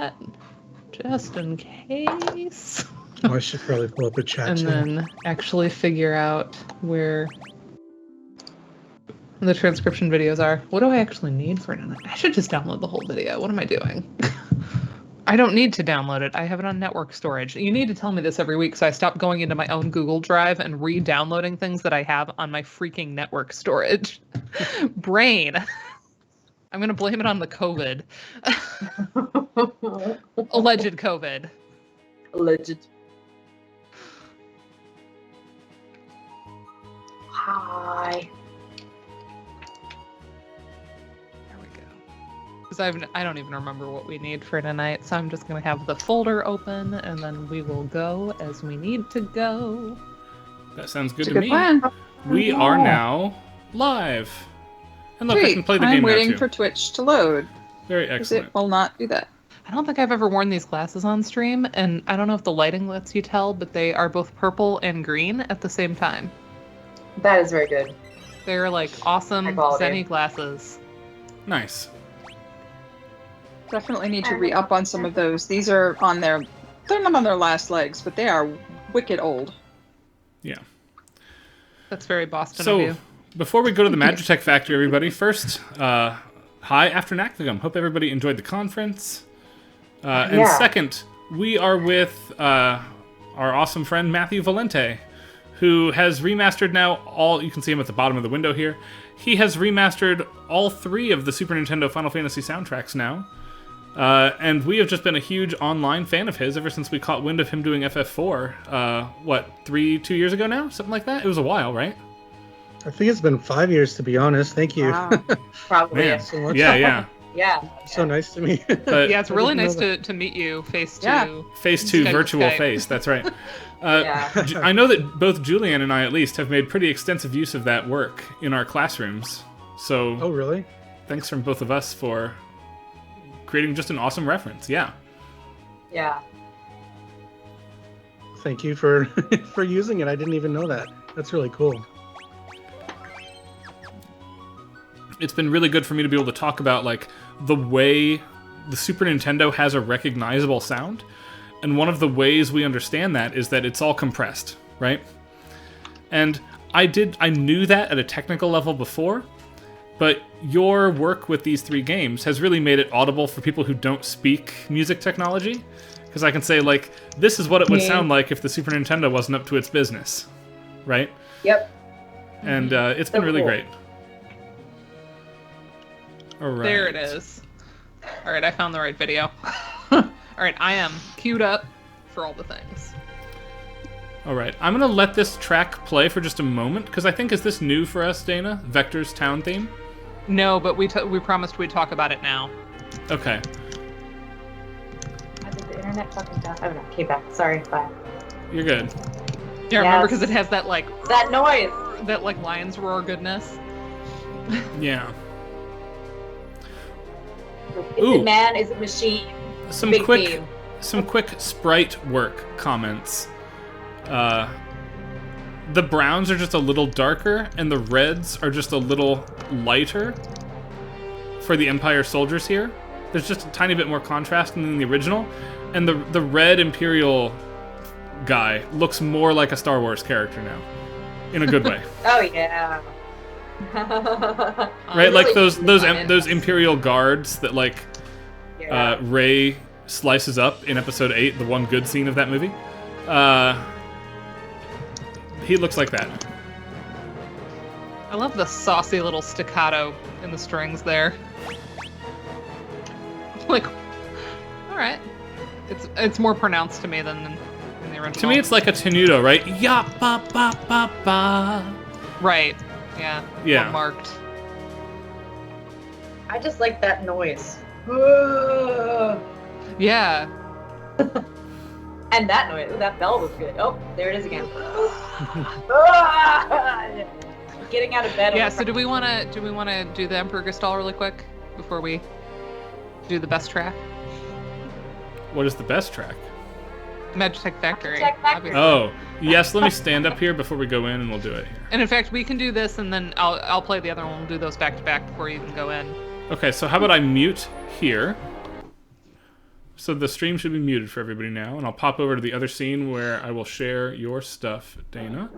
chat, just in case. Oh, I should probably pull up a chat And too. then actually figure out where the transcription videos are. What do I actually need for it? I should just download the whole video. What am I doing? I don't need to download it. I have it on network storage. You need to tell me this every week, so I stop going into my own Google Drive and re-downloading things that I have on my freaking network storage. Brain. I'm going to blame it on the COVID. Alleged COVID. Alleged. Hi. There we go. Because I don't even remember what we need for tonight, so I'm just going to have the folder open, and then we will go as we need to go. That sounds good It's a to good me. plan. We are now live. And look, I can play the I'm game now waiting too. for Twitch to load. Very Because excellent. it will not do that. I don't think I've ever worn these glasses on stream, and I don't know if the lighting lets you tell, but they are both purple and green at the same time. That is very good. They're like awesome High quality. Zenny glasses. Nice. Definitely need to re-up on some of those. These are on their... They're not on their last legs, but they are wicked old. Yeah. That's very Boston of So, you. before we go to the Magitech Factory, everybody, first, hi after Nacthagum. Hope everybody enjoyed the conference. And Yeah. second, we are with our awesome friend Matthew Valente, who has remastered now all... You can see him at the bottom of the window here. He has remastered all 3 of the Super Nintendo Final Fantasy soundtracks now. And we have just been a huge online fan of his ever since we caught wind of him doing FF4, 2 years ago now? Something like that? It was a while, right? I think it's been 5 years, to be honest. Thank you. Wow. Probably. Man. so much. Yeah. Yeah. So nice to meet. But Yeah, it's really I didn't nice know to meet you face to... Yeah. Phase 2 Skype, virtual Skype. face, that's right. Yeah. I know that both Julianne and I, at least, have made pretty extensive use of that work in our classrooms. So, Oh, really? thanks from both of us for creating just an awesome reference. Yeah. Yeah. Thank you for for using it. I didn't even know that. That's really cool. It's been really good for me to be able to talk about, like, the way the Super Nintendo has a recognizable sound. And one of the ways we understand that is that it's all compressed, right? And I knew that at a technical level before, but your work with these 3 games has really made it audible for people who don't speak music technology. Because I can say, like, this is what it would sound like if the Super Nintendo wasn't up to its business, right? Yep. And it's So been really cool. great. All right. There it is. All right, I found the right video. All right, I am queued up for all the things. All right, I'm gonna let this track play for just a moment because I think is this new for us, Dana? Vector's town theme. No, but we promised we'd talk about it now. Okay. How did the internet fucking die? Oh no, okay, back. Sorry, bye. You're good. Yeah, remember Yes. because it has that like That noise! lion's roar goodness. Yeah. Is Ooh. it man? Is it machine? Some Big quick theme. sprite work comments. The browns are just a little darker, and the reds are just a little lighter for the Empire soldiers here. There's just a tiny bit more contrast than the original, and the red Imperial guy looks more like a Star Wars character now, in a good way. Oh yeah. Right, like those Really Imperial guards that like Yeah. Rey slices up in Episode 8, the one good scene of that movie. He looks like that. I love the saucy little staccato in the strings there. Like, all right, it's more pronounced to me than in the original. To me, it's like a tenuto, right? Ya ba ba ba ba. right. Yeah. Yeah. More marked. I just like that noise. Yeah. And that noise, that bell was good. Oh, there it is again. Getting out of bed. Yeah. So do we want to do the Emperor Gestalt really quick before we do the best track? What is the best track? Magitech Factory. Magitech Factory. obviously. Oh, yes. Let me stand up here before we go in, and we'll do it here. And in fact, we can do this, and then I'll play the other one. We'll do those back to back before you can go in. Okay, so how about I mute here? So the stream should be muted for everybody now, and I'll pop over to the other scene where I will share your stuff, Dana.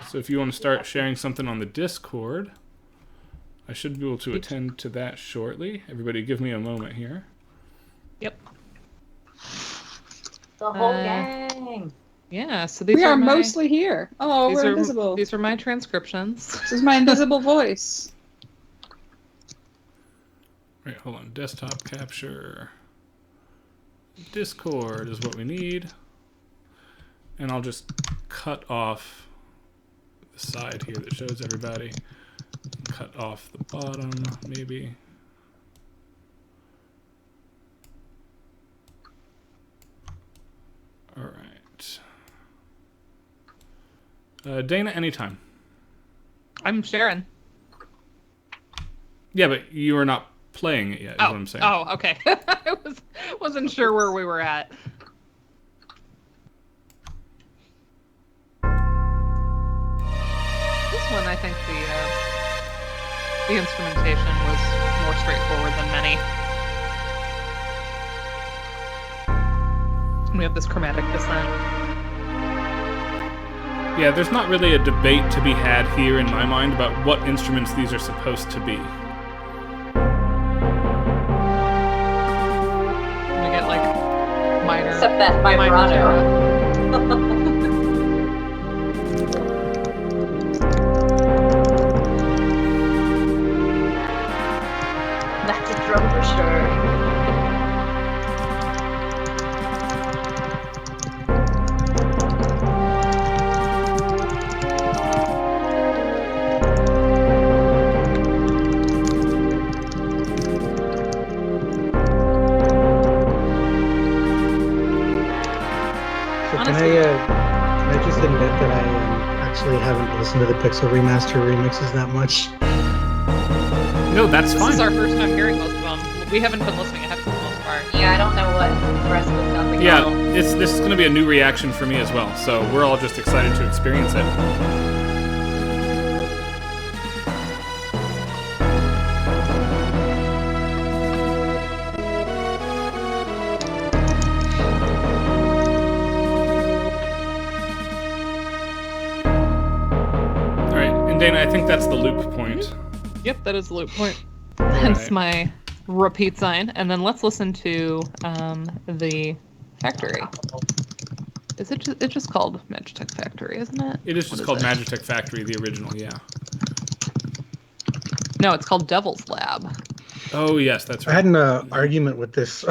So if you want to start sharing something on the Discord, I should be able to attend to that shortly. Everybody give me a moment here. Yep. The whole gang. Yeah, so these We are are my, mostly here. Oh, we're invisible. These are my transcriptions. This is my invisible voice. Right, hold on. Desktop capture. Discord is what we need. And I'll just cut off the side here that shows everybody. Cut off the bottom, maybe. All right. Dana, anytime. I'm sharing. Yeah, but you are not playing it yet, is what I'm saying. Oh, okay. I wasn't sure where we were at. This one, I think the instrumentation was more straightforward than many. We have this chromatic descent. Yeah, there's not really a debate to be had here in my mind about what instruments these are supposed to be. We get like minor. Except that minor vibrato. That's a drum for sure. So can I just admit that I actually haven't listened to the Pixel Remaster remixes that much? No, that's This fine. is our first time hearing most of them. We haven't been listening ahead for the most part. Yeah, I don't know what the rest of it sounds like. Yeah, at all. this is going to be a new reaction for me as well, so we're all just excited to experience it. All right, and Dana, I think that's the loop point. Yep, that is the loop point. Hence Right. my repeat sign. And then let's listen to the factory. Is it it's just called Magitech Factory, isn't it? It is just called Magitech Factory, the original, yeah. No, it's called Devil's Lab. Oh, yes, that's I right. had an argument with this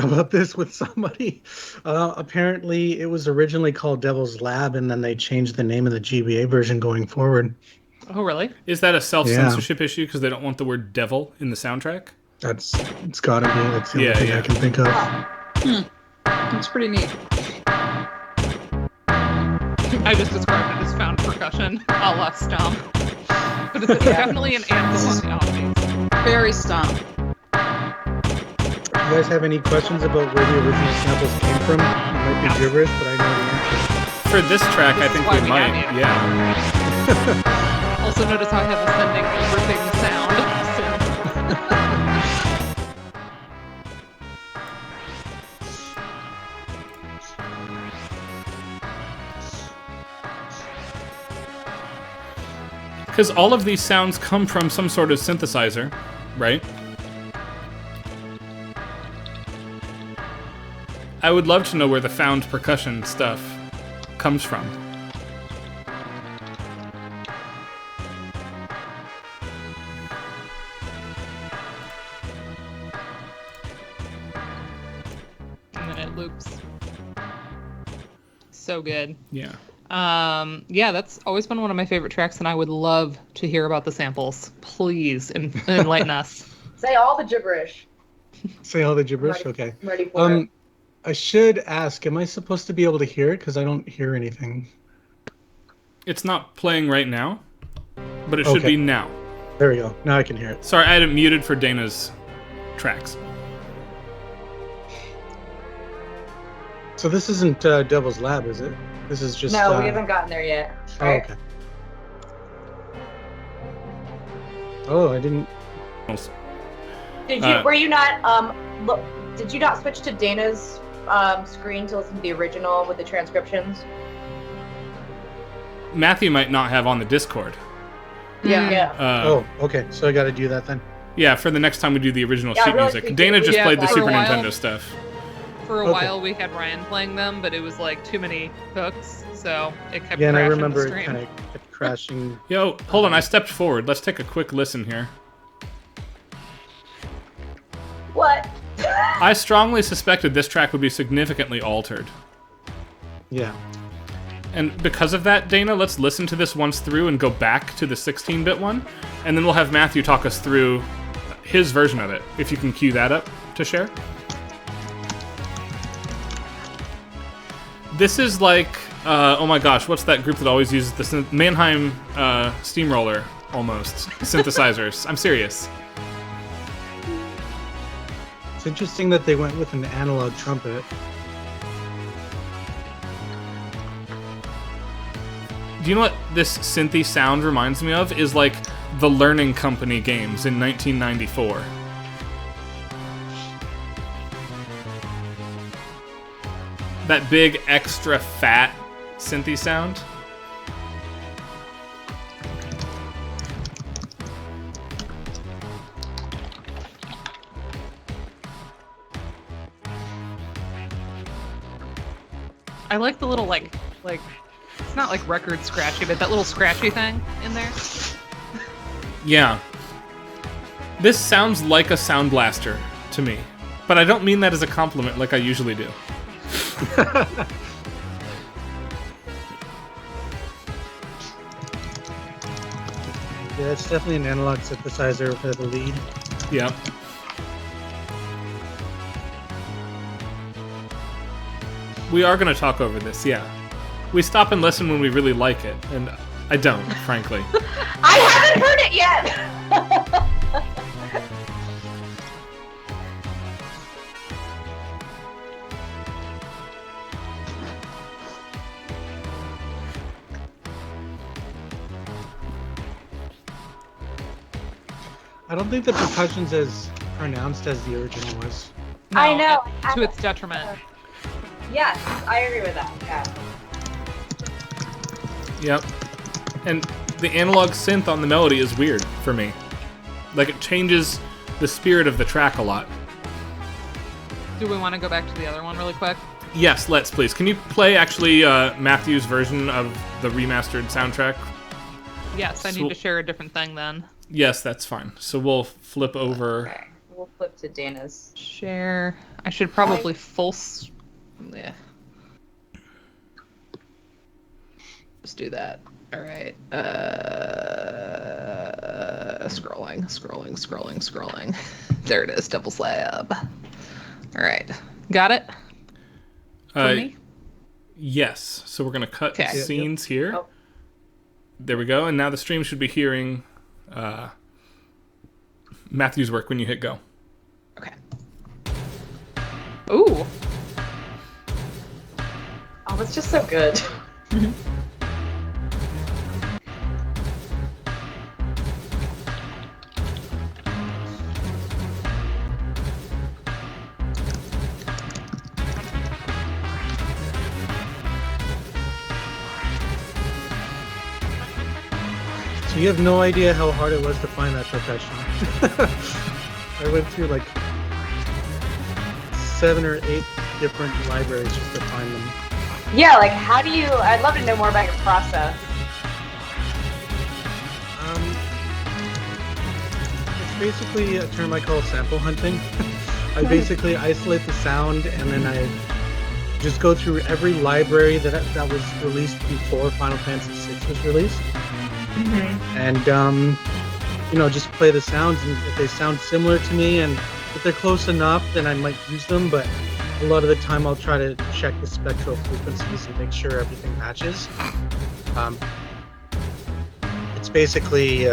with somebody. Apparently, it was originally called Devil's Lab, and then they changed the name of the GBA version going forward. Oh, really? Is that a self-censorship issue because they don't want the word devil in the soundtrack? It's gotta be. That's the Yeah, only thing yeah. I can think of. It's pretty neat. I just described it as found percussion, a la stomp. But it's definitely an anthem on the offbeat. Very stomp. Do you guys have any questions about where the original samples came from? It might be gibberish, but I know the answer. For this track, I think Why we we might. have you. Yeah. Also, notice how I have ascending ripping sound. Because all of these sounds come from some sort of synthesizer, right? I would love to know where the found percussion stuff comes from. And then it loops. So good. Yeah. Yeah, that's always been one of my favorite tracks, and I would love to hear about the samples. Please enlighten us. Say all the gibberish. Say all the gibberish? Ready. Okay. I'm ready for it. I should ask, am I supposed to be able to hear it? Because I don't hear anything. It's not playing right now, but it should Okay. be now. There we go. Now I can hear it. Sorry, I had it muted for Dana's tracks. So this isn't Devil's Lab, is it? This is just... No, we haven't gotten there yet. Oh, okay. Oh, I didn't... Did you? Were you not Did you not switch to Dana's screen to listen to the original with the transcriptions? Matthew might not have on the Discord. Yeah. Okay. So I got to do that then. Yeah, for the next time we do the original Yeah, sheet really music. appreciate Dana it. just Yeah, played the for a Super while. Nintendo stuff. For a Okay. while, we had Ryan playing them, but it was like too many hooks, so it kept Yeah, and I crashing remember the it stream. kind of kept crashing. Yo, hold on, I stepped forward. Let's take a quick listen here. What? I strongly suspected this track would be significantly altered. Yeah. And because of that, Dana, let's listen to this once through and go back to the 16-bit one, and then we'll have Matthew talk us through his version of it, if you can cue that up to share. This is like, oh my gosh, what's that group that always uses the Mannheim Steamroller, almost, synthesizers. I'm serious. It's interesting that they went with an analog trumpet. Do you know what this synthy sound reminds me of? Is like the Learning Company games in 1994. That big, extra fat synthy sound. I like the little like it's not like record scratchy, but that little scratchy thing in there. Yeah. This sounds like a Sound Blaster to me, but I don't mean that as a compliment like I usually do. Yeah, it's definitely an analog synthesizer for the lead. Yeah. We are going to talk over this, yeah. We stop and listen when we really like it, and I don't, frankly. I haven't heard it yet! I don't think the percussion's as pronounced as the original was. I know. To its detriment. Yes, I agree with that. Yeah. Yep. And the analog synth on the melody is weird for me. Like, it changes the spirit of the track a lot. Do we want to go back to the other one really quick? Yes, let's please. Can you play, actually, Matthew's version of the remastered soundtrack? Yes, I need to share a different thing then. Yes, that's fine. So we'll flip over. Okay. We'll flip to Dana's. Share. I should probably yeah. Let's do that. All right. Scrolling. There it is. Double slab. All right. Got it? For me? Yes. So we're going to cut Okay. scenes here. Oh. There we go. And now the stream should be hearing Matthew's work when you hit go. Okay. Ooh. Oh, it's just so good. So you have no idea how hard it was to find that percussion. I went through like 7 or 8 different libraries just to find them. Yeah, like how do you? I'd love to know more about your process. It's basically a term I call sample hunting. I basically isolate the sound and then I just go through every library that was released before Final Fantasy VI was released. And just play the sounds, and if they sound similar to me and if they're close enough, then I might use them, but a lot of the time I'll try to check the spectral frequencies and make sure everything matches. It's basically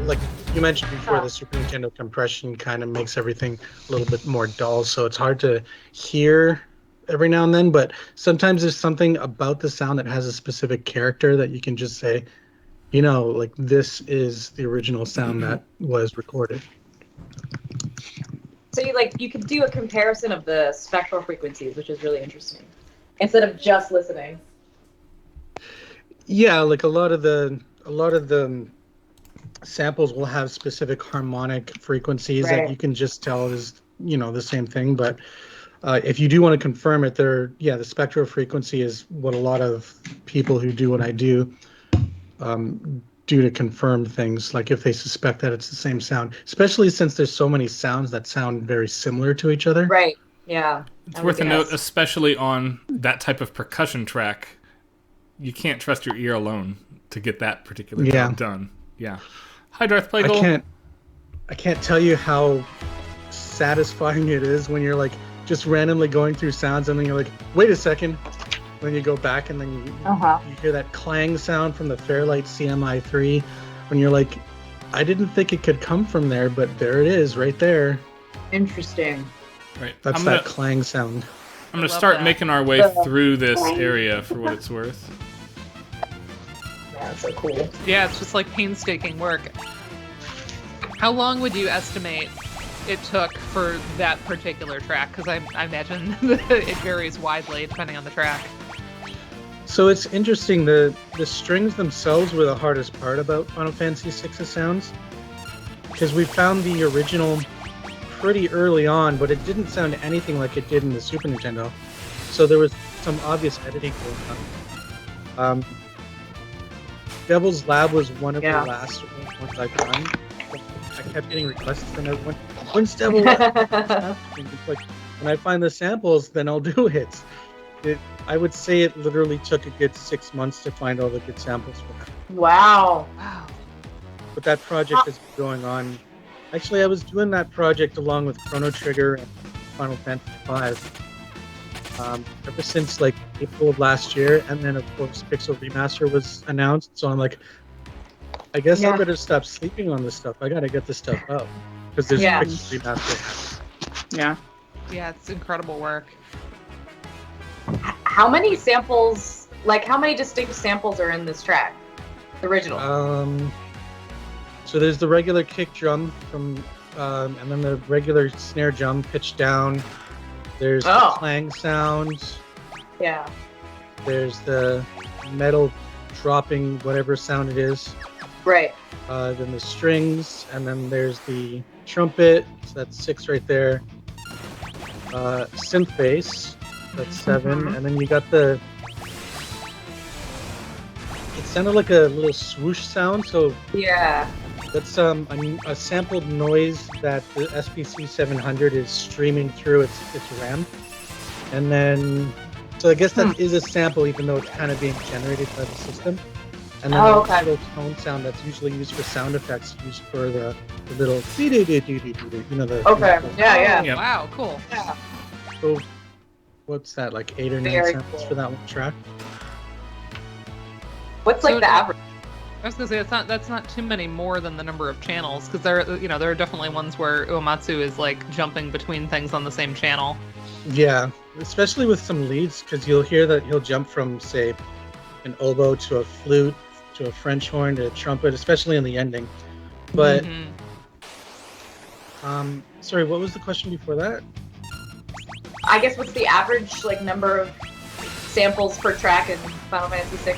like you mentioned before, the Super Nintendo compression kind of makes everything a little bit more dull, so it's hard to hear every now and then, but sometimes there's something about the sound that has a specific character that you can just say, like this is the original sound that was recorded. So you could do a comparison of the spectral frequencies, which is really interesting, instead of just listening. Yeah, like a lot of the samples will have specific harmonic frequencies that Right. you can just tell is the same thing. But if you do want to confirm it, the spectral frequency is what a lot of people who do what I do do to confirm things, like if they suspect that it's the same sound, especially since there's so many sounds that sound very similar to each other. Right. Yeah. It's worth a note, especially on that type of percussion track. You can't trust your ear alone to get that particular job done. Yeah. Hi, Darth Plagueis. I can't tell you how satisfying it is when you're like just randomly going through sounds and then you're like, wait a second. Then you go back and then you hear that clang sound from the Fairlight CMI3 when you're like, I didn't think it could come from there, but there it is right there. Interesting. Right. That's that clang sound. I'm going to start making our way through this area for what it's worth. Yeah, that's so cool. Yeah, it's just like painstaking work. How long would you estimate it took for that particular track? Because I imagine it varies widely depending on the track. So it's interesting, the strings themselves were the hardest part about Final Fantasy VI's sounds, because we found the original pretty early on, but it didn't sound anything like it did in the Super Nintendo. So there was some obvious editing going on. Devil's Lab was one of the last ones I've done. I kept getting requests from everyone. When's Devil Lab? Like, when I find the samples, then I'll do it. I would say it literally took a good 6 months to find all the good samples for that. Wow. But that project has been going on. Actually, I was doing that project along with Chrono Trigger and Final Fantasy V ever since like April of last year, and then of course Pixel Remaster was announced. So I'm like, I guess I better stop sleeping on this stuff. I gotta get this stuff up because there's a Pixel Remaster. Yeah, it's incredible work. How many samples, like how many distinct samples are in this track? The original. So there's the regular kick drum from, and then the regular snare drum pitched down. There's the clang sound. Yeah. There's the metal dropping whatever sound it is. Right. Then the strings, and then there's the trumpet. So that's 6 right there. Synth bass. That's 7, and then you got the. It sounded like a little swoosh sound, so that's a sampled noise that the SPC 700 is streaming through its RAM, and then so I guess that is a sample, even though it's kind of being generated by the system. And then the little tone sound that's usually used for sound effects, used for the little the Wow, cool. Yeah. So. What's that, like 8 or 9 samples for that one track? What's like the average? I was gonna say that's not too many more than the number of channels, because there are definitely ones where Uematsu is like jumping between things on the same channel. Yeah, especially with some leads, because you'll hear that he'll jump from, say, an oboe to a flute to a French horn to a trumpet, especially in the ending. But sorry, what was the question before that? I guess what's the average like number of samples per track in Final Fantasy VI?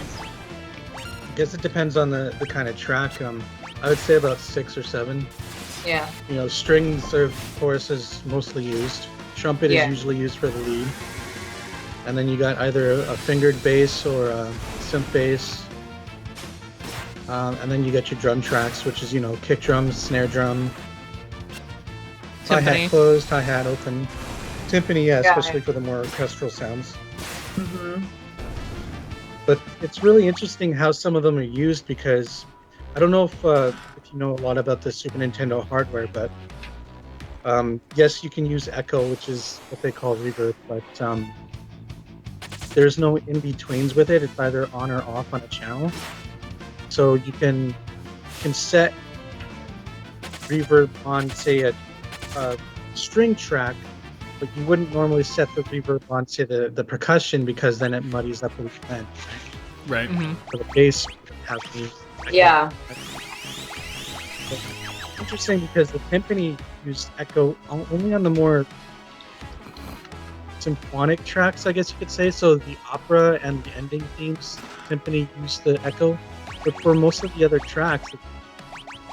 I guess it depends on the kind of track. I would say about 6 or 7. Yeah. Strings are, of course, is mostly used. Trumpet is usually used for the lead. And then you got either a fingered bass or a synth bass. And then you got your drum tracks, which is, kick drum, snare drum, hi-hat closed, hi-hat open. Timpani, especially for the more orchestral sounds. But it's really interesting how some of them are used, because I don't know if you know a lot about the Super Nintendo hardware, but yes, you can use echo, which is what they call reverb, but there's no in-betweens with it. It's either on or off on a channel. So you can set reverb on, say, a string track, but you wouldn't normally set the reverb on, say, the percussion, because then it muddies up the blend. Right. For the bass, have the Yeah. interesting, because the timpani use echo only on the more symphonic tracks, I guess you could say. So the opera and the ending themes, symphony use the echo, but for most of the other tracks, you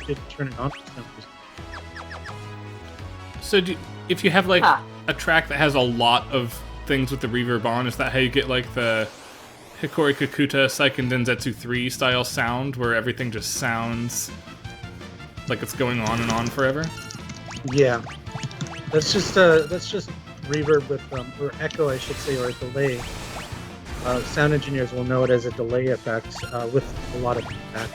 didn't turn it on for some reason. So if you have like a track that has a lot of things with the reverb on, is that how you get like the Hikori Kakuta Seiken Densetsu 3 style sound where everything just sounds like it's going on and on forever? Yeah, that's just reverb with or echo, I should say, or a delay. Sound engineers will know it as a delay effect with a lot of feedback.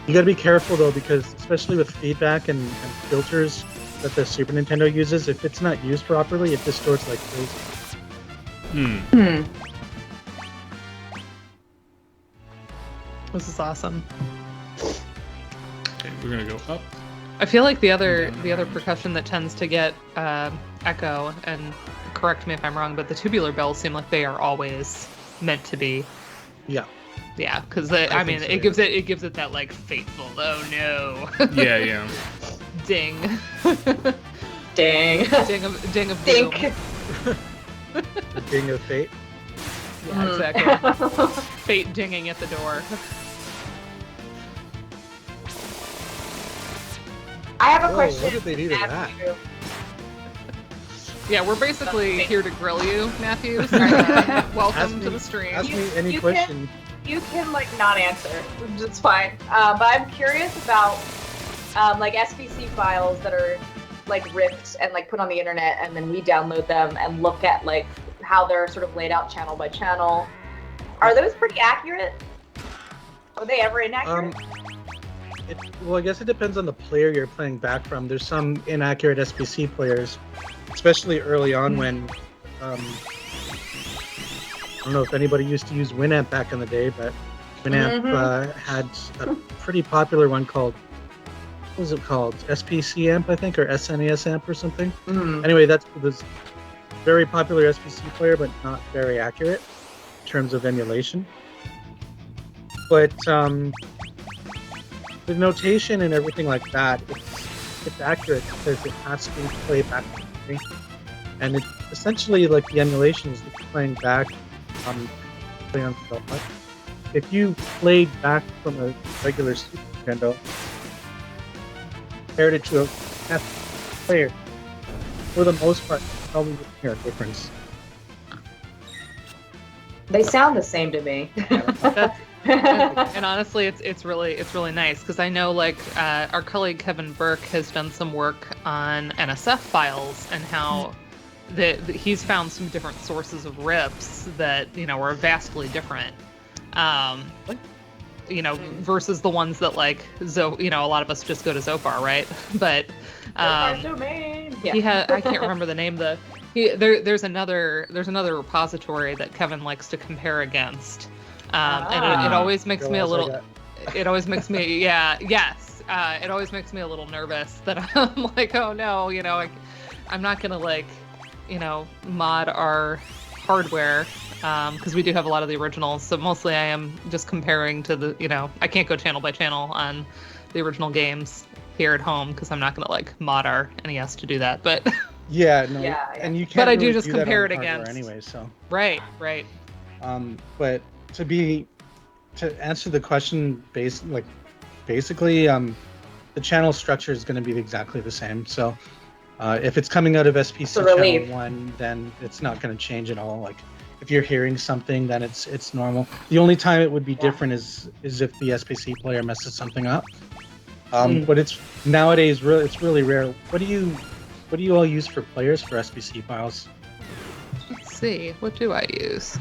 You got to be careful though, because especially with feedback and filters that the Super Nintendo uses, if it's not used properly, it distorts like crazy. This is awesome. Okay, we're gonna go up. I feel like the other percussion that tends to get echo, and correct me if I'm wrong, but the tubular bells seem like they are always meant to be. Yeah. Yeah, because I mean, so, it gives it that like fateful. Oh no. Yeah. Ding. Dang. Ding of doom. Dink. The ding of fate. Yeah, exactly. Fate dinging at the door. I have a Whoa, question. what did they do to that? Matthew. Yeah, we're basically here to grill you, Matthew. So, welcome to the stream. Ask me any You question. You can like not answer, which is fine. But I'm curious about like SBC files that are like ripped and like put on the internet, and then we download them and look at like how they're sort of laid out channel by channel. Are those pretty accurate? Are they ever inaccurate? Well, I guess it depends on the player you're playing back from. There's some inaccurate SBC players, especially early on when I don't know if anybody used to use Winamp back in the day, but Winamp had a pretty popular one called, what was it called? SPC amp, I think, or SNES amp or something. Anyway, that's this very popular SPC player, but not very accurate in terms of emulation. But the notation and everything like that, it's accurate because it has to be played back. And it's essentially like the emulation is playing back playing on the Nintendo. If you played back from a regular Super Nintendo, compared it to a player, for the most part, you probably wouldn't hear a difference. They sound the same to me. And honestly, it's really nice because I know like our colleague Kevin Burke has done some work on NSF files and how he's found some different sources of rips that are vastly different, versus the ones that like a lot of us just go to Zopar, right? But domain. Yeah. he had I can't remember the name. There's another repository that Kevin likes to compare against. And it always makes me a little. It always makes me, it always makes me a little nervous that I'm like, oh no, I'm not gonna mod our hardware because we do have a lot of the originals. So mostly I am just comparing to the, I can't go channel by channel on the original games here at home because I'm not gonna mod our NES to do that. But yeah, no, Yeah. and you can't. But I really do just that compare on it hardware against. anyway. So right. but to answer the question, basically, the channel structure is going to be exactly the same. So if it's coming out of SPC channel 1, then it's not going to change at all. Like if you're hearing something, then it's normal. The only time it would be different is if the SPC player messes something up. But it's nowadays it's really rare. What do you all use for players for SPC files? Let's see. What do I use?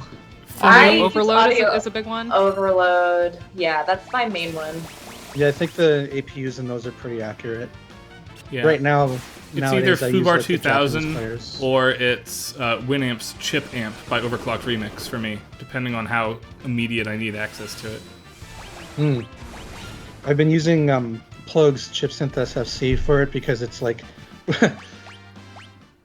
I use Overload audio. is a big one. Overload. Yeah, that's my main one. Yeah, I think the APUs in those are pretty accurate. Yeah. Right now, It's nowadays, either I use, Fubar like, the Japanese 2000 players. or it's Winamp's Chip Amp by Overclocked Remix for me, depending on how immediate I need access to it. I've been using Plug's ChipSynth SFC for it because it's like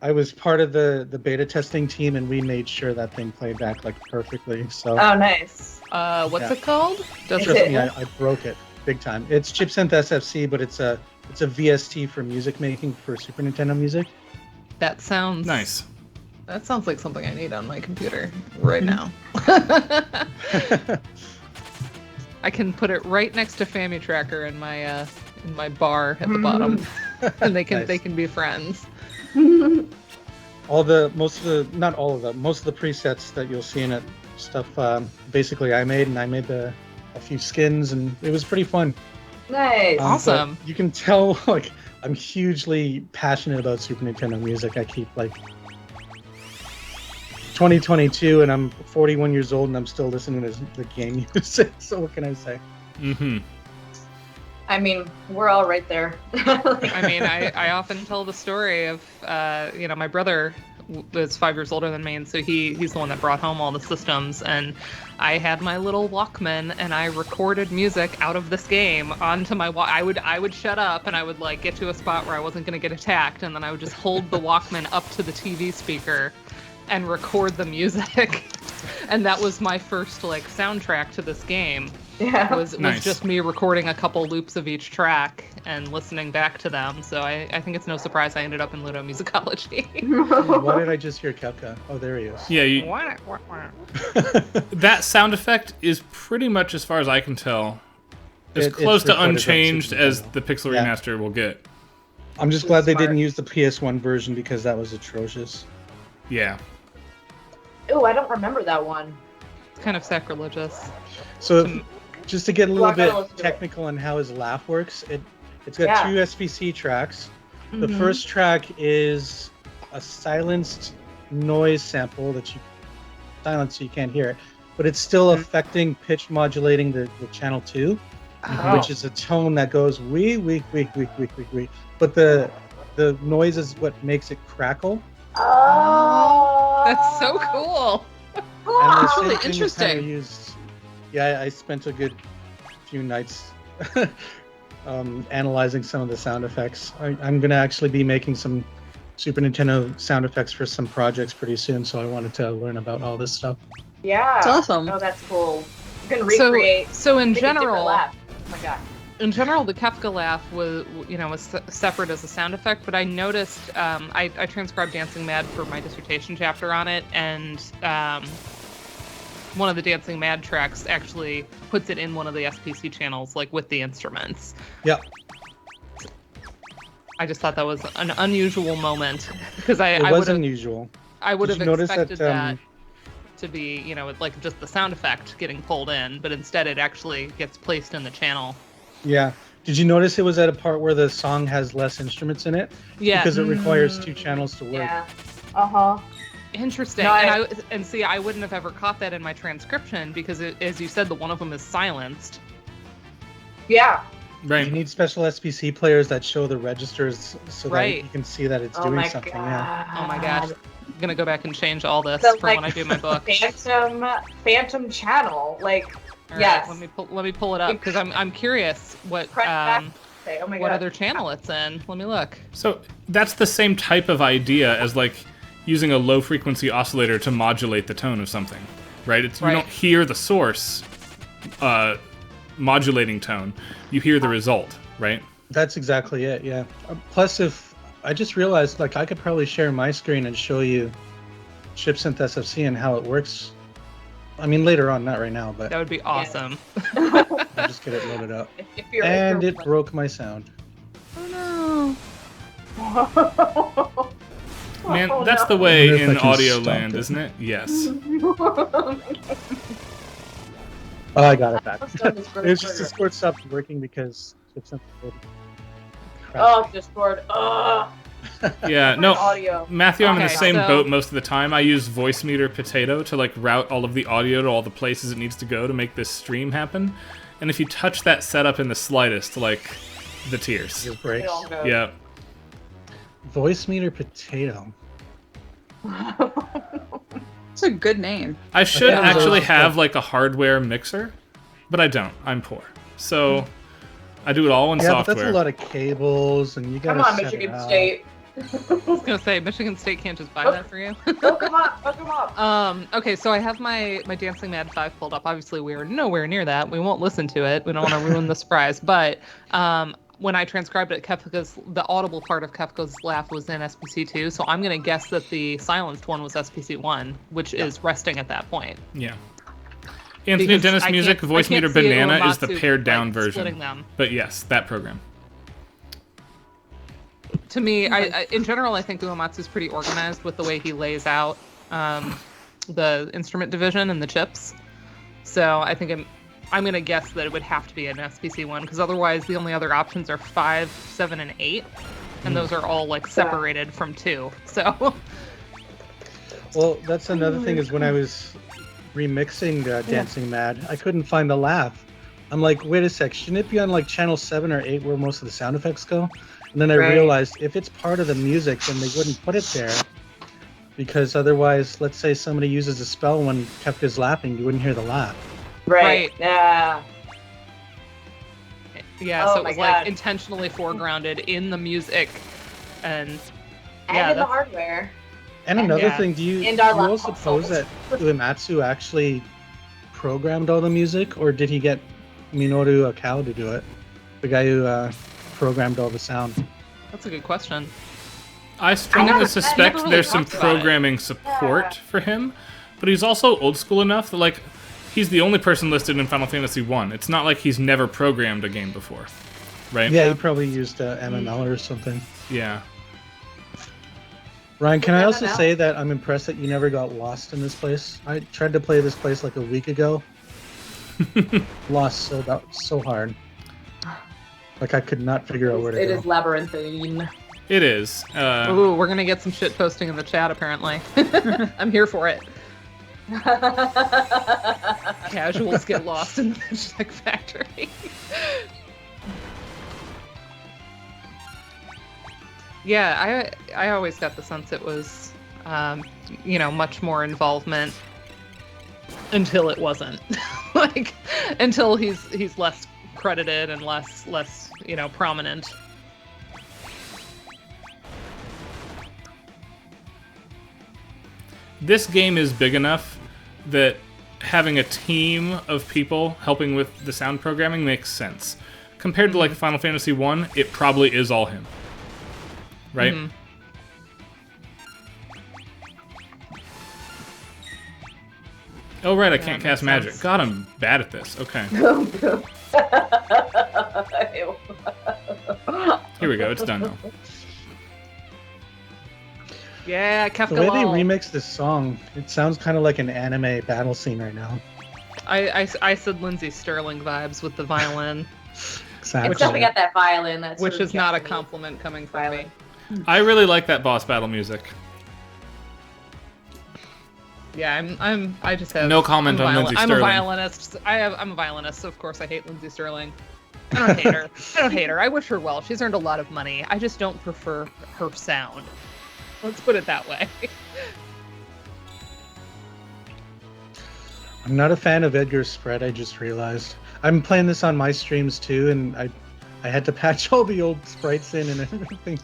I was part of the beta testing team and we made sure that thing played back like perfectly. So Oh, nice. What's it called? Is trust it- me, I broke it big time. It's ChipSynth SFC, but it's a It's a VST for music making for Super Nintendo music. That sounds Nice. That sounds like something I need on my computer right now. I can put it right next to Family Tracker in my bar at the bottom, and they can be friends. Most of the presets that you'll see in it stuff. Basically, I made a few skins, and it was pretty fun. Nice. Awesome. You can tell, like, I'm hugely passionate about Super Nintendo music. I keep, like, 2022, and I'm 41 years old, and I'm still listening to the game music. So what can I say? Mm-hmm. I mean, we're all right there. I mean, I often tell the story of, my brother is 5 years older than me, and so he's the one that brought home all the systems, and I had my little Walkman, and I recorded music out of this game onto my I would shut up, and I would, like, get to a spot where I wasn't going to get attacked, and then I would just hold the Walkman up to the TV speaker and record the music. And that was my first, like, soundtrack to this game. Yeah. Was Nice. just me recording a couple loops of each track and listening back to them. So I think it's no surprise I ended up in Ludomusicology. Why did I just hear Kepka? Oh, there he is. Yeah, that sound effect is pretty much, as far as I can tell, as It's close to recorded on unchanged Super as Nintendo. the Pixel Yeah. Remaster will get. I'm just glad they Smart. didn't use the PS1 version because that was atrocious. Yeah. Ooh, I don't remember that one. It's kind of sacrilegious. So, just to get a Well, I little gotta listen bit to it. technical on how his laugh works, it's got Yeah. 2 SPC tracks. The Mhm. first track is a silenced noise sample that you silence so you can't hear it, but it's still affecting pitch modulating the channel 2, Oh. which is a tone that goes wee wee wee wee wee wee wee. But the noise is what makes it crackle. Oh. That's so cool. And the That's same really thing is interesting. kinda used. Yeah, I spent a good few nights analyzing some of the sound effects. I'm going to actually be making some Super Nintendo sound effects for some projects pretty soon, so I wanted to learn about all this stuff. Yeah. It's awesome. Oh, that's cool. You can recreate. So in make a different general, laugh. Oh my god. in general, the Kefka laugh was separate as a sound effect, but I noticed I transcribed Dancing Mad for my dissertation chapter on it, and one of the Dancing Mad tracks actually puts it in one of the SPC channels, like with the instruments. Yeah, I just thought that was an unusual moment because it I was would have unusual. have Did you notice expected that, that to be like just the sound effect getting pulled in, but instead it actually gets placed in the channel. Yeah. Did you notice it was at a part where the song has less instruments in it? Yeah. Because it requires 2 channels to work. Yeah. Uh-huh. Interesting. No, and see, I wouldn't have ever caught that in my transcription because, as you said, the one of them is silenced. Yeah. You Right. need special SPC players that show the registers so Right. that you can see that it's Oh doing my something. god. Yeah. Oh my gosh. I'm gonna go back and change all this So, for like, when I do my book. Phantom channel. Like, All right, yes. let me pull it up because I'm curious what Press back. Okay, oh my what god. other channel it's in. Let me look. So that's the same type of idea as, like, using a low frequency oscillator to modulate the tone of something, right? You Right. don't hear the source modulating tone, you hear the result, right? That's exactly it, yeah. Plus, if I just realized, like, I could probably share my screen and show you ChipSynth SFC and how it works. I mean, later on, not right now, but That would be awesome. I'll just get it loaded up. If you're, And if it broke my sound. Oh no. you're... Man, Oh, that's no. the I way wonder if I in can audio stop land, it. isn't it? Yes. Oh, I got it back. Must have this It was just Discord stopped working because ChipSynth crashed. Oh, Discord. Oh, Yeah, no. audio. Matthew, I'm in the Okay, same so- boat most of the time. I use Voice Meter Potato to, like, route all of the audio to all the places it needs to go to make this stream happen. And if you touch that setup in the slightest, like, the tears. It breaks. It all goes. Yeah. Voice meter potato. It's a good name. I should Yeah, actually those- have, like, a hardware mixer, but I don't. I'm poor. So I do it all in Yeah, but software. that's a lot of cables, and you gotta Come on, set Michigan it up. State. I was gonna say Michigan State can't just buy that for you. Hook 'em up. Hook 'em up. Okay, so I have my Dancing Mad 5 pulled up. Obviously, we are nowhere near that. We won't listen to it. We don't want to ruin the surprise. But when I transcribed it, the audible part of Kefka's laugh was in SPC2, so I'm going to guess that the silenced one was SPC1, which is resting at that point. Yeah. Anthony Because Dennis I Music, can't- Voice I can't Meter see Banana is the Uematsu, pared down like, version. splitting them. But yes, that program. To me, in general, I think Uematsu's pretty organized with the way he lays out the instrument division and the chips. So I think I'm going to guess that it would have to be an SPC1, because otherwise the only other options are 5, 7, and 8. And those are all like separated from 2. So Well, that's another thing is when I was remixing Dancing Mad, I couldn't find the laugh. I'm like, wait a sec, shouldn't it be on like channel 7 or 8 where most of the sound effects go? And then I realized if it's part of the music, then they wouldn't put it there. Because otherwise, let's say somebody uses a spell when Kefka's laughing, you wouldn't hear the laugh. Right. Yeah. yeah, Oh so it my was God. like intentionally foregrounded in the music. And And yeah, in the that's- hardware. And another Yeah. thing, do you And our all laptop suppose that sold. Uematsu actually programmed all the music, or did he get Minoru Akao to do it? The guy who programmed all the sound. that's a good question. I strongly never suspect really there's some talked about it. programming support for him, but he's also old school enough that, like, he's the only person listed in Final Fantasy 1. It's not like he's never programmed a game before, right? Yeah, he probably used MML or something. Yeah. Ryan, can I also MML? say that I'm impressed that you never got lost in this place? I tried to play this place like a week ago. Lost so hard. Like I could not figure out where to It go. is labyrinthine. It is. Ooh, we're going to get some shit posting in the chat, apparently. I'm here for it. Casuals get lost in the Check Factory. Yeah, I always got the sense it was, much more involvement until it wasn't. Like, until he's less credited and less prominent. This game is big enough that having a team of people helping with the sound programming makes sense. Compared to like Final Fantasy 1, it probably is all him. Right? Mhm. Oh right, I Yeah, can't that cast makes magic. sense. God, I'm bad at this. Okay. Here we go, it's done now. Yeah, Kefka The way they Lol. remix this song, it sounds kind of like an anime battle scene right now. I said Lindsay Sterling vibes with the violin, Exactly. It's definitely got that violin. That's which sort of is not a Japanese compliment coming from violin. me. I really like that boss battle music. Yeah, I just have No comment on Lindsay I'm Sterling. a violinist. I'm a violinist, so of course I hate Lindsay Sterling. I don't hate her. I don't hate her. I wish her well. She's earned a lot of money. I just don't prefer her sound. Let's put it that way. I'm not a fan of Edgar's spread, I just realized. I'm playing this on my streams too, and I had to patch all the old sprites in and everything.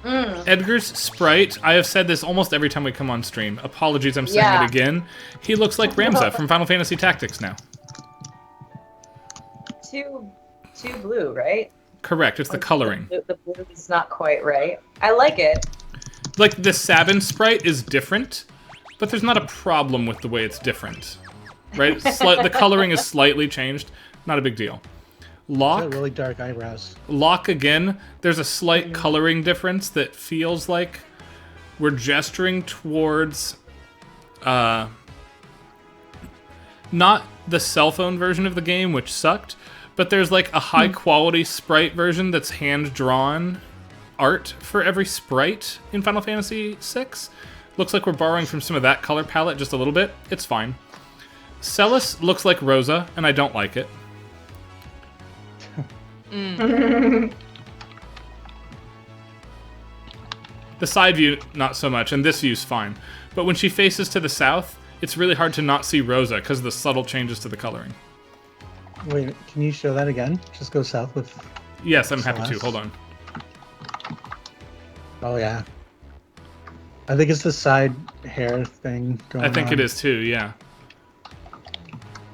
Edgar's sprite, I have said this almost every time we come on stream. Apologies, I'm saying Yeah. it again. He looks like Ramza from Final Fantasy Tactics now. Too blue, right? Correct, it's the coloring. The blue is not quite right. I like it. Like, the Sabin sprite is different, but there's not a problem with the way it's different. Right? The coloring is slightly changed. Not a big deal. Got Locke, really dark eyebrows. Locke again, there's a slight coloring difference that feels like we're gesturing towards not the cell phone version of the game, which sucked, but there's like a high quality sprite version that's hand drawn art for every sprite in Final Fantasy VI. Looks like we're borrowing from some of that color palette just a little bit. It's fine. Celis looks like Rosa, and I don't like it. The side view, not so much, and this view's fine. But when she faces to the south, it's really hard to not see Rosa because of the subtle changes to the coloring. Wait, can you show that again? Just go south with... Yes, I'm happy to. Celeste? Hold on. Oh yeah. I think it's the side hair thing going I think on. it is too, yeah.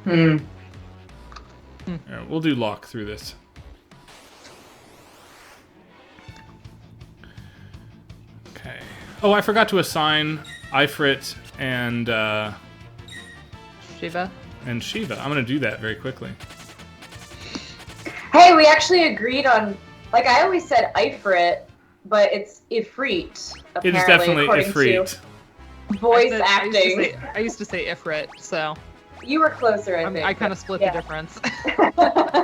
Hmm. Alright, we'll do Locke through this. Oh, I forgot to assign Ifrit and Shiva. Shiva. I'm gonna do that very quickly. Hey, we actually agreed on. Like I always said, Ifrit, but it's Ifrit. It is Apparently, definitely according Ifrit. to voice I used to acting. say- I used to say Ifrit, so You were closer, I think. I kind of split yeah. the difference.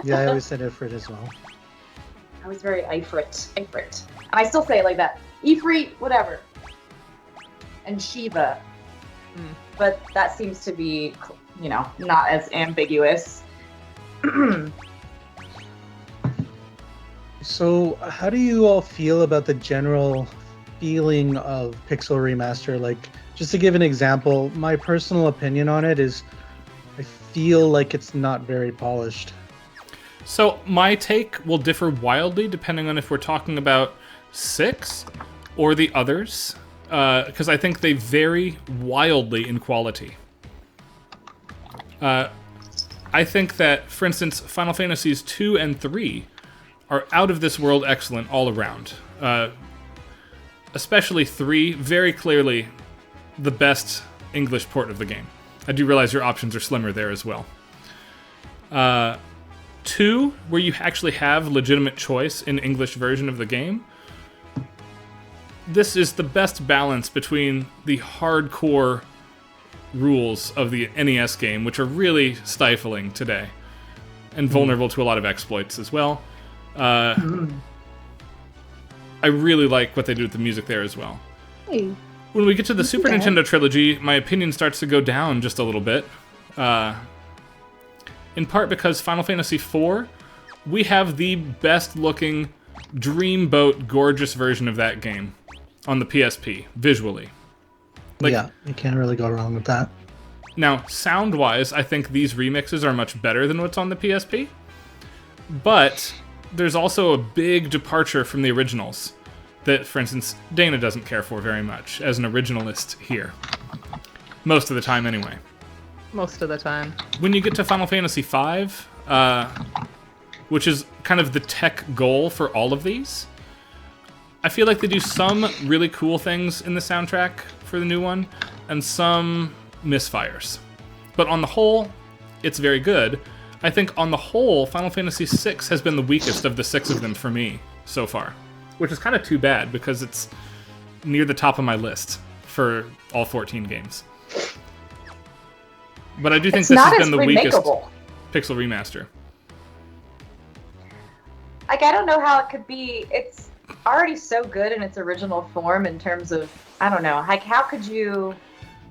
Yeah, I always said Ifrit as well. I was very Ifrit. And I still say it like that. Ifrit, whatever. And Shiva. Hmm. But that seems to be, not as ambiguous. So, how do you all feel about the general feeling of Pixel Remaster? Like, just to give an example, my personal opinion on it is I feel like it's not very polished. So my take will differ wildly depending on if we're talking about 6 or the others, because I think they vary wildly in quality. I think that, for instance, Final Fantasies 2 and 3 are out of this world excellent all around. Especially 3, very clearly the best English port of the game. I do realize your options are slimmer there as well. 2, where you actually have legitimate choice in English version of the game. This is the best balance between the hardcore rules of the NES game, which are really stifling today, and vulnerable to a lot of exploits as well. I really like what they do with the music there as well. Hey. When we get to the Super Nintendo trilogy, my opinion starts to go down just a little bit. In part because Final Fantasy IV, we have the best looking dreamboat gorgeous version of that game on the PSP, visually. Yeah, you can't really go wrong with that. Now, sound-wise, I think these remixes are much better than what's on the PSP, but there's also a big departure from the originals that, for instance, Dana doesn't care for very much as an originalist here. Most of the time, anyway. Most of the time. When you get to Final Fantasy V, which is kind of the tech goal for all of these, I feel like they do some really cool things in the soundtrack for the new one, and some misfires. But on the whole, it's very good. I think on the whole, Final Fantasy VI has been the weakest of the 6 of them for me so far. Which is kind of too bad, because it's near the top of my list for all 14 games. But I do think this has been the weakest Pixel Remaster. Like, I don't know how it could be. It's already so good in its original form in terms of, I don't know, like, how could you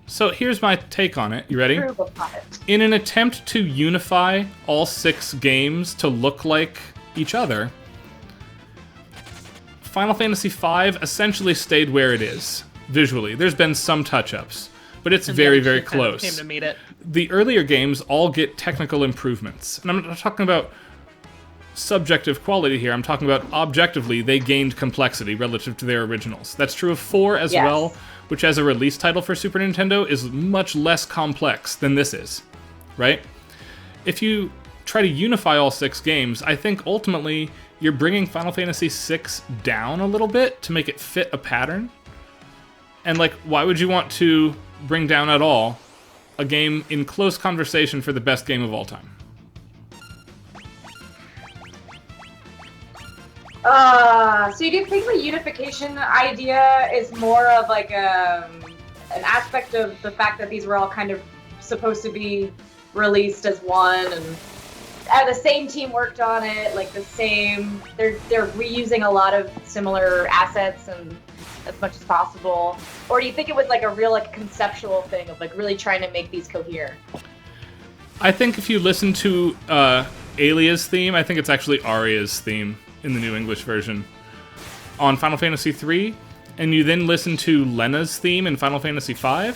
So here's my take on it. You ready? improve upon it? In an attempt to unify all 6 games to look like each other, Final Fantasy V essentially stayed where it is, visually. There's been some touch-ups, but it's very, very close. Came to meet it. The earlier games all get technical improvements. And I'm not talking about subjective quality here. I'm talking about objectively, they gained complexity relative to their originals. That's true of 4 as Yes. well, which as a release title for Super Nintendo is much less complex than this is, right? If you try to unify all 6 games, I think ultimately you're bringing Final Fantasy VI down a little bit to make it fit a pattern. And like, why would you want to bring down at all a game in close conversation for the best game of all time? So you do think the unification idea is more of like an aspect of the fact that these were all kind of supposed to be released as one, and the same team worked on it, like the same. They're reusing a lot of similar assets and as much as possible, or do you think it was like a real like conceptual thing of like really trying to make these cohere? I think if you listen to Alia's theme, I think it's actually Aria's theme in the new English version on Final Fantasy III, and you then listen to Lena's theme in Final Fantasy V,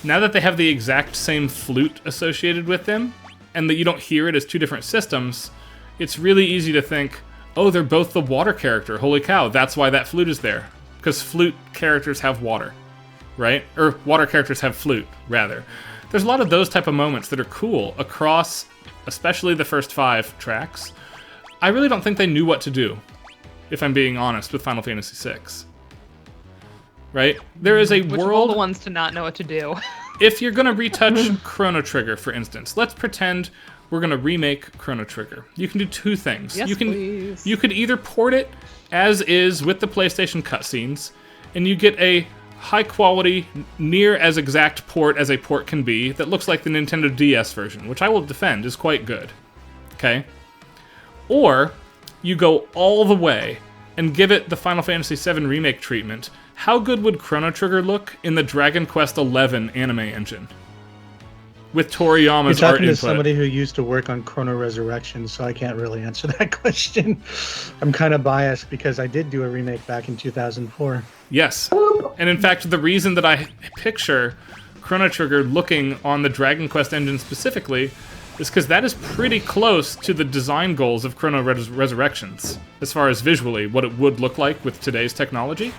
now that they have the exact same flute associated with them, and that you don't hear it as 2 different systems, it's really easy to think, oh, they're both the water character, holy cow, that's why that flute is there. Because flute characters have water, right? Or water characters have flute, rather. There's a lot of those type of moments that are cool across, especially the first 5 tracks. I really don't think they knew what to do, if I'm being honest, with Final Fantasy VI. right? There is a Which of all world. the ones to not know what to do. If you're gonna retouch Chrono Trigger, for instance, let's pretend we're gonna remake Chrono Trigger. You can do two things. Yes, please. You could either port it as is with the PlayStation cutscenes, and you get a high quality, near as exact port as a port can be that looks like the Nintendo DS version, which I will defend is quite good. Okay? Or you go all the way and give it the Final Fantasy VII Remake treatment. How good would Chrono Trigger look in the Dragon Quest XI anime engine? With Toriyama's You're art talking to input. somebody who used to work on Chrono Resurrection, so I can't really answer that question. I'm kind of biased because I did do a remake back in 2004. Yes. And in fact, the reason that I picture Chrono Trigger looking on the Dragon Quest engine specifically is because that is pretty close to the design goals of Chrono Resurrections, as far as visually what it would look like with today's technology.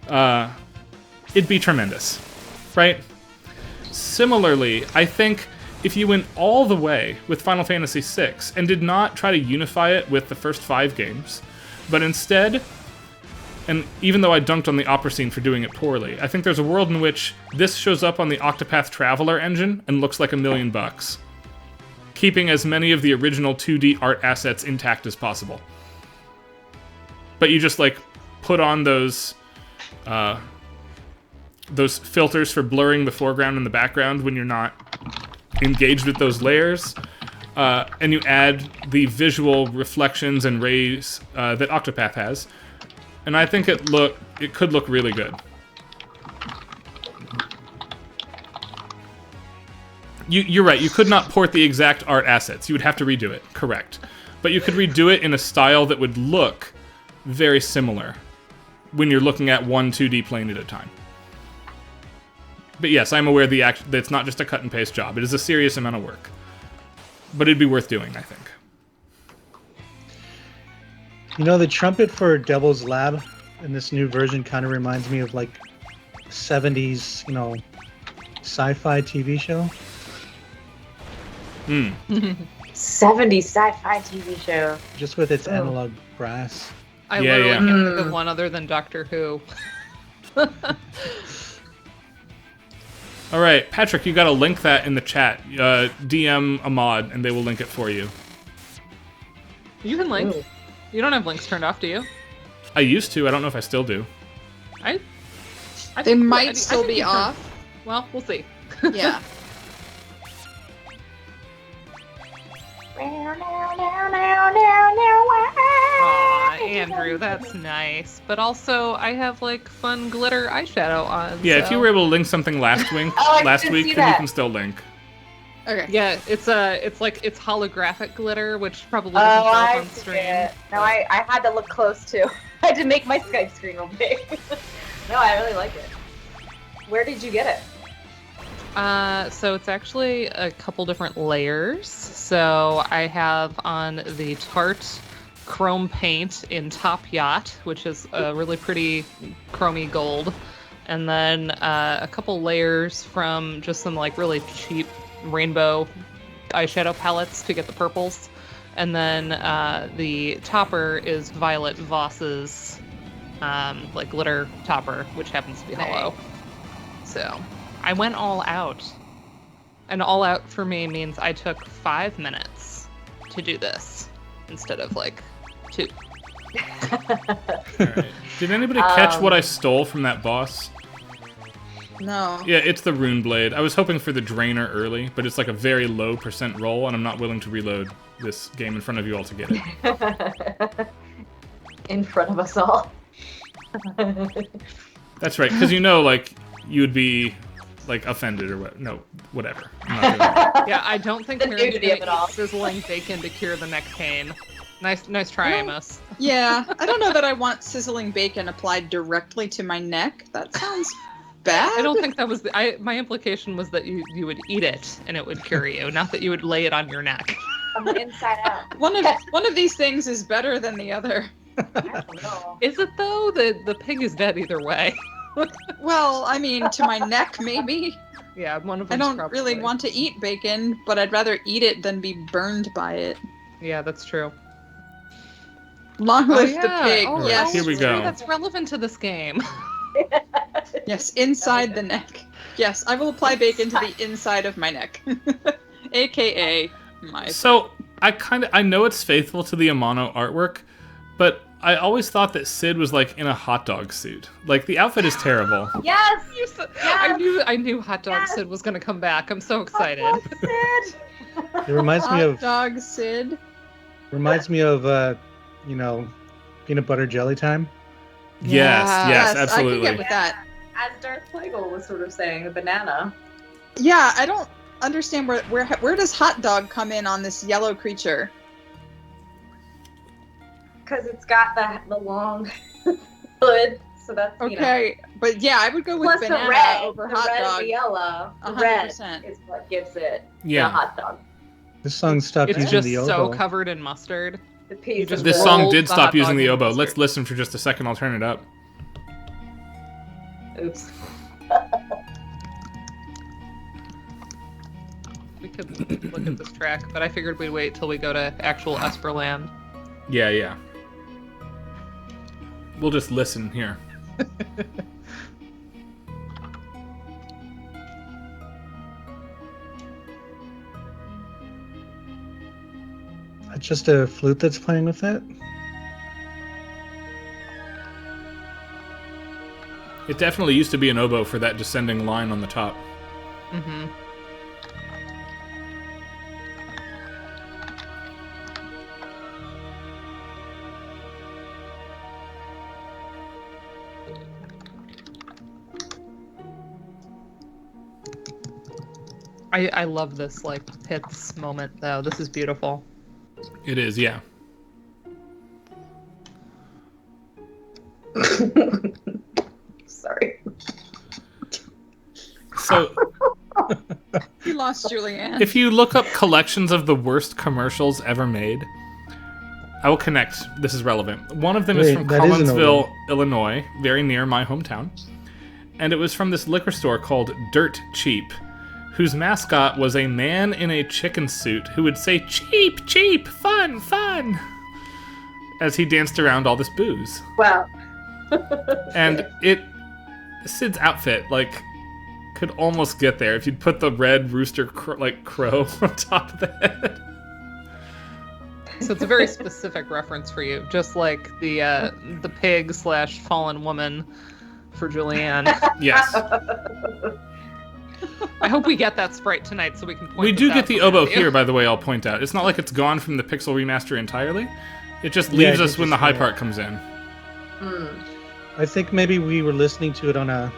It'd be tremendous, right? Similarly, I think if you went all the way with Final Fantasy VI and did not try to unify it with the first 5 games, but instead, and even though I dunked on the opera scene for doing it poorly, I think there's a world in which this shows up on the Octopath Traveler engine and looks like $1 million, keeping as many of the original 2D art assets intact as possible. But you just like put on those filters for blurring the foreground and the background when you're not engaged with those layers, and you add the visual reflections and rays that Octopath has, and I think it could look really good. You're right. You could not port the exact art assets. You would have to redo it. Correct, but you could redo it in a style that would look very similar when you're looking at one 2D plane at a time. But yes, I'm aware that it's not just a cut and paste job. It is a serious amount of work. But it'd be worth doing, I think. You know, the trumpet for Devil's Lab in this new version kind of reminds me of like 70s, sci-fi TV show. 70s sci-fi TV show. Just with its analog brass. I Yeah, literally yeah. can't think of one other than Doctor Who. All right, Patrick, you got to link that in the chat. DM a mod, and they will link it for you. You can link. Ooh. You don't have links turned off, do you? I used to. I don't know if I still do. I They think- might I still think be you can- off. Well, we'll see. Yeah. Aw, Andrew, that's nice. But also, I have like fun glitter eyeshadow on. Yeah, so. if you were able to link something last week, Oh, I last didn't week, see then you that. can still link. Okay. Yeah, it's holographic glitter, which probably Oh, doesn't show up I on see stream. it. No, I had to look close too. I had to make my Skype screen real big. No, I really like it. Where did you get it? So it's actually a couple different layers. So I have on the Tarte chrome paint in Top Yacht, which is a really pretty chromy gold. And then a couple layers from just some like really cheap rainbow eyeshadow palettes to get the purples. And then the topper is Violet Voss's like glitter topper, which happens to be hollow. So I went all out. And all out for me means I took 5 minutes to do this instead of like 2. All right. Did anybody catch what I stole from that boss? No. Yeah, it's the Rune Blade. I was hoping for the Drainer early, but it's like a very low % roll, and I'm not willing to reload this game in front of you all to get it. In front of us all. That's right, because like, you would be, like, offended or what. No, whatever. I'm not doing that. Yeah, I don't think The Mary's nudity gonna of it all. eat sizzling bacon to cure the neck pain. Nice try, I don't- Amos. Yeah, I don't know that I want sizzling bacon applied directly to my neck. That sounds bad. I don't think that was my implication was that you would eat it and it would cure you, not that you would lay it on your neck. From the inside out. One of these things is better than the other. I don't know. Is it though? The pig is dead either way. Well, I mean, to my neck, maybe. Yeah, one of I them. don't really want to eat bacon, but I'd rather eat it than be burned by it. Yeah, that's true. Long live the yeah. pig. Oh, Yes. Here we it's true. go. That's relevant to this game. Yes, inside the neck. Yes, I will apply bacon to the inside of my neck. AKA my So I know it's faithful to the Amano artwork, but I always thought that Sid was like in a hot dog suit. Like the outfit is terrible. Yes. I knew Hot Dog Sid was gonna come back. I'm so excited. It reminds me hot of dog Sid. peanut butter jelly time. Yes, I absolutely. can get with that. As Darth Plagueis was sort of saying, the banana. Yeah, I don't understand where does hot dog come in on this yellow creature? Because it's got the long hood, so that's Okay, but yeah, I would go with plus banana the red, over the hot red dog. and the yellow. The red 100%. is what gives it Yeah. the hot dog. This song stopped It's using just the so oboe. covered in mustard. The piece just of This the- song rolled did the stop hot using dog the in oboe. mustard. Let's listen for just a second. I'll turn it up. Oops. We could look at this track, but I figured we'd wait till we go to actual Esperland. Yeah. We'll just listen here. It's just a flute that's playing with it. It definitely used to be an oboe for that descending line on the top. Mm-hmm. I love this like pits moment though. This is beautiful. It is, yeah. Sorry. So You lost Julianne. if you look up collections of the worst commercials ever made, I will connect. This is relevant. One of them is Wait, from that is an Collinsville, oboe. Illinois, very near my hometown. And it was from this liquor store called Dirt Cheap, whose mascot was a man in a chicken suit who would say, "Cheap, cheap, fun, fun," as he danced around all this booze. Wow. And Sid's outfit, like, could almost get there if you'd put the red rooster crow on top of the head. So it's a very specific reference for you, just like the pig / fallen woman for Julianne. Yes. I hope we get that sprite tonight so we can point We this do out get the for oboe Matthew. here, by the way, I'll point out. It's not like it's gone from the Pixel remaster entirely. It just Yeah, leaves it us when just- the high yeah. part comes in. Hmm. I think maybe we were listening to it on a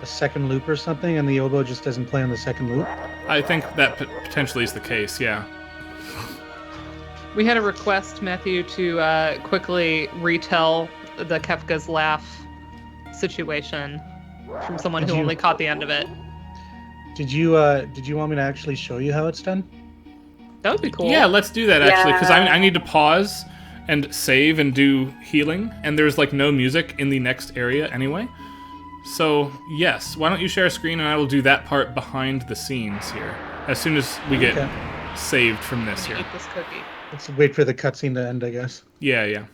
second loop or something, and the oboe just doesn't play on the second loop. I think that potentially is the case, yeah. We had a request, Matthew, to quickly retell the Kefka's laugh situation from someone who Did you- only caught the end of it. Did you want me to actually show you how it's done? That would be cool. Yeah, let's do that, actually, because Yeah. I need to pause and save and do healing, and there's, like, no music in the next area anyway. So, yes, why don't you share a screen, and I will do that part behind the scenes here, as soon as we get Okay. saved from this here. Eat this cookie. Let's wait for the cutscene to end, I guess. Yeah.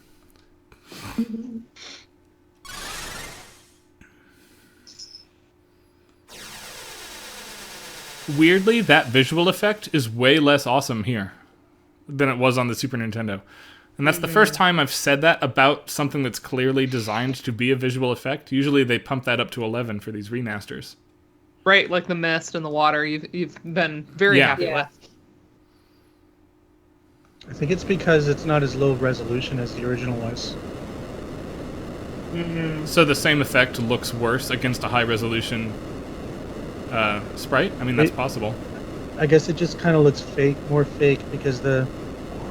Weirdly, that visual effect is way less awesome here than it was on the Super Nintendo. And that's the first time I've said that about something that's clearly designed to be a visual effect. Usually they pump that up to 11 for these remasters. Right, like the mist and the water you've been very Yeah. happy Yeah. with. I think it's because it's not as low resolution as the original was. So the same effect looks worse against a high resolution sprite? I mean, that's possible. I guess it just kind of looks fake, more fake, because the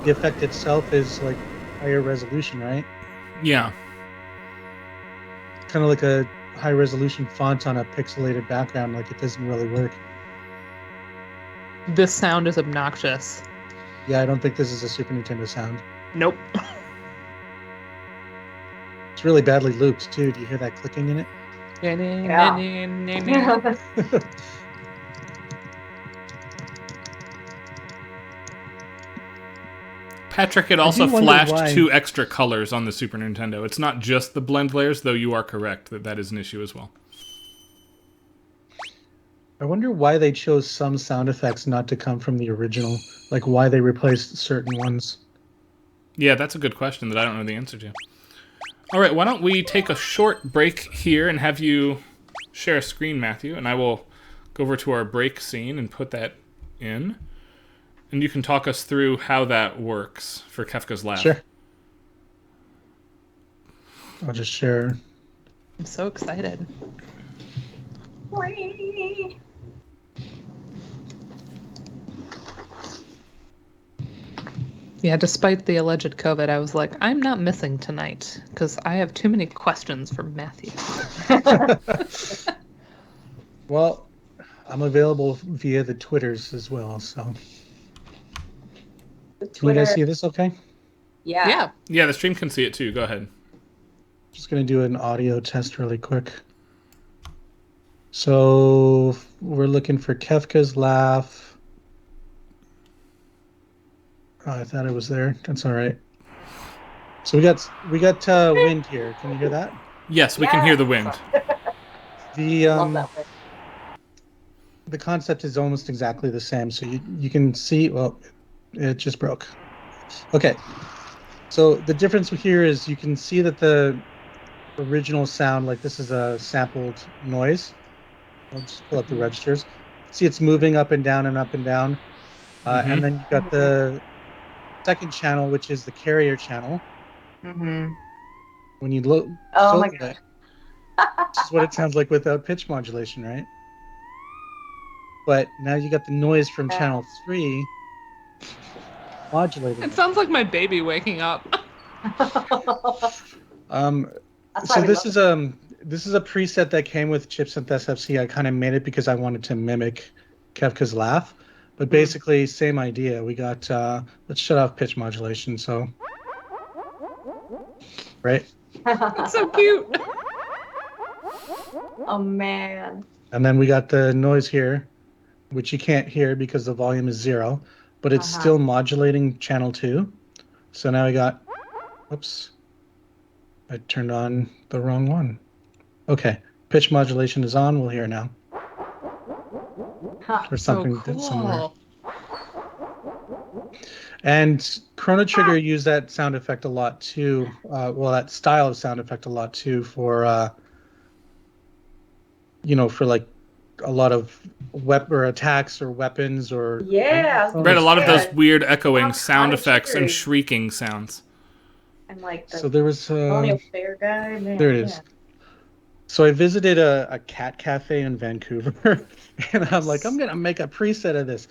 effect itself is like higher resolution, right? Yeah. Kind of like a high resolution font on a pixelated background, like it doesn't really work. This sound is obnoxious. Yeah, I don't think this is a Super Nintendo sound. Nope. It's really badly looped too. Do you hear that clicking in it? Yeah. Patrick, it also do wonder flashed why. 2 extra colors on the Super Nintendo. It's not just the blend layers, though you are correct that that is an issue as well. I wonder why they chose some sound effects not to come from the original. Like why they replaced certain ones. Yeah, that's a good question that I don't know the answer to. All right, why don't we take a short break here and have you share a screen, Matthew, and I will go over to our break scene and put that in. And you can talk us through how that works for Kefka's Laugh. Sure. I'll just share. I'm so excited. Yeah, despite the alleged COVID, I was like, I'm not missing tonight because I have too many questions for Matthew. Well, I'm available via the Twitters as well, so. The Can you guys Twitter. see this okay? Yeah. Yeah. Yeah, the stream can see it too. Go ahead. Just going to do an audio test really quick. So we're looking for Kefka's Laugh. Oh, I thought it was there. That's all right. So we got wind here. Can you hear that? Yes, we can hear the wind. The Love that one. the concept is almost exactly the same. So you can see. Well, it just broke. Okay. So the difference here is you can see that the original sound, like this is a sampled noise. I'll just pull up the registers. See, it's moving up and down and up and down. And then you've got the second channel, which is the carrier channel. Mm-hmm. When you look, Oh my this god. is what it sounds like without pitch modulation, right? But now you got the noise from channel 3 modulated. It sounds like my baby waking up. That's why So we this love is a preset that came with Chipsynth SFC. I kind of made it because I wanted to mimic Kefka's Laugh, but basically same idea. We got let's shut off pitch modulation. So right, It's so cute. Oh man. and then we got the noise here, which you can't hear because the volume is 0, but it's still modulating channel 2. So now we got, whoops, I turned on the wrong one. Okay, pitch modulation is on. We'll hear now. Or something So similar. cool. And Chrono Trigger used that sound effect a lot too. Well, that style of sound effect a lot too for, for like a lot of attacks or weapons or. Yeah. Right, a lot of those Yeah. weird echoing Wow, sound how effects and triggery. shrieking sounds. And like the So there was. colonial fair guy. Man, There it is. So I visited a cat cafe in Vancouver, and I'm like, I'm gonna make a preset of this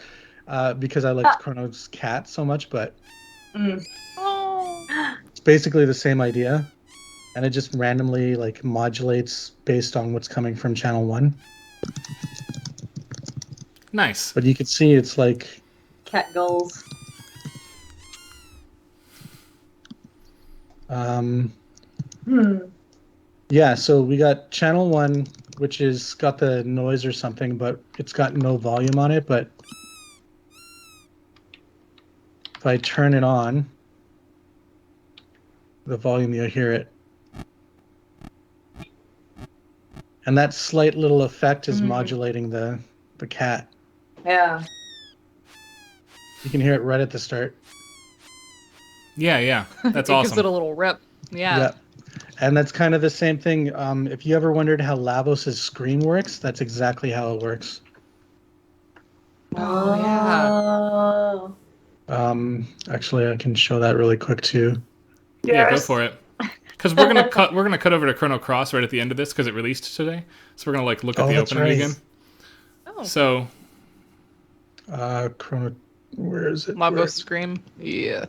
because I liked Chrono's cat so much. But Mm. Oh. it's basically the same idea, and it just randomly like modulates based on what's coming from channel 1. Nice. But you can see it's like Cat goals. Yeah, so we got channel 1, which is got the noise or something, but it's got no volume on it. But if I turn it on, the volume, you'll hear it. And that slight little effect is modulating the cat. Yeah. You can hear it right at the start. Yeah, that's It gives awesome. it a little rip. Yeah. Yeah. And that's kind of the same thing. If you ever wondered how Lavos' scream works, that's exactly how it works. Oh, yeah. Actually, I can show that really quick too. Yeah, go for it. Because we're gonna cut over to Chrono Cross right at the end of this because it released today. So we're gonna look at the that's opening right. again. Oh. So Chrono, where is it? Lavos scream. Yeah.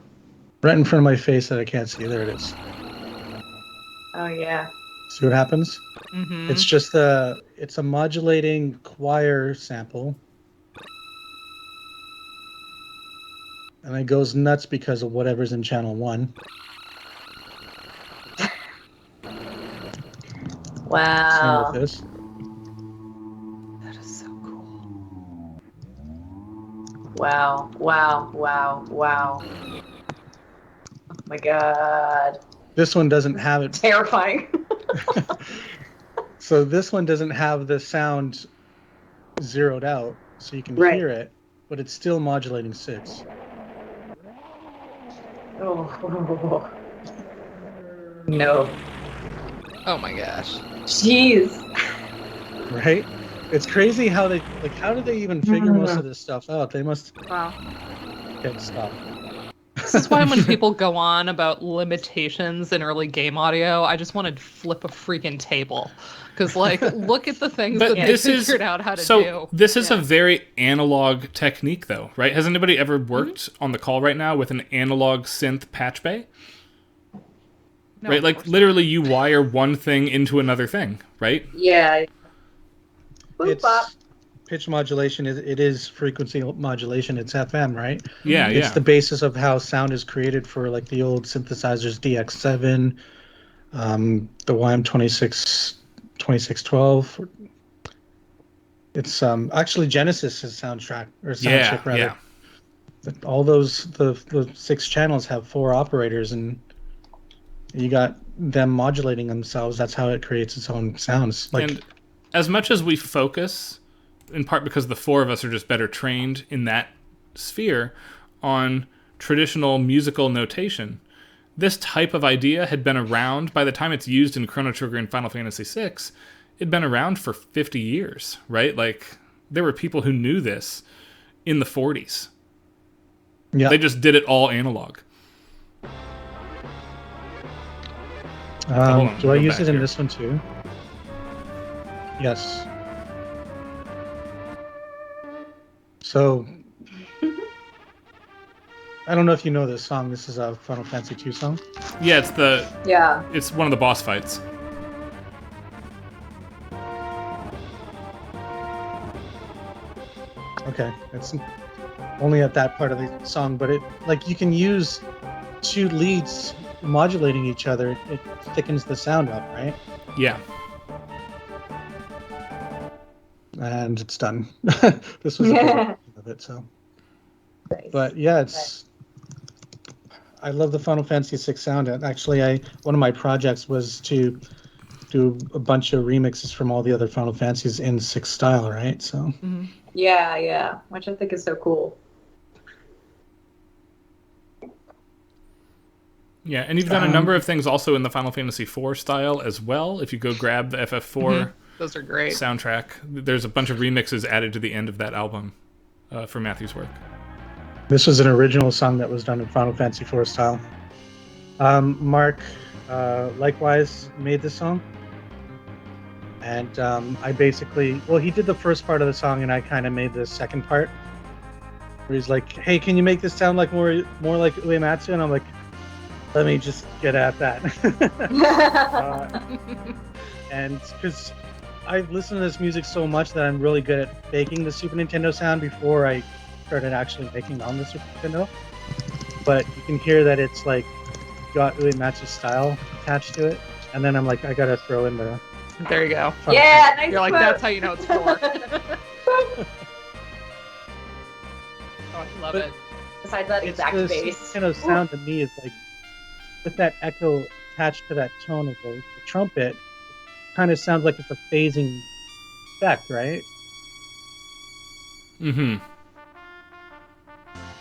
Right in front of my face that I can't see. There it is. Oh yeah. See what happens? Mm-hmm. It's just it's a modulating choir sample. And it goes nuts because of whatever's in channel 1. Wow. Same with this. That is so cool. Wow. Wow. Wow. Wow. My God. This one doesn't have it. Terrifying. So this one doesn't have the sound zeroed out, so you can Right. hear it, but it's still modulating 6. Oh. No. Oh my gosh. Jeez. Right? It's crazy how they how do they even figure most of this stuff out? They must Wow. stop. This is why when people go on about limitations in early game audio, I just want to flip a freaking table. Because, like, look at the things But that they this is figured out how to so. do. This is a Yeah. very analog technique, though, right? Has anybody ever worked on the call right now with an analog synth patch bay? No, Right, of like course literally, you wire one thing into another thing, right? Yeah. Boop bop. It's pitch modulation. It is frequency modulation. It's FM, right? Yeah, It's yeah. the basis of how sound is created for like the old synthesizers, DX7, the YM2612. It's actually Genesis's soundtrack or sound Yeah, chip rather. yeah. But all those the 6 channels have 4 operators, and you got them modulating themselves. That's how it creates its own sounds. Like And as much as we focus, in part because the 4 of us are just better trained in that sphere, on traditional musical notation, this type of idea had been around by the time it's used in Chrono Trigger and Final Fantasy VI. It'd been around for 50 years, right? Like, there were people who knew this in the 40s. yeah. They just did it all analog. Hold on, Do I go use back it in here. this one too? Yes. So, I don't know if you know this song. This is a Final Fantasy II song. Yeah, Yeah. it's one of the boss fights. Okay, it's only at that part of the song, but it like you can use 2 leads modulating each other. It thickens the sound up, right? Yeah. And it's done. This was a bit of it, so. But yeah, it's. I love the Final Fantasy VI sound. And actually, one of my projects was to do a bunch of remixes from all the other Final Fantasies in 6 style, right? So Yeah, which I think is so cool. Yeah, and you've done a number of things also in the Final Fantasy IV style as well. If you go grab the FF4 Those are great. soundtrack, there's a bunch of remixes added to the end of that album for Matthew's work. this was an original song that was done in Final Fantasy IV style. Mark, likewise, made this song. And I basically, well, he did the first part of the song, and I kind of made the second part. Where he's like, "Hey, can you make this sound like more like Uematsu?" And I'm like, "Let me just get at that." And because I've listened to this music so much that I'm really good at faking the Super Nintendo sound before I started actually making it on the Super Nintendo. But you can hear that it's like got Uematsu style attached to it. And then I'm like, I gotta throw in the. There you go. Yeah, nice. You're like, quote. that's how you know it's 4. Oh, I love But- it. Besides that It's exact the bass. Super Nintendo sound to me is like with that echo attached to that tone of the trumpet. Kind of sounds like it's a phasing effect, right? Mm-hmm.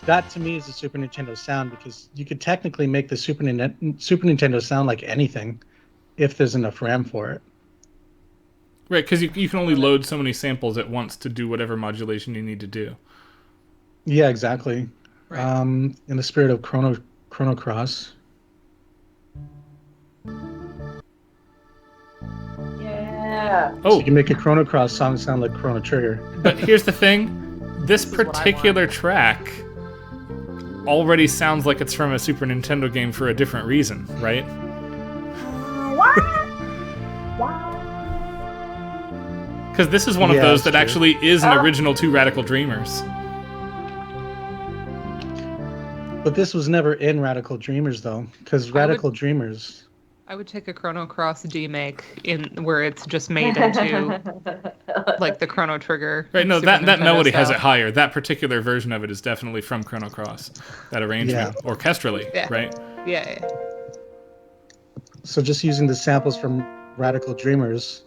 That to me is the Super Nintendo sound because you could technically make the Super Nintendo sound like anything if there's enough RAM for it. Right, because you can only load so many samples at once to do whatever modulation you need to do. Yeah, exactly. Right. In the spirit of Chrono Cross. Yeah. So Oh, you can make a Chrono Cross song sound like Chrono Trigger. but here's the thing. This is what I want. particular track already sounds like it's from a Super Nintendo game for a different reason, right? Because this is one of Yeah, those that's that true. actually is an Oh. original to Radical Dreamers. But this was never in Radical Dreamers though, because Radical Dreamers. I would take a Chrono Cross demake in where it's just made into like the Chrono Trigger. Right, no, Super that Nintendo melody has style. it higher. That particular version of it is definitely from Chrono Cross. That arrangement, orchestrally, Yeah. right? Yeah. So just using the samples from Radical Dreamers,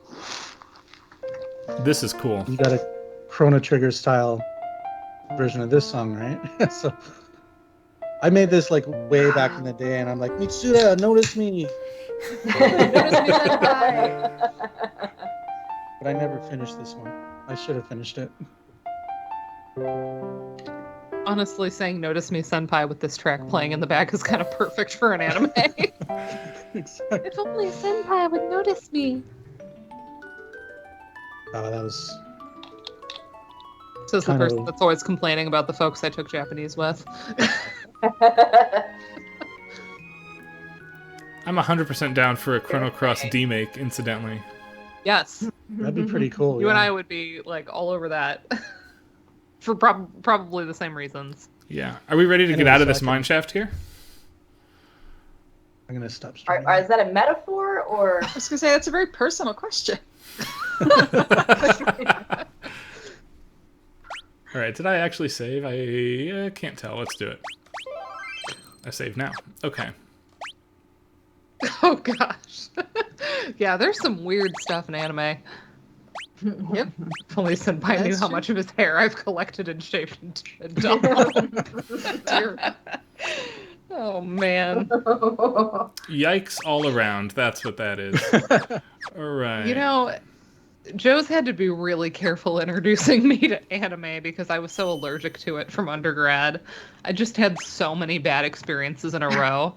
This is cool. you got a Chrono Trigger style version of this song, right? So I made this like way back in the day, and I'm like, Mitsuda, notice me. Notice me, senpai. But I never finished this one. I should have finished it. Honestly, saying "Notice Me, Senpai" with this track playing in the back is kind of perfect for an anime. Exactly. If only Senpai would notice me. Oh, that was Says the kind person of- that's always complaining about the folks I took Japanese with. I'm 100% down for a Chrono Cross demake, incidentally. Yes, that'd be pretty cool. you and yeah. I would be like all over that for probably the same reasons. Yeah. Are we ready to get Anyway, out of so this I can- mine shaft here? I'm gonna stop streaming. Is that a metaphor or? I was gonna say that's a very personal question. All right, did I actually save? I can't tell. Let's do it. I save now. Okay. Oh gosh, yeah, there's some weird stuff in anime. Yep. If only Senpai knew That's how true. much of his hair I've collected and shaped into a doll. Dear. Oh man. Yikes all around. That's what that is. All right. You know, Joe's had to be really careful introducing me to anime because I was so allergic to it from undergrad. I just had so many bad experiences in a row.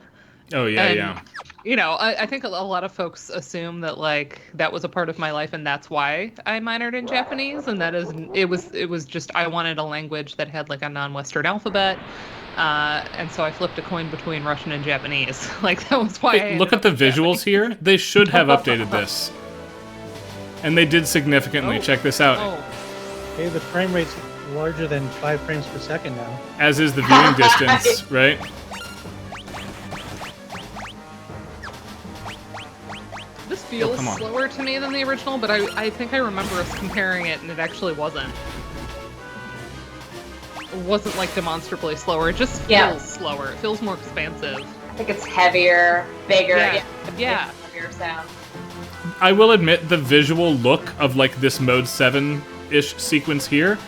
Oh, yeah, And, yeah. You know, I think a lot of folks assume that like that was a part of my life and that's why I minored in Japanese, and that is it was just I wanted a language that had like a non-Western alphabet. And so I flipped a coin between Russian and Japanese. Like that was why. Hey, look at the visuals here. They should have updated this. And they did significantly. Oh. Check this out. Oh, Hey, the frame rate's larger than 5 frames per second now. As is the viewing distance, right? this feels come on. slower to me than the original, but I think I remember us comparing it, and it actually wasn't. It wasn't like demonstrably slower. It just feels Yeah. slower. It feels more expansive. I think it's heavier, bigger. Yeah. Heavier sound. I will admit the visual look of like this mode 7-ish sequence here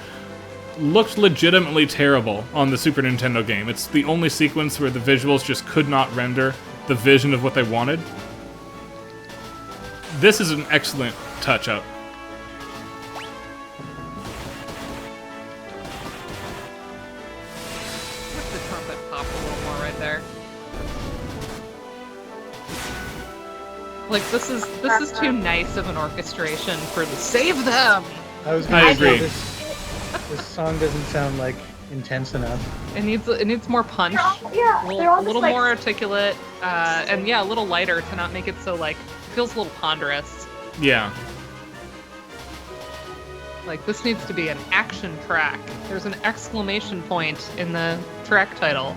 looked legitimately terrible on the Super Nintendo game. It's the only sequence where the visuals just could not render the vision of what they wanted. This is an excellent touch-up. Have the trumpet pop a little more right there. Like this is too nice of an orchestration for the save them. I was I gonna say agree. this song doesn't sound like intense enough. It needs more punch. Yeah, A they're all little just like, more articulate, and yeah, a little lighter to not make it so like feels a little ponderous. Yeah. Like this needs to be an action track. There's an exclamation point in the track title.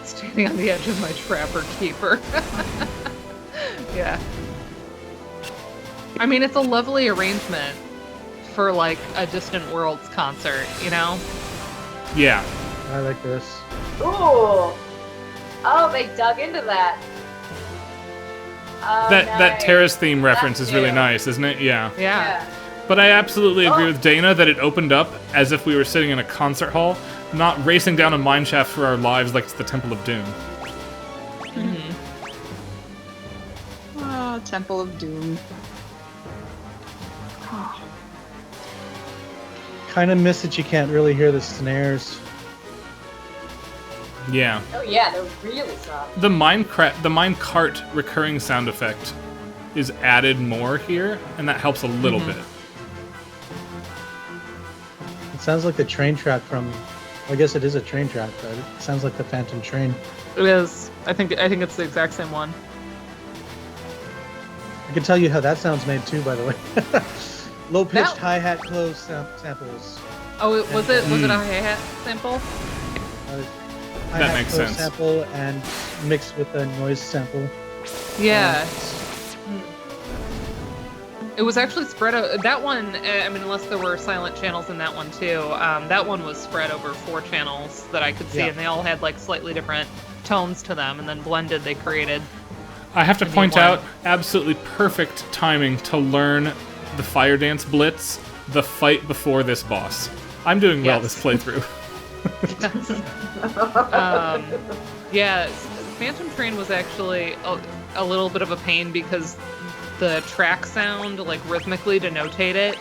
Standing on the edge of my trapper keeper. Yeah. I mean, it's a lovely arrangement for like a Distant Worlds concert, you know? Yeah. I like this. ooh. Oh, they dug into that. Oh, That nice. Terrace theme reference That's is really new. nice, isn't it? Yeah. Yeah. But I absolutely agree Oh. with Dana that it opened up as if we were sitting in a concert hall, not racing down a mineshaft for our lives like it's the Temple of Doom. Mhm. Oh, Temple of Doom. Kind of miss that you can't really hear the snares. Yeah. Oh yeah, they're really soft. The minecart recurring sound effect is added more here, and that helps a little bit. It sounds like the train track from. I guess it is a train track, but it sounds like the Phantom Train. It is. I think it's the exact same one. I can tell you how that sounds made too, by the way. Low pitched That- hi-hat close samples. Oh, was it a hi-hat sample? Hi-hat makes close sense. Sample and mixed with a noise sample. Yeah. It was actually spread out. That one, I mean, unless there were silent channels in that one too. That one was spread over 4 channels that I could see, Yeah. and they all had like slightly different tones to them, and then blended they created. I have to a new point one. out, absolutely perfect timing to learn the Fire Dance Blitz, the fight before this boss. I'm doing well Yes. this playthrough. Yeah, Phantom Train was actually a little bit of a pain because the track sound, like rhythmically to notate it,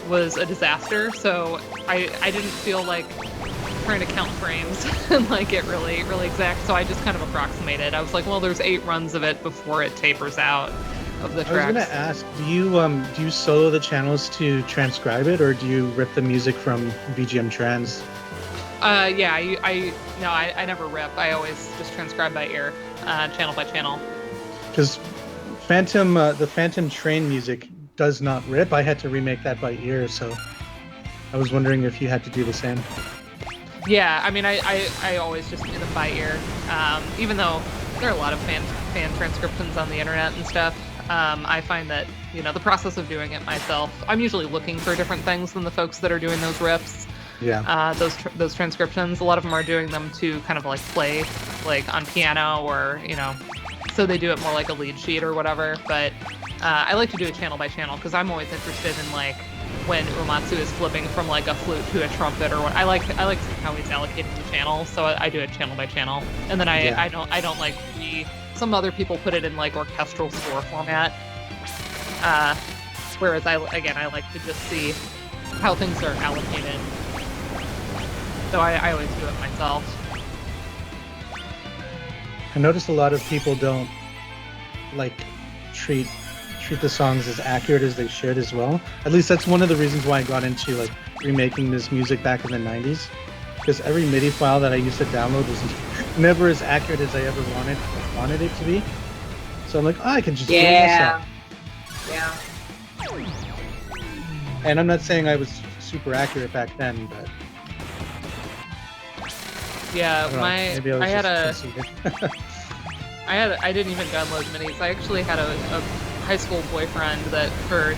was a disaster. So I didn't feel like trying to count frames and like get really, really exact. So I just kind of approximated. I was like, well, there's 8 runs of it before it tapers out of the I was tracks. gonna ask, do you solo the channels to transcribe it, or do you rip the music from BGM Trans? Yeah, I never rip. I always just transcribe by ear, channel by channel. Because the Phantom Train music does not rip. I had to remake that by ear, so I was wondering if you had to do the same. Yeah, I mean, I always just do them by ear. Even though there are a lot of fan transcriptions on the internet and stuff, I find that, the process of doing it myself, I'm usually looking for different things than the folks that are doing those riffs. Yeah. Those transcriptions, a lot of them are doing them to kind of like play like on piano or, so they do it more like a lead sheet or whatever. But I like to do it channel by channel because I'm always interested in like when Uematsu is flipping from like a flute to a trumpet or what. I like seeing how he's allocating the channel, so I do it channel by channel. And then I don't like some other people put it in like orchestral score format. Whereas I like to just see how things are allocated. So I always do it myself. I noticed a lot of people don't like treat the songs as accurate as they should as well. At least that's one of the reasons why I got into like remaking this music back in the 90s. Because every MIDI file that I used to download was never as accurate as I ever wanted it to be. So I'm like, I can just do this up. Yeah. And I'm not saying I was super accurate back then, but Yeah, I don't know, maybe I was I didn't even download minis. I actually had a high school boyfriend that for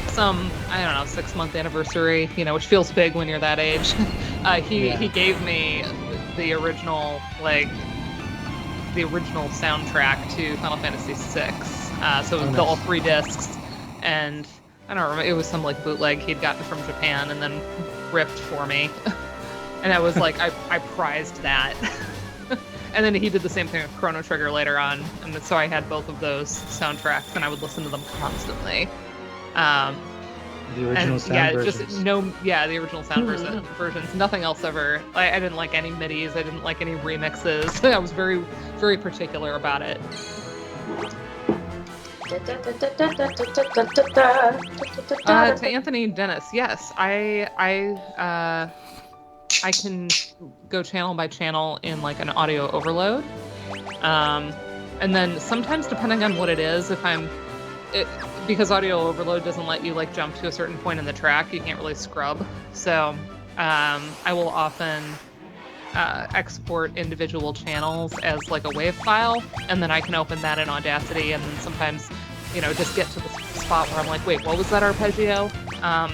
some, 6-month anniversary, which feels big when you're that age, he gave me the original soundtrack to Final Fantasy VI. So it was all 3 discs, and I don't remember, it was some like bootleg he'd gotten from Japan and then ripped for me. And I was like, I prized that. And then he did the same thing with Chrono Trigger later on, and so I had both of those soundtracks, and I would listen to them constantly. The original sound versions. The original sound versions. Nothing else ever. I didn't like any MIDIs. I didn't like any remixes. I was very, very particular about it. To Anthony Dennis, yes, I can go channel by channel in like an audio overload. And then sometimes depending on what it is, because audio overload doesn't let you like jump to a certain point in the track, you can't really scrub. So I will often export individual channels as like a WAV file, and then I can open that in Audacity, and then sometimes just get to the spot where I'm like, wait, what was that arpeggio?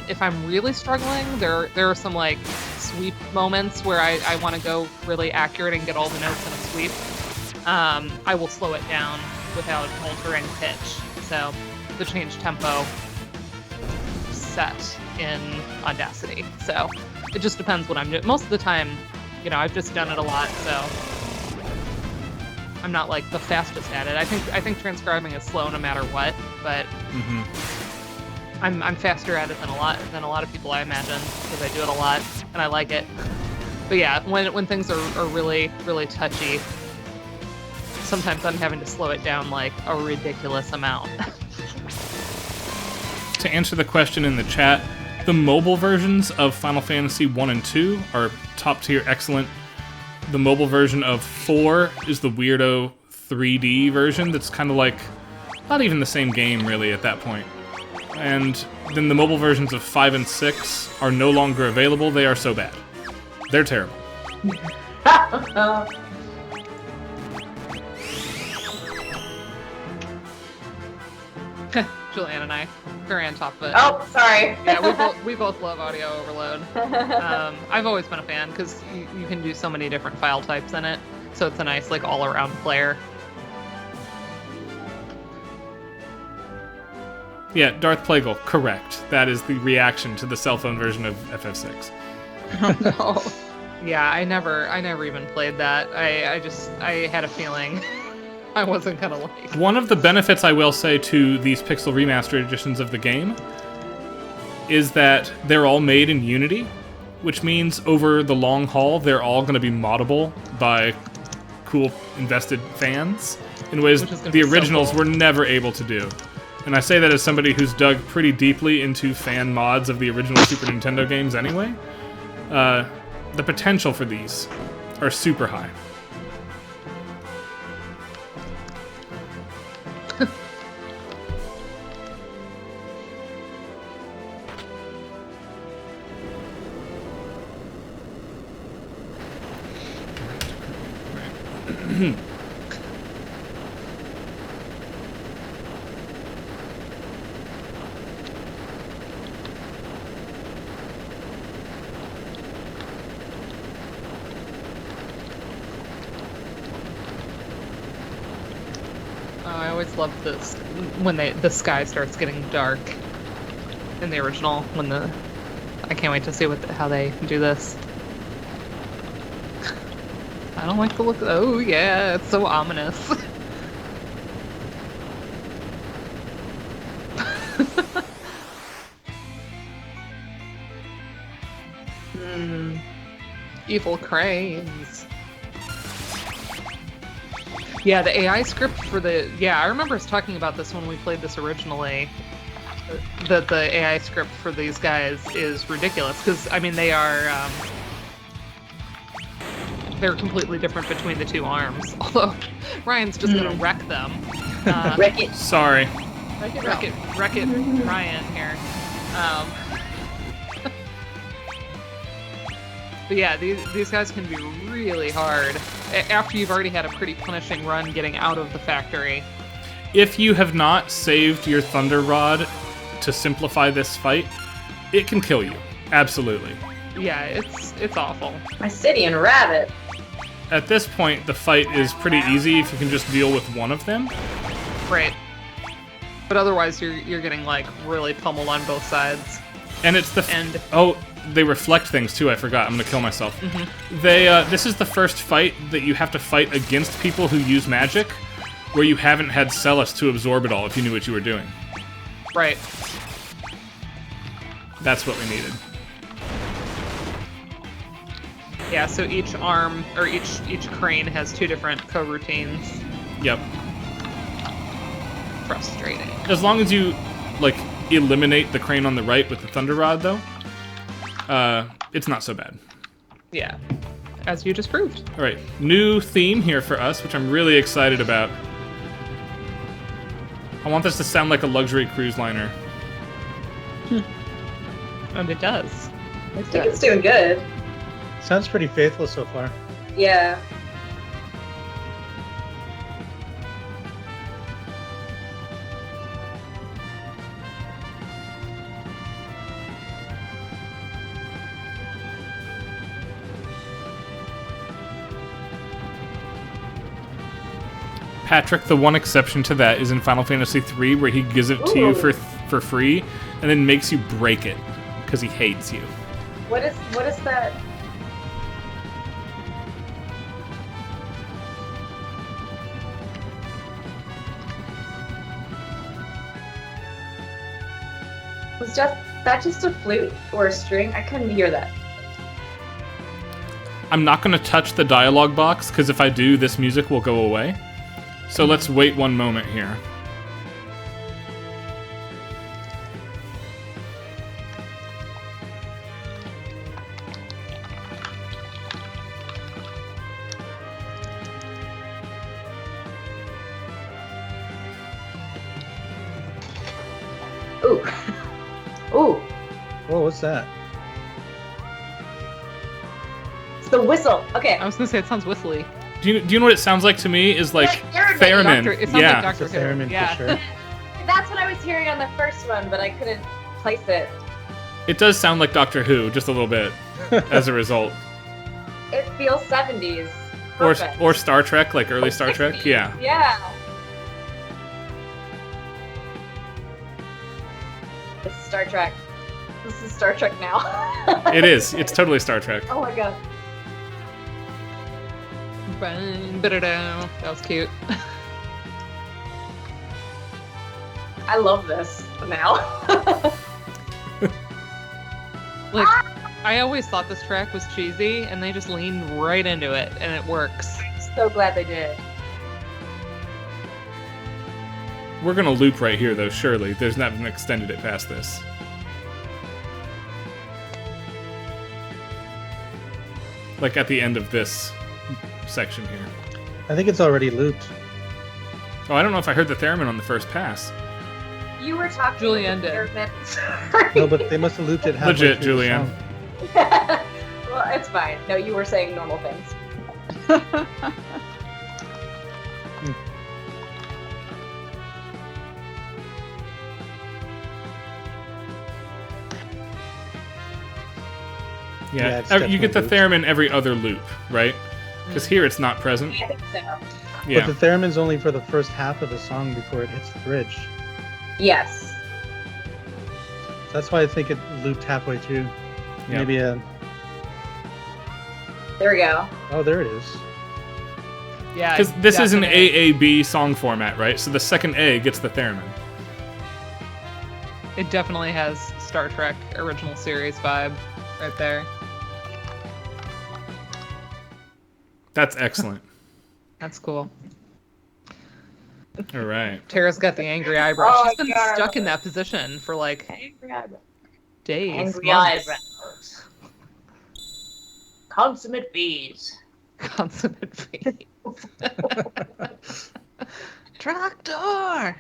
If I'm really struggling, there are some like sweep moments where I want to go really accurate and get all the notes in a sweep. I will slow it down without altering pitch. So the change tempo set in Audacity. So it just depends what I'm doing. Most of the time, I've just done it a lot, so I'm not like the fastest at it. I think transcribing is slow no matter what, but I'm faster at it than a lot of people, I imagine, because I do it a lot and I like it. But yeah, when things are really, really touchy, sometimes I'm having to slow it down like a ridiculous amount. To answer the question in the chat, the mobile versions of Final Fantasy 1 and 2 are top tier excellent. The mobile version of 4 is the weirdo 3D version that's kind of like not even the same game really at that point. And then the mobile versions of 5 and 6 are no longer available. They are so bad. They're terrible. Julianne and I, very on top of it. Oh, sorry. Yeah, we both love audio overload. I've always been a fan because you can do so many different file types in it, so it's a nice like all around player. Yeah, Darth Plagueis, correct. That is the reaction to the cell phone version of FF6. Oh no. Yeah, I never even played that. I had a feeling I wasn't gonna like. One of the benefits I will say to these Pixel Remastered editions of the game is that they're all made in Unity, which means over the long haul, they're all going to be moddable by cool, invested fans in ways the originals were never able to do. And I say that as somebody who's dug pretty deeply into fan mods of the original Super Nintendo games anyway. The potential for these are super high. I always loved this when the sky starts getting dark in the original. I can't wait to see how they do this. I don't like the look. Oh yeah, it's so ominous. Evil cranes. Yeah, the AI script for I remember us talking about this when we played this originally, that the AI script for these guys is ridiculous, because, I mean, they're completely different between the two arms, although Ryan's just gonna wreck them. Wreck it. Sorry. Wreck it, Ryan here. But yeah, these guys can be really hard after you've already had a pretty punishing run getting out of the factory. If you have not saved your Thunder Rod to simplify this fight, it can kill you. Absolutely. Yeah, it's awful. My city and rabbit. At this point, the fight is pretty easy if you can just deal with one of them. Right. But otherwise, you're getting like really pummeled on both sides. And it's they reflect things too. I forgot. I'm gonna kill myself. This is the first fight that you have to fight against people who use magic, where you haven't had Celis to absorb it all if you knew what you were doing. Right. That's what we needed. Yeah. So each arm or each crane has two different coroutines. Yep. Frustrating. As long as you like eliminate the crane on the right with the Thunder Rod, though. It's not so bad. Yeah, as you just proved. All right, new theme here for us, which I'm really excited about. I want this to sound like a luxury cruise liner. And it does. I think it's doing good. Sounds pretty faithful so far. Yeah. Patrick, the one exception to that is in Final Fantasy III, where he gives it to you for free, and then makes you break it because he hates you. What is that? Was that just a flute or a string? I couldn't hear that. I'm not going to touch the dialogue box because if I do, this music will go away. So let's wait one moment here. Ooh. Ooh. Whoa, what's that? It's the whistle. Okay. I was gonna say it sounds whistly. Do you know what it sounds like to me? Is like Theremin. theremin. It sounds Yeah. like Dr. It's a theremin Yeah. for sure. that's what I was hearing on the first one, but I couldn't place it. It does sound like Doctor Who, just a little bit, as a result. It feels 70s. Or Perfect. Star Trek, like early Star Trek. Yeah. Yeah. This is Star Trek. This is Star Trek now. It is. It's totally Star Trek. Oh my god. That was cute. I love this now. Like, I always thought this track was cheesy, and they just leaned right into it, and it works. So glad they did. We're gonna loop right here, though. Surely, there's not been extended it past this. Like at the end of this section here. I think it's already looped. Oh, I don't know if I heard the theremin on the first pass. You were talking Julianne with did. the No, but they must have looped it halfway Legit, through the Julianne. song. Well, it's fine. No, you were saying normal things. Yeah, it's you get the definitely theremin every other loop, right? Because here it's not present. I think so. Yeah. But the theremin's only for the first half of the song before it hits the bridge. Yes. That's why I think it looped halfway through. Yeah. Maybe a... There we go. Oh, there it is. Yeah. Because this is an definitely. AAB song format, right? So the second A gets the theremin. It definitely has Star Trek original series vibe right there. That's excellent. That's cool. All right. Tara's got the angry eyebrow. Oh, She's been God. stuck in that position for like Angry eyebrows. days. Angry months. eyebrows. Consummate bees. Consummate feet. Tractor.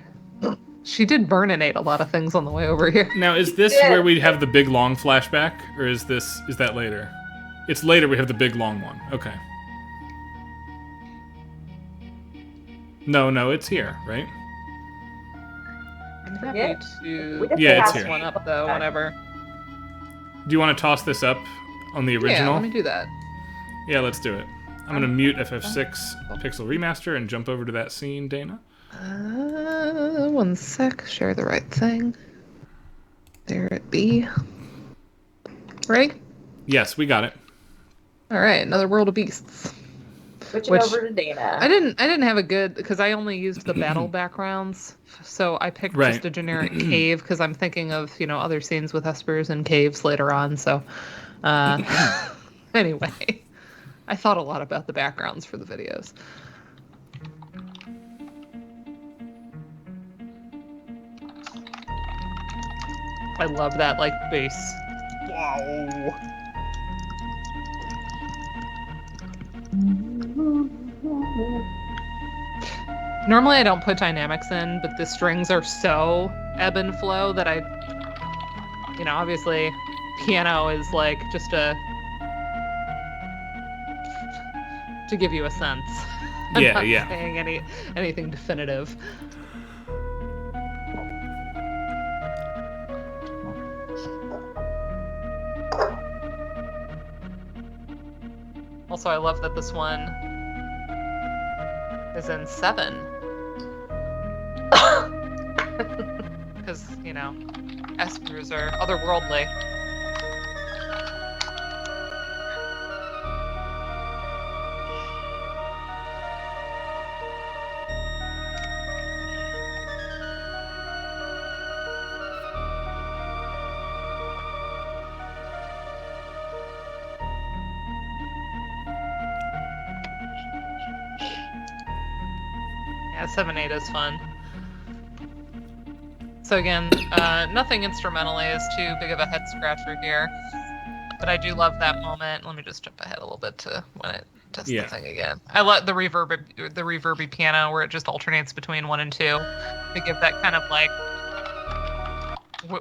She did burninate a lot of things on the way over here. Now, is this Yeah. where we have the big long flashback, or is that later? It's later. We have the big long one. Okay. No, it's here, right? I'm happy Yeah. to We did Yeah, it's have here. one up though. Whenever. Do you want to toss this up on the Yeah, original? let me do that. Yeah, let's do it. I'm gonna mute FF6 Pixel Remaster and jump over to that scene, Dana. 1 sec. Share the right thing. There it be. Right. Yes, we got it. All right. Another World of Beasts. Switching Which- over to Dana. I didn't have a good because I only used the battle backgrounds, so I picked Right. just a generic cave because I'm thinking of other scenes with espers and caves later on. So, anyway, I thought a lot about the backgrounds for the videos. I love that like bass. Wow. Normally I don't put dynamics in, but the strings are so ebb and flow that obviously piano is like just to give you a sense. I'm Yeah, not yeah. saying anything definitive. Also, I love that this one is in 7. Because, espers are otherworldly. Yeah, 7/8 is fun. So again, nothing instrumentally is too big of a head scratcher here, but I do love that moment. Let me just jump ahead a little bit to when it does Yeah. the thing again. I love the reverby piano where it just alternates between 1 and 2 to give that kind of like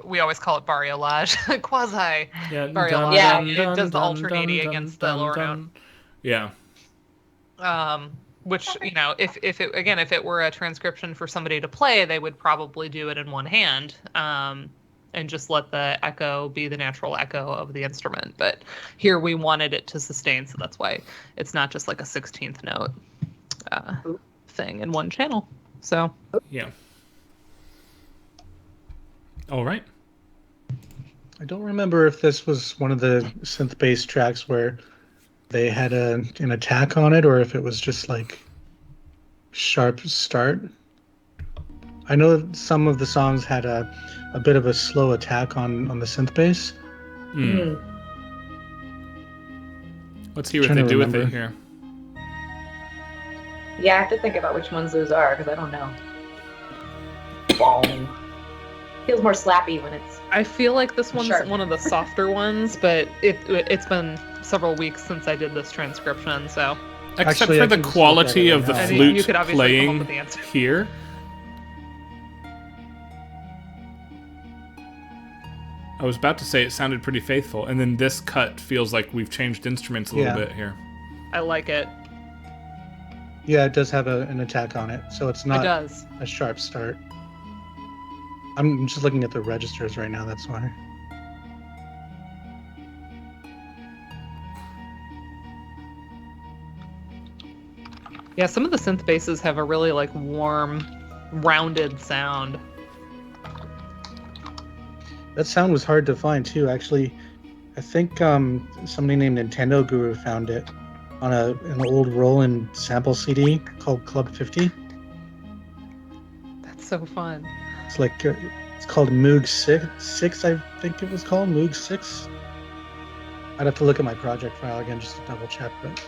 we always call it bariolage, quasi Yeah. bariolage. Yeah. It does the alternating against the lower note. Yeah. Which, you know, if it were a transcription for somebody to play, they would probably do it in one hand, and just let the echo be the natural echo of the instrument. But here we wanted it to sustain, so that's why it's not just like a 16th note thing in one channel. So Yeah. All right. I don't remember if this was one of the synth-based tracks where they had an attack on it, or if it was just like sharp start. I know that some of the songs had a bit of a slow attack on the synth bass. Let's hear what they do with it here. Yeah, I have to think about which ones those are because I don't know. Feels more slappy when it's. I feel like this one's Sharp. one of the softer ones, but it's been several weeks since I did this transcription, so. Except Actually, for I the can just quality look at it of the right now. I mean, you flute could obviously come up with playing the answer. here. I was about to say it sounded pretty faithful, and then this cut feels like we've changed instruments a little Yeah. bit here. I like it. Yeah, it does have an attack on it, so it's It not does. a sharp start. I'm just looking at the registers right now, that's why. Yeah, some of the synth basses have a really like warm, rounded sound. That sound was hard to find too, actually. I think somebody named Nintendo Guru found it on an old Roland sample CD called Club 50. That's so fun. It's like it's called Moog 6, I think it was called Moog 6. I'd have to look at my project file again just to double check, but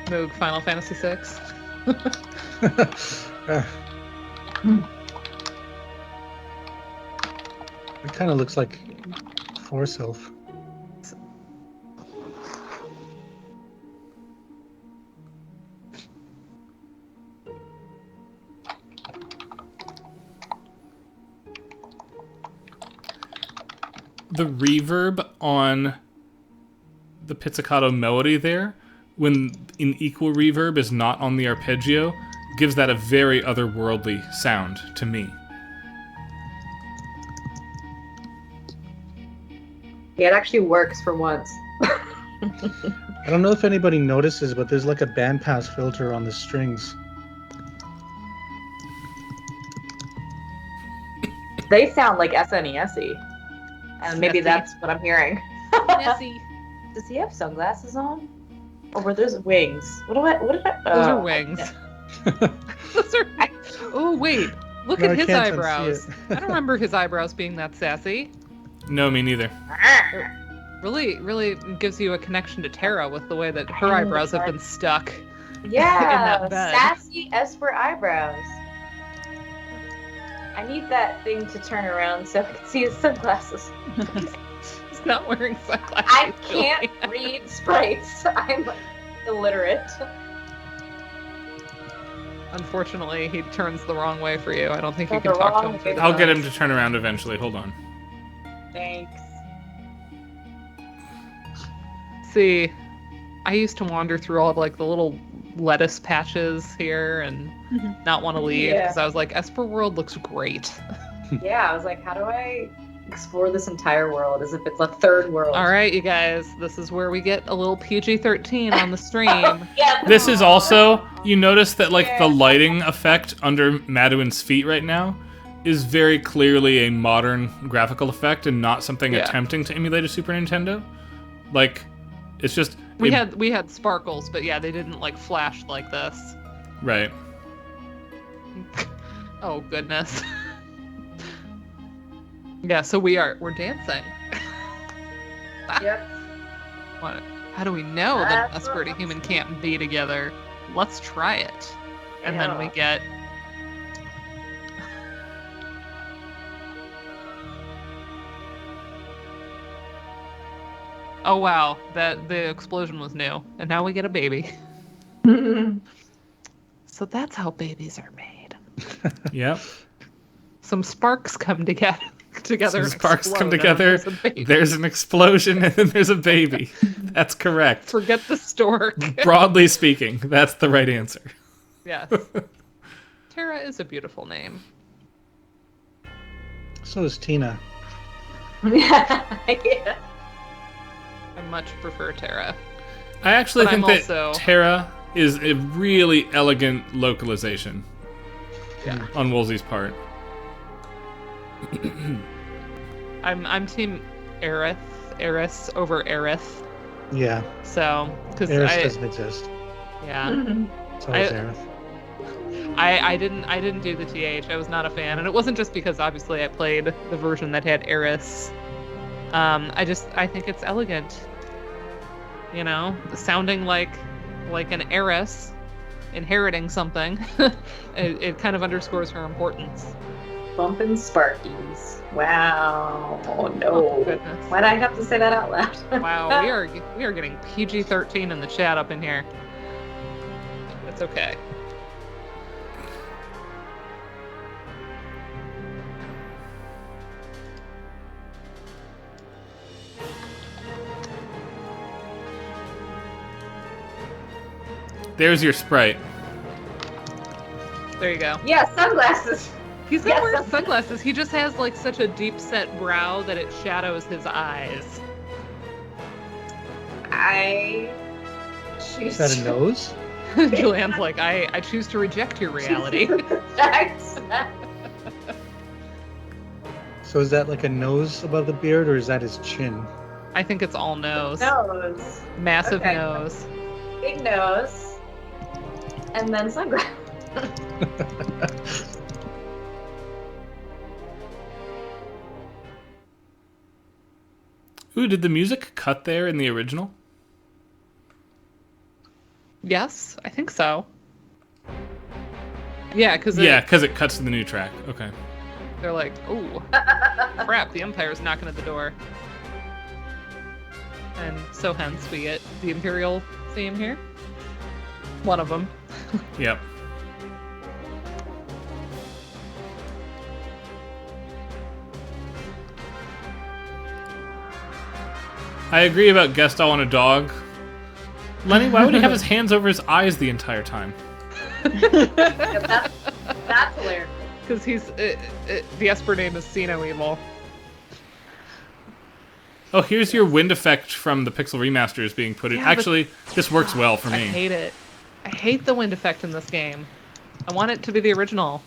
Moog Final Fantasy VI. it kind of looks like Force Elf. The reverb on the pizzicato melody there, when in equal reverb is not on the arpeggio, gives that a very otherworldly sound to me. Yeah, it actually works for once. I don't know if anybody notices, but there's like a bandpass filter on the strings. They sound like SNESy. And maybe Snessy. that's what I'm hearing. Nessie. Does he have sunglasses on? Or were those wings? What did I Those are wings. Those are. Oh wait, look No, at I his can't unsee eyebrows. it. I don't remember his eyebrows being that sassy. No, me neither. Really gives you a connection to Tara with the way that her eyebrows have been stuck. Yeah, that bed. sassy Esper eyebrows. I need that thing to turn around so I can see his sunglasses. He's not wearing sunglasses. I can't read sprites. I'm illiterate. Unfortunately, he turns the wrong way for you. I don't think you Oh, can the talk to wrong him through way. the I'll get phone. him to turn around eventually. Hold on. Thanks. See, I used to wander through all of like the little lettuce patches here and not want to leave Yeah. because I was like, Esper World looks great. Yeah, I was like, how do I explore this entire world as if it's a third world? All right, you guys, this is where we get a little PG-13 on the stream. Yeah. This is also, you notice that like the lighting effect under Maduin's feet right now is very clearly a modern graphical effect and not something Yeah. attempting to emulate a Super Nintendo. Like, it's just We had sparkles, but yeah, they didn't like flash like this. right. Oh goodness. Yeah, so we're dancing. Yep. What? How do we know that That's Esper and a human can't be together? Let's try it. And then we Yeah. get. Oh wow, that the explosion was new, and now we get a baby. So that's how babies are made. Yep. Some sparks come together. together. Some and sparks explode, come and then together. there's a baby. There's an explosion, and then there's a baby. That's correct. Forget the stork. Broadly speaking, that's the right answer. Yes. Tara is a beautiful name. So is Tina. Yeah. I much prefer Tara. I actually But think I'm that also- Terra is a really elegant localization Yeah. on Woolsey's part. I'm team Eris over Aerith. Yeah. So, because Eris doesn't exist. yeah, It's always Aerith. I didn't do the TH. I was not a fan, and it wasn't just because obviously I played the version that had Eris. I think it's elegant. You know, sounding like an heiress inheriting something. it kind of underscores her importance. Bumpin' Sparkies. Wow. Oh no. Oh, goodness. Why'd I have to say that out loud? Wow, we are getting PG-13 in the chat up in here. It's okay. There's your Sprite. There you go. Yeah, sunglasses. He's not Yes, wearing that's- sunglasses. He just has like such a deep set brow that it shadows his eyes. I choose Is that a nose? Julianne's like, I choose to reject your reality. So is that like a nose above the beard, or is that his chin? I think it's all nose. Nose. Massive Okay. nose. Big nose. And then sunglasses. Ooh, did the music cut there in the original? Yes, I think so. Yeah, because Yeah, because it cuts to the new track. Okay. they're like, oh, crap, the Empire's knocking at the door. And so hence we get the Imperial theme here. One of them. Yep. I agree about Gestalt on a dog. Lenny, why would he have his hands over his eyes the entire time? Yeah, that's hilarious. Because he's the Esper name is See No Evil. Oh, here's your wind effect from the Pixel remasters being put in. Yeah, but- Actually, this works well for I me. hate it. I hate the wind effect in this game. I want it to be the original.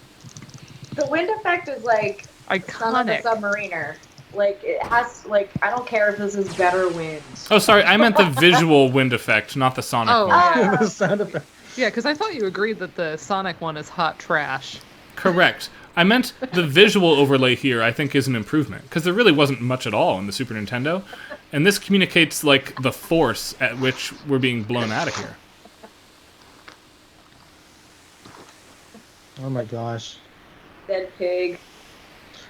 The wind effect is like Son of a Iconic. Submariner. Like it has I don't care if this is better wind. Oh, sorry, I meant the visual wind effect, not the sonic Oh, one. yeah. The sound effect. Yeah, because I thought you agreed that the Sonic one is hot trash. Correct. I meant the visual overlay here, I think, is an improvement. Because there really wasn't much at all in the Super Nintendo. And this communicates, like, the force at which we're being blown out of here. Oh my gosh. Dead pig.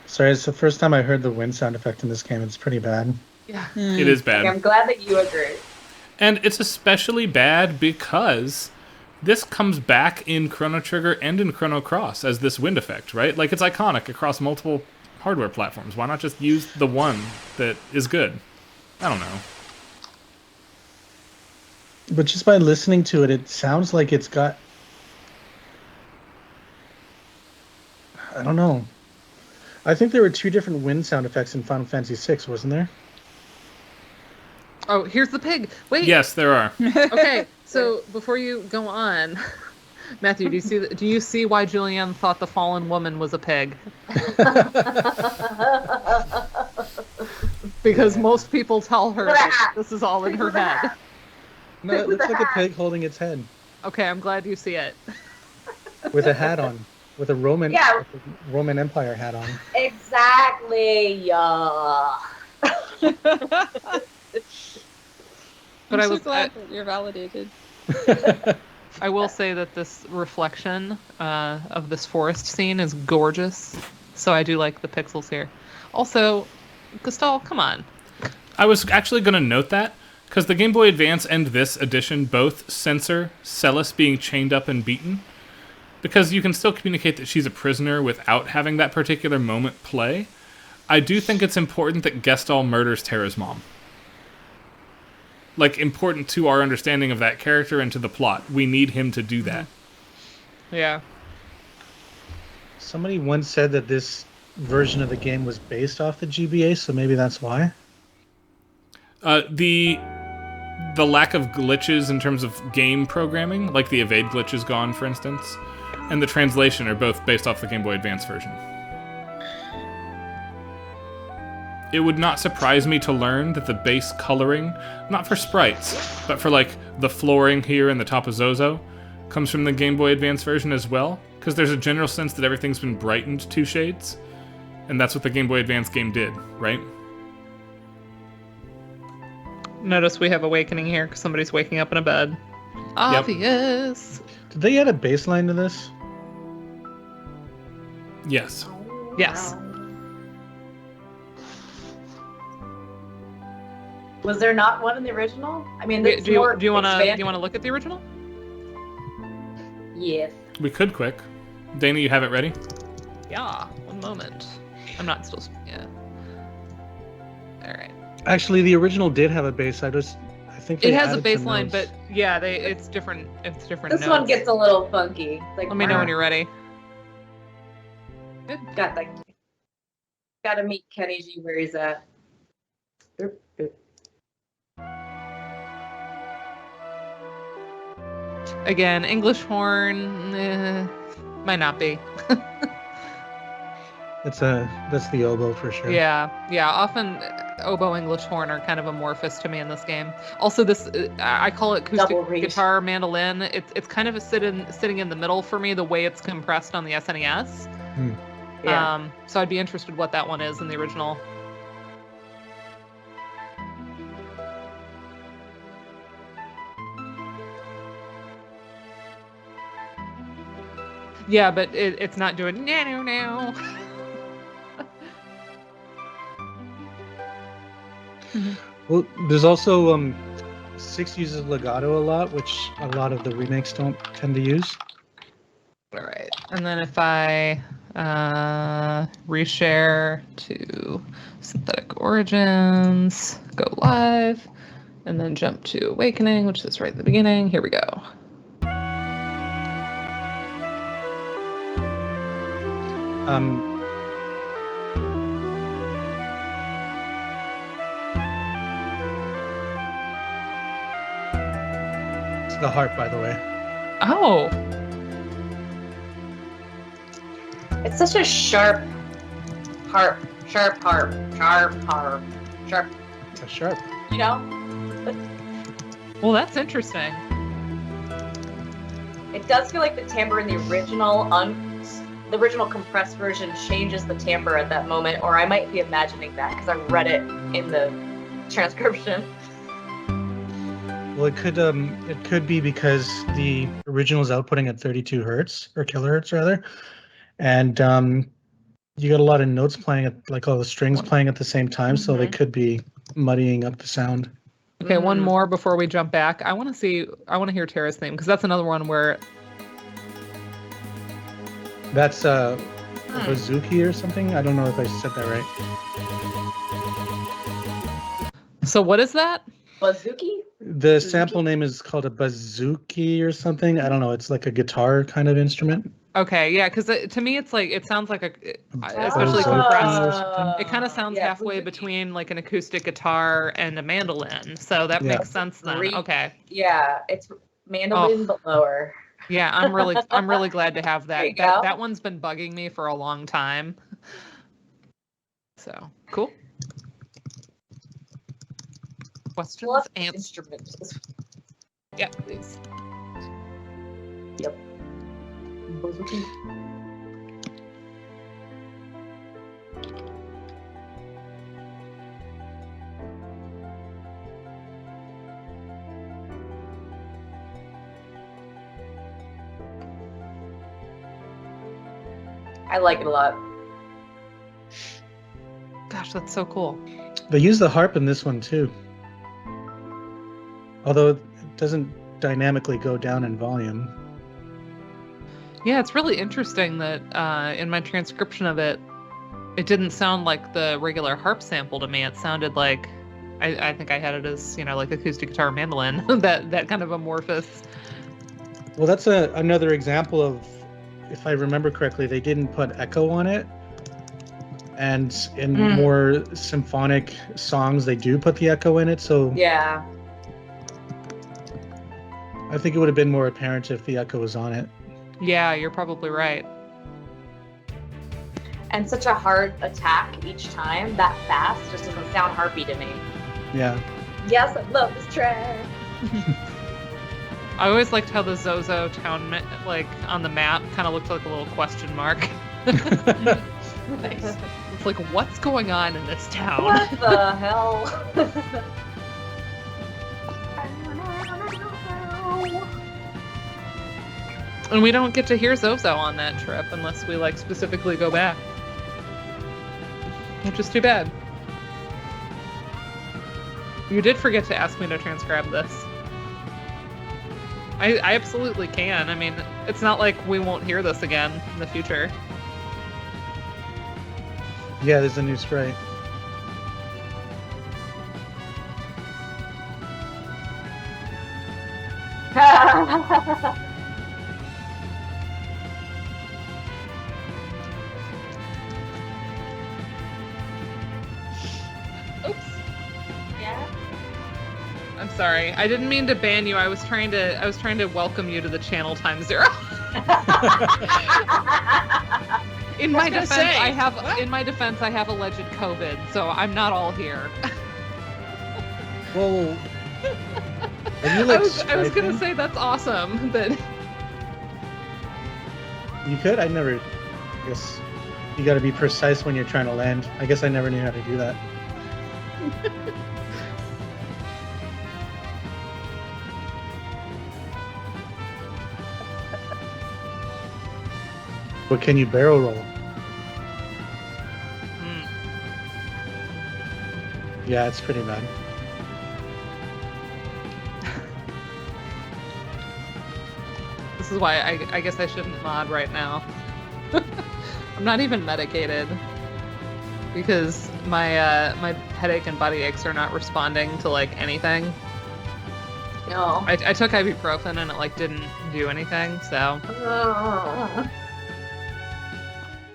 Sorry, it's the first time I heard the wind sound effect in this game. It's pretty bad. Yeah. It is Like, I'm bad. glad that you agree. And it's especially bad because this comes back in Chrono Trigger and in Chrono Cross as this wind effect, right? Like, it's iconic across multiple hardware platforms. Why not just use the one that is good? I don't know. But just by listening to it, it sounds like it's got... I don't know. I think there were two different wind sound effects in Final Fantasy VI, wasn't there? Oh, here's the pig. Wait. Yes, there are. Okay, so before you go on, Matthew, do you see why Julianne thought the fallen woman was a pig? Because most people tell her that this is all in her head. No, it looks like a pig holding its head Okay, I'm glad you see it. with a hat on, with a Roman Yeah. Roman Empire hat on. Exactly. Yeah. But I'm I was so glad that you're validated. I will say that this reflection of this forest scene is gorgeous. So I do like the pixels here. Also, Gestalt, come on. I was actually going to note that, because the Game Boy Advance and this edition both censor Celis being chained up and beaten, because you can still communicate that she's a prisoner without having that particular moment play. I do think it's important that Gestalt murders Terra's mom. Like, important to our understanding of that character and to the plot. We need him to do that. Yeah. Somebody once said that this version of the game was based off the GBA, so maybe that's why. The lack of glitches in terms of game programming, like the evade glitch is gone, for instance, and the translation are both based off the Game Boy Advance version. It would not surprise me to learn that the base coloring, not for sprites, but for like the flooring here and the top of Zozo, comes from the Game Boy Advance version as well, because there's a general sense that everything's been brightened 2 shades, and that's what the Game Boy Advance game did, right? Notice we have awakening here because somebody's waking up in a bed. Obvious. Did they add a baseline to this? Yes. Yes. Was there not one in the original? I mean, Do it's you more want expanded. to look at the original? Yes. We could quick. Dana, you have it ready? Yeah. One moment. I'm not still. Yeah. All right. Actually, the original did have a base. I think they It has a added some baseline, notes. but yeah, it's different. It's different. This one notes. gets a little funky. Like, Let me know when you're ready. Gotta meet Kenny G where he's at. Boop, boop. Again, English horn, might not be. That's the oboe for sure. Yeah. Often oboe, English horn are kind of amorphous to me in this game. Also, this I call it Double acoustic reed. guitar mandolin. It's kind of sitting in the middle for me the way it's compressed on the SNES. Yeah. So I'd be interested what that one is in the original. Yeah, but it's not doing no. Well, there's also 6 uses legato a lot, which a lot of the remakes don't tend to use. All right, and then if I reshare to Synthetic Origins, go live, and then jump to Awakening, which is right at the beginning. Here we go. It's the harp, by the way. Oh, It's such a sharp harp. Sharp harp. Sharp harp. Sharp. It's a sharp. You know? well, that's interesting. It does feel like the timbre in the original compressed version changes the timbre at that moment, or I might be imagining that because I read it in the transcription. Well, it could be because the original is outputting at 32 hertz or kilohertz rather, and you got a lot of notes playing at like all the strings playing at the same time, so they could be muddying up the sound. Okay, one more before we jump back. I want to hear Tara's theme because that's another one where That's a Bouzouki or something. I don't know if I said that right. So what is that? Bouzouki? The sample name is called a Bouzouki or something. I don't know. It's like a guitar kind of instrument. Okay, yeah, because to me it sounds like especially Bouzouki compressed. or something. It kind of sounds yeah, halfway Bouzouki. between like an acoustic guitar and a mandolin, so that Yeah. makes sense then. Great. Okay, Yeah, it's mandolin but lower. yeah, I'm really glad to have There that. you go. That one's been bugging me for a long time. So cool. Questions? Plus Answers? instrument. Yeah, please. Yep. Bouzouki. I like it a lot. Gosh, that's so cool. They use the harp in this one too, although it doesn't dynamically go down in volume. Yeah, it's really interesting that in my transcription of it, It didn't sound like the regular harp sample to me. It sounded like, I think I had it as, like acoustic guitar mandolin, that kind of amorphous. Well, that's another example of, if I remember correctly, they didn't put echo on it. And in more symphonic songs, they do put the echo in it. So Yeah. I think it would have been more apparent if the echo was on it. Yeah, you're probably right. And such a hard attack each time, that fast, just doesn't sound harpy to me. Yeah. Yes, I love this track. I always liked how the Zozo town, like, on the map kind of looked like a little question mark. Nice. It's like, what's going on in this town? What the hell? And we don't get to hear Zozo on that trip unless we, like, specifically go back. Which is too bad. You did forget to ask me to transcribe this. I absolutely can. I mean, it's not like we won't hear this again in the future. Yeah, there's a new sprite. Oops. Yeah. I'm sorry. I didn't mean to ban you. I was trying to welcome you to the channel time zero. In my defense, I have alleged COVID, so I'm not all here. Well, are you like I was gonna striping? say that's awesome, but You could? I never. I guess you got to be precise when you're trying to land. I guess I never knew how to do that. But can you barrel roll? Yeah, it's pretty bad. this is why I guess I shouldn't mod right now. I'm not even medicated because my headache and body aches are not responding to like anything. No. I took ibuprofen and it like didn't do anything, so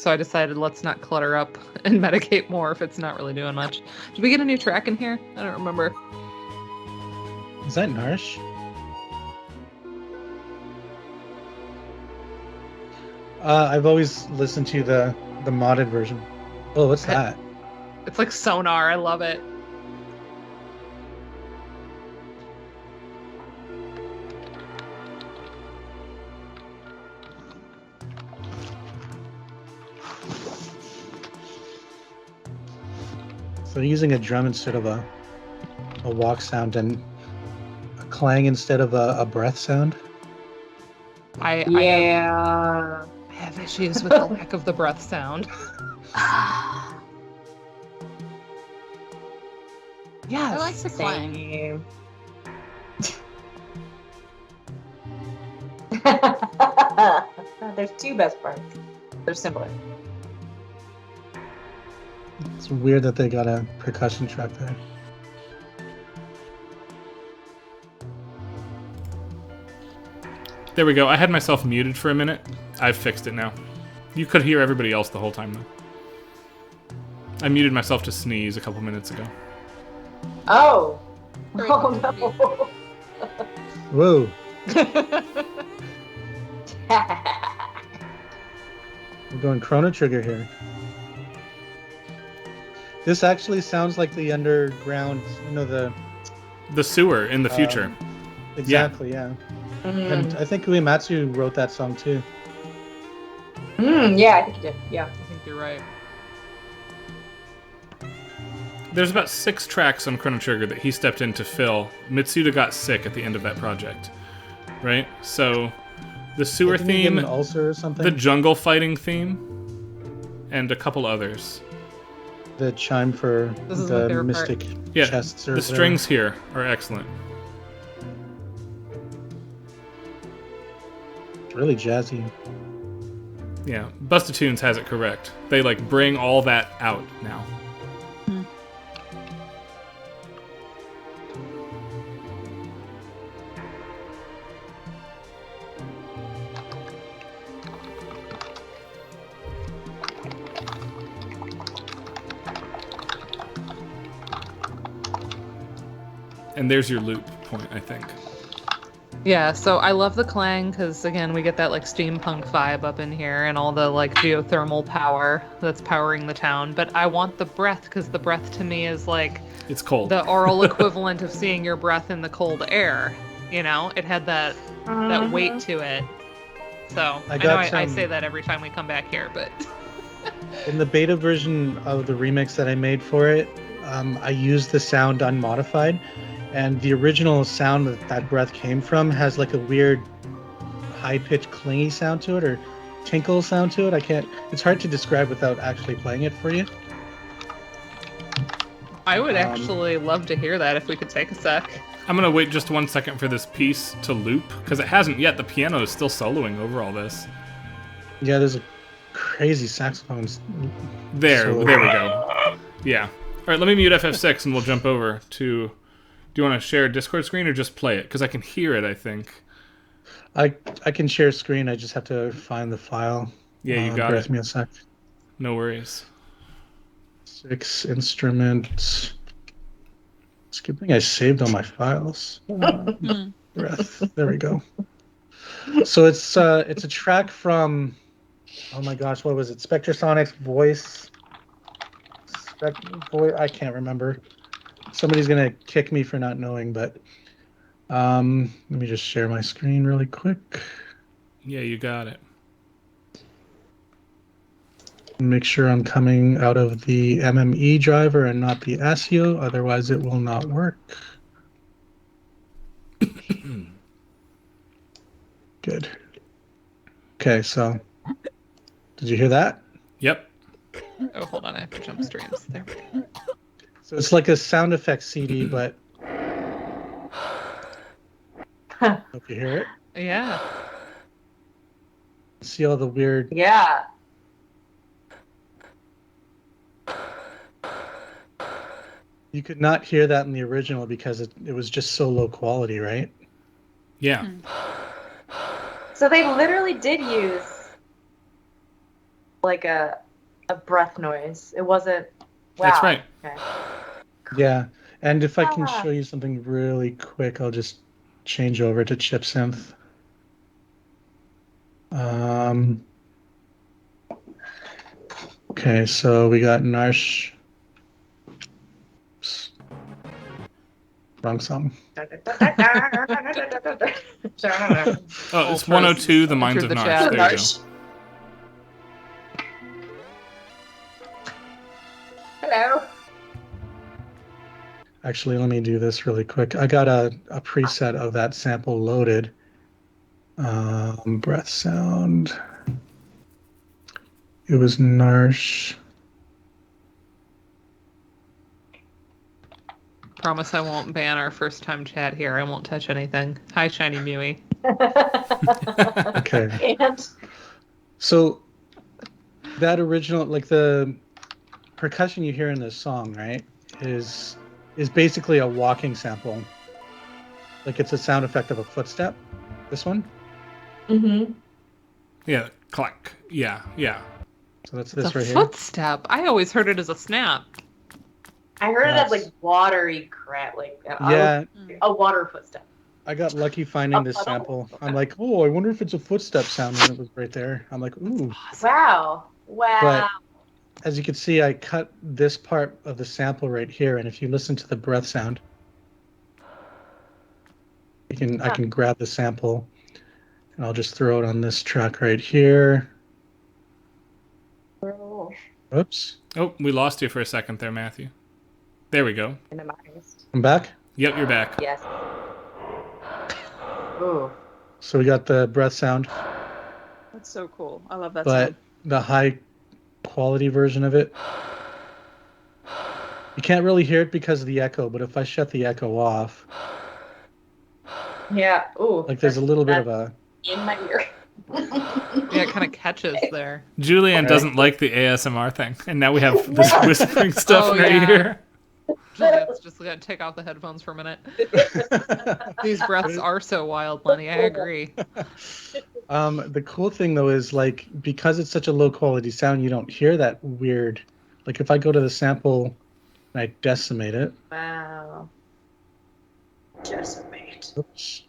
I decided let's not clutter up and medicate more if it's not really doing much. Did we get a new track in here? I don't remember. Is that Narsh? I've always listened to the modded version. Oh, what's that? It's like sonar. I love it. So they're using a drum instead of a walk sound and a clang instead of a breath sound. I have issues with the lack of the breath sound. Yes. I like the clang. There's two best parts. They're similar. It's weird that they got a percussion track there. There we go. I had myself muted for a minute. I've fixed it now. You could hear everybody else the whole time, though. I muted myself to sneeze a couple minutes ago. Oh. Very Oh good. no. Whoa. We're going Chrono Trigger here. This actually sounds like the underground, The sewer in the future. Exactly, yeah. And I think Uematsu wrote that song too. Yeah, I think you did. Yeah. I think you're right. There's about 6 tracks on Chrono Trigger that he stepped in to fill. Mitsuda got sick at the end of that project, right? So the sewer Didn't he get theme, an ulcer or something? the jungle fighting theme, and a couple others. The chime for This is my the favorite part. mystic Yeah, chests. Or the whatever. strings here are excellent. It's really jazzy. Yeah, Busted Tunes has it correct. They like bring all that out now. And there's your loop point, I think. Yeah, so I love the clang because, again, we get that like steampunk vibe up in here and all the like geothermal power that's powering the town. But I want the breath because the breath to me is like It's cold. the oral equivalent of seeing your breath in the cold air. You know, it had that weight to it. So I know I say that every time we come back here, but In the beta version of the remix that I made for it, I used the sound unmodified, and the original sound that breath came from has like a weird high-pitched clingy sound to it, or tinkle sound to it. It's hard to describe without actually playing it for you. I would actually love to hear that if we could take a sec. I'm gonna wait just 1 second for this piece to loop, because it hasn't yet. The piano is still soloing over all this. Yeah, there's a crazy saxophones. There we go. Yeah. All right, let me mute FF6 and we'll jump over to... Do you want to share a Discord screen or just play it? Because I can hear it, I think. I can share screen. I just have to find the file. Yeah, you got it. Me a sec. No worries. 6 instruments. It's a good thing I saved all my files. Breath. There we go. So it's a track from, oh my gosh, what was it? Spectrasonic's voice. I can't remember. Somebody's gonna kick me for not knowing, but let me just share my screen really quick. Yeah, you got it. Make sure I'm coming out of the MME driver and not the ASIO, otherwise it will not work. Good. Okay, so did you hear that? Yep. Oh, hold on, I have to jump streams. There we go. So it's like a sound effects CD, but hope you hear it. Yeah. See all the weird. Yeah. You could not hear that in the original because it was just so low quality, right? Yeah. So they literally did use like a breath noise. It wasn't. Wow. That's right. Okay. Yeah, and if I can show you something really quick, I'll just change over to chip synth. Okay, so we got Narsh. Oops. Wrong song. Oh, it's 102, The Minds of the Narsh. chat. There you go. Hello. Actually, let me do this really quick. I got a preset of that sample loaded. Breath sound. It was Narsh. Promise I won't ban our first time chat here. I won't touch anything. Hi, Shiny Mewy. Okay. And So that original, like the percussion you hear in this song, right, is basically a walking sample. Like it's a sound effect of a footstep. This one. mm-hmm. Yeah, clack. Yeah, yeah. So that's It's this a right here. footstep. I always heard it as a snap. I heard it Yes. as like watery crap, like Yeah, a water footstep. I got lucky finding this sample. I'm like, oh, I wonder if it's a footstep sound, and it was right there. I'm like, ooh. Wow. Wow. But as you can see, I cut this part of the sample right here, and if you listen to the breath sound, I can grab the sample, and I'll just throw it on this track right here. Oops. Oh, we lost you for a second there, Matthew. There we go. I'm back. Yep, you're back. Yes. Ooh. So we got the breath sound, That's so cool. I love that but sound. the high quality version of it, you can't really hear it because of the echo, but if I shut the echo off, Yeah. Ooh. like there's a little bit of a, in my ear. Yeah, it kind of catches there. Julianne doesn't like the ASMR thing, and now we have this whispering stuff Oh, in her yeah. ear. Juliette's just gonna take off the headphones for a minute. These breaths are so wild, Lenny. I agree. The cool thing though is like because it's such a low quality sound, you don't hear that weird. Like if I go to the sample and I decimate it. Wow. Decimate. Oops.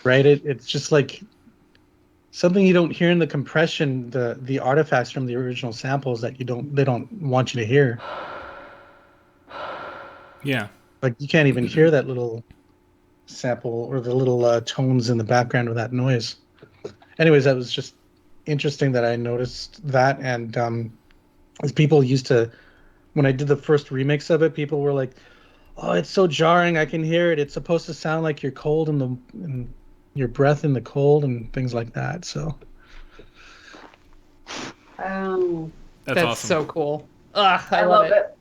Right, it's just like something you don't hear in the compression, the artifacts from the original samples that they don't want you to hear. Yeah. Like you can't even hear that little sample or the little tones in the background of that noise. Anyways, that was just interesting that I noticed that, and as people used to, when I did the first remix of it, people were like, "Oh, it's so jarring. I can hear it. It's supposed to sound like you're cold and your breath in the cold and things like that." So. Oh. That's awesome. so cool. Ugh, I love it.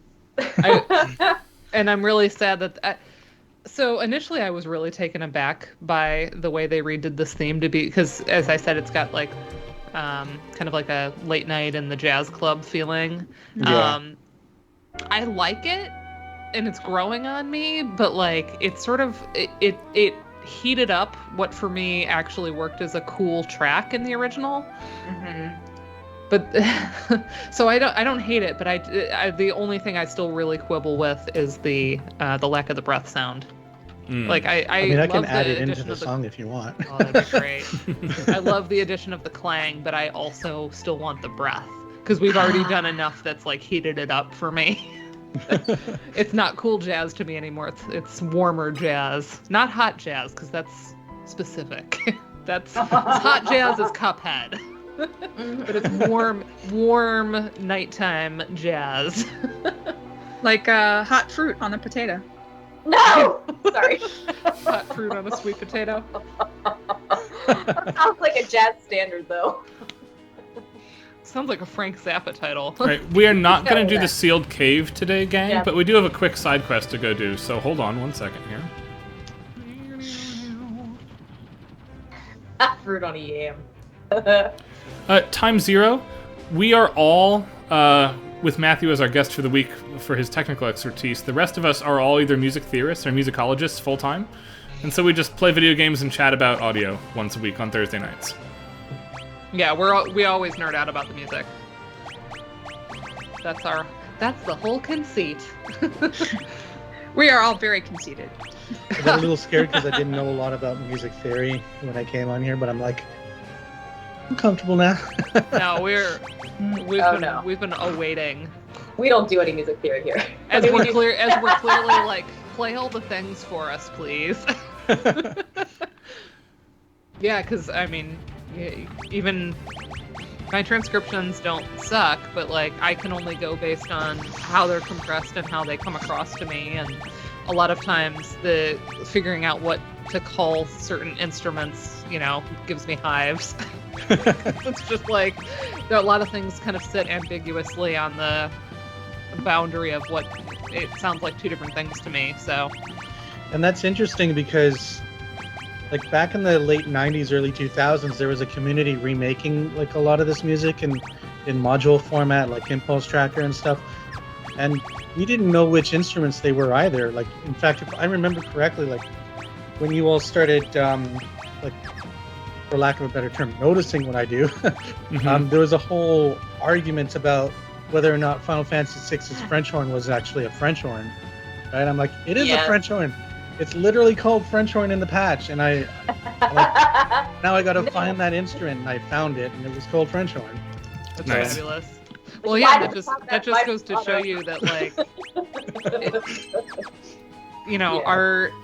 And I'm really sad that. So initially, I was really taken aback by the way they redid this theme to be, because as I said, it's got like kind of like a late night in the jazz club feeling. Yeah. I like it, and it's growing on me, but like it's sort of it heated up what for me actually worked as a cool track in the original. Mm-hmm. But so I don't hate it, but I the only thing I still really quibble with is the lack of the breath sound. Like I mean, I love can add the it into addition the of song if you want. Oh, that'd be great. I love the addition of the clang, but I also still want the breath because we've already done enough that's like heated it up for me. It's not cool jazz to me anymore. It's warmer jazz, not hot jazz, because that's specific. That's hot jazz is Cuphead. But it's warm nighttime jazz. Like hot fruit on a potato. No! Sorry. Hot fruit on a sweet potato. That sounds like a jazz standard, though. Sounds like a Frank Zappa title. Right, we are not going to do Yeah. the sealed cave today, gang, Yeah. but we do have a quick side quest to go do, so hold on 1 second here. Fruit on a yam. Time 0, we are all, with Matthew as our guest for the week for his technical expertise, the rest of us are all either music theorists or musicologists full-time, and so we just play video games and chat about audio once a week on Thursday nights. Yeah, we always nerd out about the music. That's the whole conceit. We are all very conceited. I got a little scared because I didn't know a lot about music theory when I came on here, but I'm like, I'm comfortable now. No, we've been awaiting. We don't do any music theory here. As we're clearly like, play all the things for us, please. Yeah, because I mean, even my transcriptions don't suck, but like I can only go based on how they're compressed and how they come across to me, and a lot of times the figuring out what to call certain instruments, gives me hives. It's just like there are a lot of things kind of sit ambiguously on the boundary of what it sounds like two different things to me. So, And that's interesting because like back in the late 90s, early 2000s, there was a community remaking like a lot of this music in module format, like Impulse Tracker and stuff. And we didn't know which instruments they were either. Like, in fact, if I remember correctly, like when you all started, like, for lack of a better term, noticing what I do, there was a whole argument about whether or not Final Fantasy VI's French horn was actually a French horn. Right? I'm like, it is a French horn. It's literally called French horn in the patch, and I like, now I got to find that instrument, and I found it, and it was called French horn. that's Nice. fabulous. Well, yeah, that just goes to show you that, like,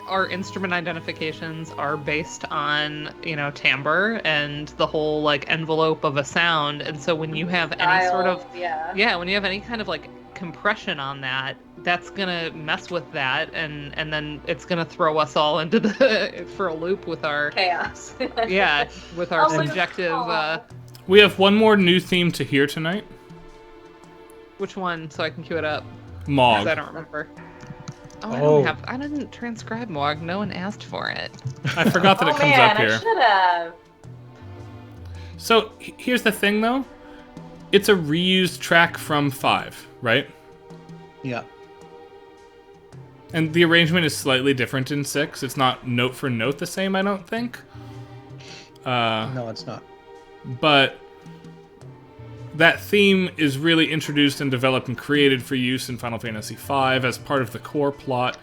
our instrument identifications are based on, timbre and the whole, like, envelope of a sound. And so when you have any sort of, when you have any kind of, like, compression on that, that's gonna mess with that, and then it's gonna throw us all into for a loop with our chaos. With our subjective. We have one more new theme to hear tonight. Which one? So I can cue it up. Mog. 'Cause I don't remember. Oh. I didn't transcribe Moog. No one asked for it. I forgot that Oh it comes man, up I here. should have. So here's the thing, though. It's a reused track from 5, right? Yeah. And the arrangement is slightly different in 6. It's not note for note the same, I don't think. No, it's not. But that theme is really introduced and developed and created for use in Final Fantasy V as part of the core plot,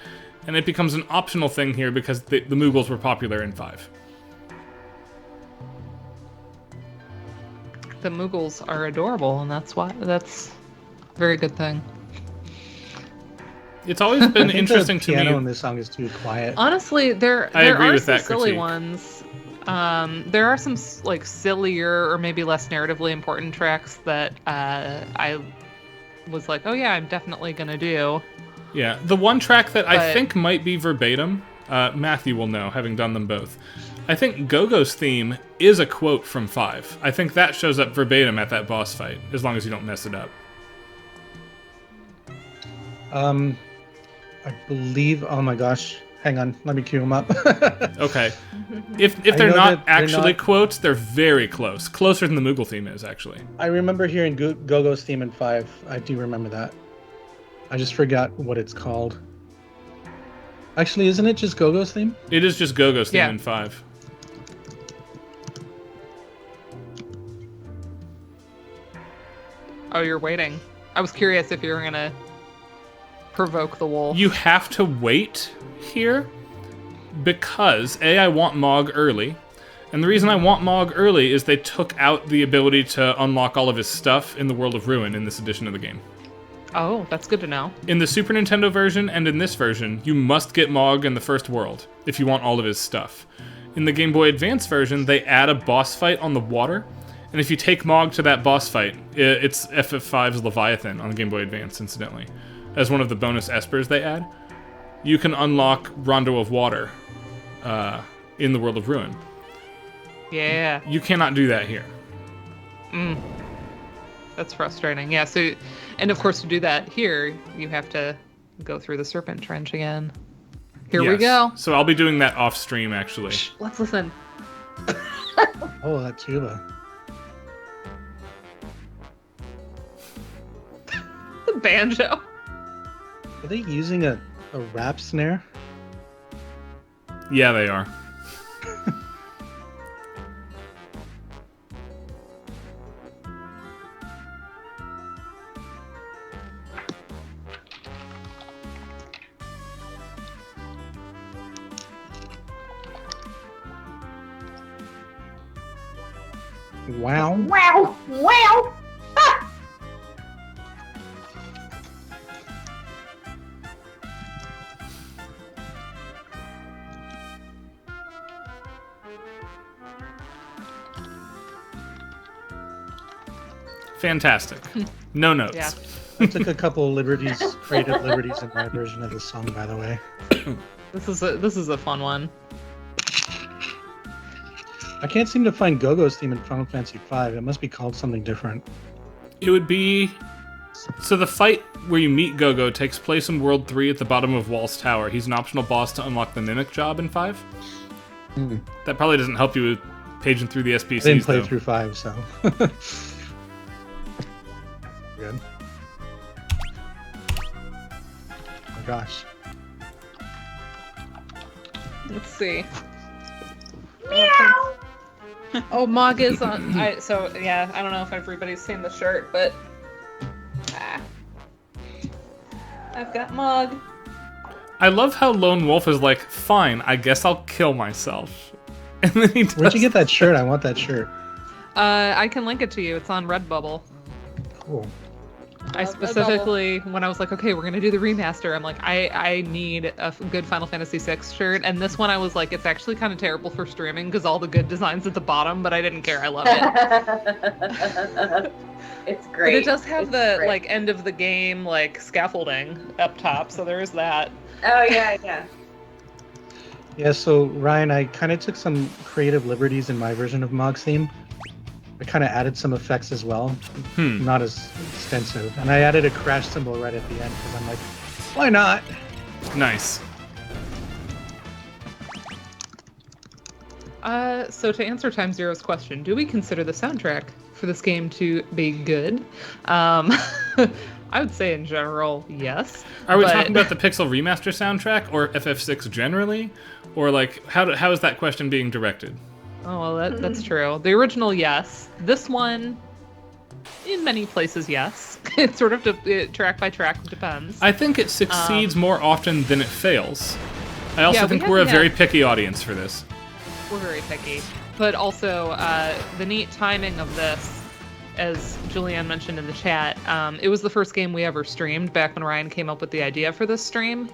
and it becomes an optional thing here because the Moogles were popular in 5. The Moogles are adorable, and that's a very good thing. It's always been I think interesting the to piano me. in this song is too quiet. Honestly, there I agree are with some that silly critique. ones. There are some like sillier or maybe less narratively important tracks that I was like, oh yeah, I'm definitely gonna do. Yeah, the one track that I But- think might be verbatim, Matthew will know, having done them both. I think Go-Go's theme is a quote from 5. I think that shows up verbatim at that boss fight, as long as you don't mess it up. I believe. Oh my gosh. Hang on. Let me cue him up. Okay. If I they're know not that they're actually not- quotes, they're very close. Closer than the Moogle theme is, actually. I remember hearing Go-Go's theme in 5. I do remember that. I just forgot what it's called. Actually, isn't it just Go-Go's theme? It is just Go-Go's theme Yeah. in 5. Oh, you're waiting. I was curious if you were gonna provoke the wolf. You have to wait here because I want Mog early. And the reason I want Mog early is they took out the ability to unlock all of his stuff in the World of Ruin in this edition of the game. Oh, that's good to know. In the Super Nintendo version and in this version, you must get Mog in the first world if you want all of his stuff. In the Game Boy Advance version, they add a boss fight on the water, and if you take Mog to that boss fight, it's FF5's Leviathan on the Game Boy Advance, incidentally, as one of the bonus espers they add. You can unlock Rondo of Water in the World of Ruin. Yeah. You cannot do that here. That's frustrating. Yeah, so, and of course to do that here, you have to go through the Serpent Trench again. Here we Yes. go. So I'll be doing that off stream, actually. Let's listen. Oh, that tuba. The banjo. Are they using a rap snare? Yeah, they are. Wow. Wow! Wow! Ah! Fantastic. No notes. Yeah. I took a couple liberties, creative liberties in my version of the song, by the way. This is a fun one. I can't seem to find Go-Go's theme in Final Fantasy V. It must be called something different. It would be... So the fight where you meet Go-Go takes place in World 3 at the bottom of Wall's Tower. He's an optional boss to unlock the Mimic job in 5. That probably doesn't help you with paging through the SPCs, I didn't play though. through 5, so. Good. Oh gosh. Let's see. Meow! Oh, Mog is on. So yeah, I don't know if everybody's seen the shirt, but I've got Mog. I love how Lone Wolf is like, fine, I guess I'll kill myself. And then he does. Where'd you get that shirt? I want that shirt. I can link it to you. It's on Redbubble. Cool. I specifically, when I was like, okay, we're gonna do the remaster, I'm like, I need a good Final Fantasy VI shirt, and this one I was like, it's actually kind of terrible for streaming because all the good designs at the bottom, but I didn't care, I loved it. It's But great. it does have It's the great. like end of the game like scaffolding up top, so there is that. Oh yeah, yeah. Yeah, so Ryan, I kind of took some creative liberties in my version of Mog's theme. I kind of added some effects as well, not as extensive. And I added a crash cymbal right at the end because I'm like, why not? Nice. So to answer Time Zero's question, do we consider the soundtrack for this game to be good? I would say in general, yes. Are we but- talking about the Pixel Remaster soundtrack or FF6 generally? Or like, how is that question being directed? Oh, well, that's true. The original, yes. This one, in many places, yes. It's sort of track by track, depends. I think it succeeds more often than it fails. I also Yeah, think we we're a have- very picky audience for this. We're very picky. But also, the neat timing of this, as Julianne mentioned in the chat, it was the first game we ever streamed back when Ryan came up with the idea for this stream.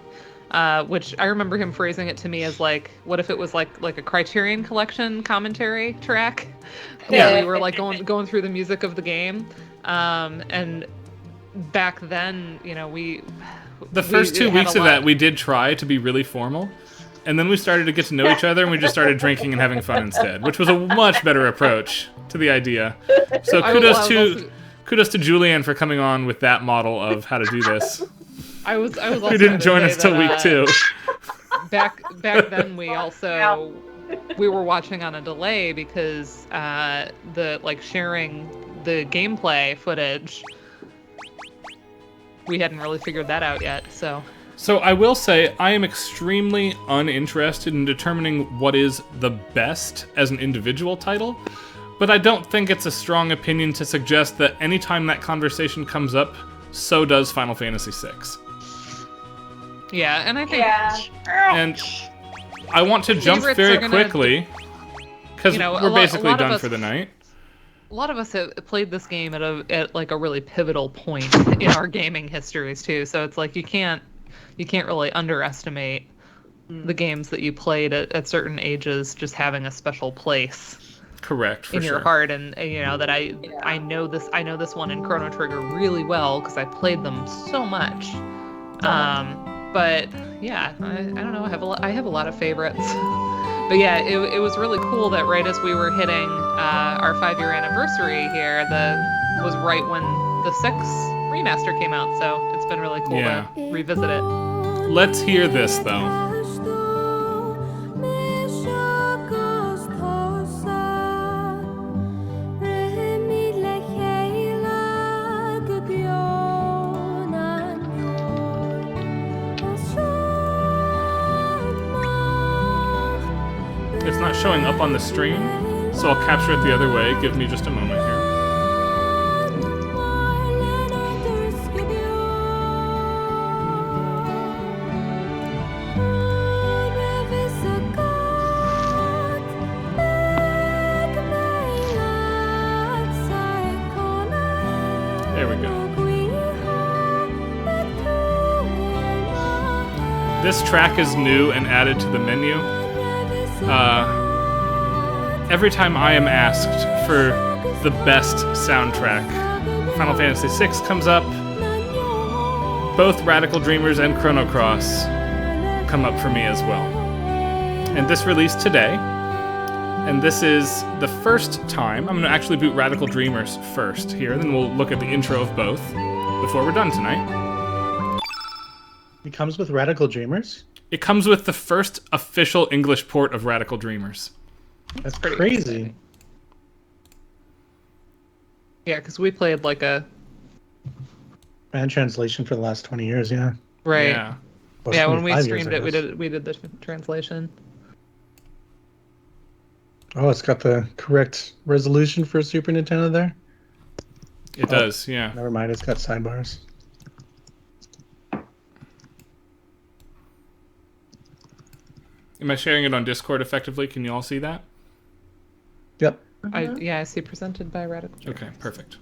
Which I remember him phrasing it to me as like, what if it was like a Criterion Collection commentary track? Yeah. Where we were like going through the music of the game. And back then, you know, The first 2 had a weeks of lot- that, we did try to be really formal. And then we started to get to know each other, and we just started drinking and having fun instead, which was a much better approach to the idea. So I kudos was to Julianne for coming on with that model of how to do this. I was also Who didn't gonna join say us till that, week 2. Back then, we also we were watching on a delay because the sharing the gameplay footage. We hadn't really figured that out yet, so. So I will say I am extremely uninterested in determining what is the best as an individual title, but I don't think it's a strong opinion to suggest that anytime that conversation comes up, so does Final Fantasy VI. Yeah, and I think And I want to jump Favorites very are gonna quickly, because You know, we're a basically lot of done us- for the night. a lot of us have played this game at like a really pivotal point in our gaming histories too. So it's like you can't really underestimate the games that you played at certain ages just having a special place Correct, for in sure. your heart. And you know that I know this one in Chrono Trigger really well because I played them so much. But yeah, I don't know. I have a lot of favorites. But yeah, it was really cool that right as we were hitting our 5-year anniversary here, was right when the 6 remaster came out. So it's been really cool Yeah. to revisit it. Let's hear this, though. It's not showing up on the stream, so I'll capture it the other way. Give me just a moment here. There we go. This track is new and added to the menu. Every time I am asked for the best soundtrack, Final Fantasy VI comes up. Both Radical Dreamers and Chrono Cross come up for me as well. And this released today. And this is the first time. I'm going to actually boot Radical Dreamers first here, then we'll look at the intro of both before we're done tonight. It comes with Radical Dreamers? It comes with the first official English port of Radical Dreamers. That's pretty crazy. exciting. Yeah, because we played like a Fan translation for the last 20 years, yeah. right. Yeah. Well, Yeah, when we 25 years, streamed I it, guess. we did the translation. Oh, it's got the correct resolution for Super Nintendo there? It does, yeah. Never mind, it's got sidebars. Am I sharing it on Discord effectively? Can you all see that? Yep. I see presented by Radical. Okay, perfect.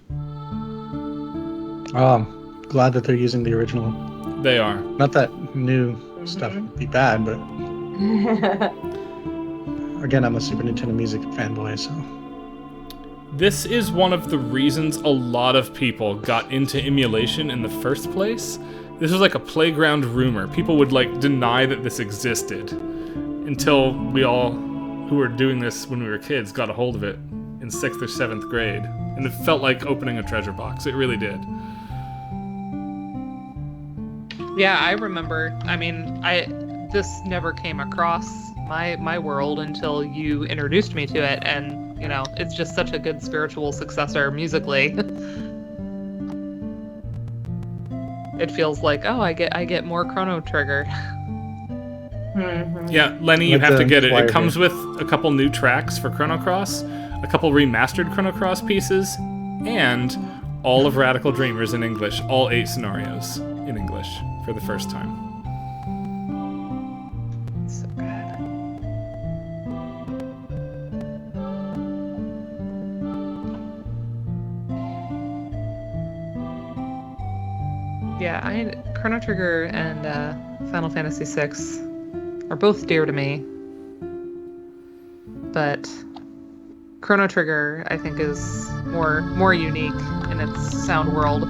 Oh, I'm glad that they're using the original. They are. Not that new stuff would be bad, but again, I'm a Super Nintendo music fanboy, so. This is one of the reasons a lot of people got into emulation in the first place. This was like a playground rumor. People would like deny that this existed until we all who were doing this when we were kids got a hold of it in 6th or 7th grade. And it felt like opening a treasure box. It really did. Yeah, I remember. I mean, this never came across my world until you introduced me to it, and it's just such a good spiritual successor musically. It feels like, oh, I get more Chrono Trigger. Mhm. Yeah, Lenny, you Like have to the get it. flyer It comes here. with a couple new tracks for Chrono Cross, a couple remastered Chrono Cross pieces, and all of Radical Dreamers in English, all 8 scenarios in English for the first time. So good. Yeah, Chrono Trigger and Final Fantasy VI are both dear to me, but Chrono Trigger, I think, is more unique in its sound world.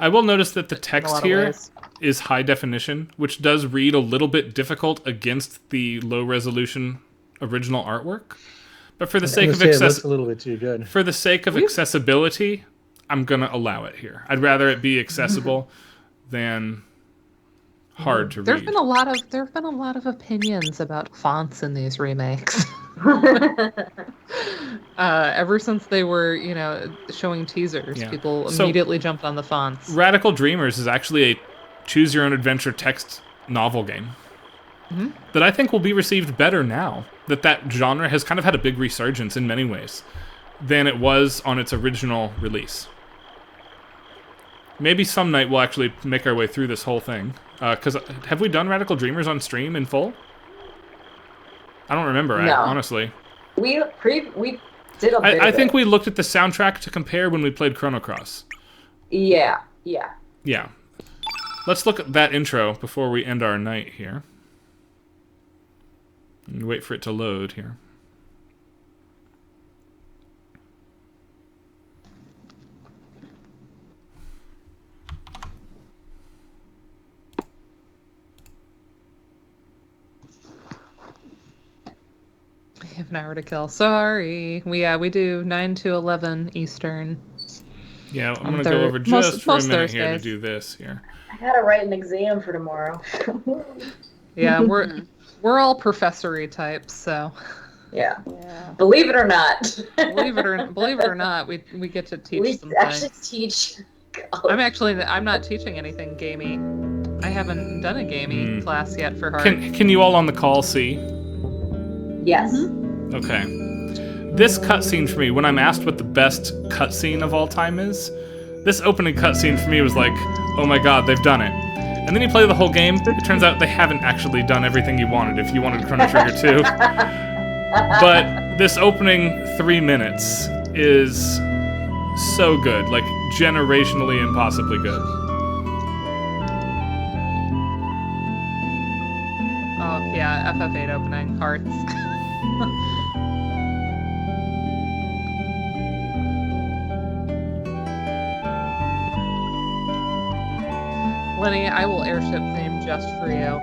I will notice that the in a text lot of here ways. is high definition, which does read a little bit difficult against the low resolution original artwork. But for the sake of it looks a little bit too good. for the sake of accessibility, I'm gonna allow it here. I'd rather it be accessible than hard to There read. have been a lot of opinions about fonts in these remakes. Ever since they were, showing teasers, Yeah. people So- immediately jumped on the fonts. Radical Dreamers is actually a choose-your-own-adventure text novel game that I think will be received better now that genre has kind of had a big resurgence in many ways than it was on its original release. Maybe some night we'll actually make our way through this whole thing. Because have we done Radical Dreamers on stream in full? I don't remember, No. honestly. we did a bit I of think it. we looked at the soundtrack to compare when we played Chrono Cross. Yeah. Yeah. Let's look at that intro before we end our night here. And wait for it to load here. We have an hour to kill. Sorry. We do 9 to 11 Eastern. Yeah, I'm On going to Thur- go over just most- for a most minute here to Thursdays. do this here. I gotta write an exam for tomorrow. Yeah, we're all professory types, so Yeah. Yeah. Believe it or not. believe it or not, we get to teach we some actually things. teach. I'm not teaching anything gamey. I haven't done a gamey class yet for hard. Can you all on the call see? Yes. Okay. This cutscene for me, when I'm asked what the best cutscene of all time is, this opening cutscene for me was like, oh my god, they've done it. And then you play the whole game, it turns out they haven't actually done everything you wanted if you wanted Chrono Trigger 2. But this opening 3 minutes is so good, like generationally impossibly good. Oh yeah, FF8 opening hearts. Lenny, I will airship theme just for you.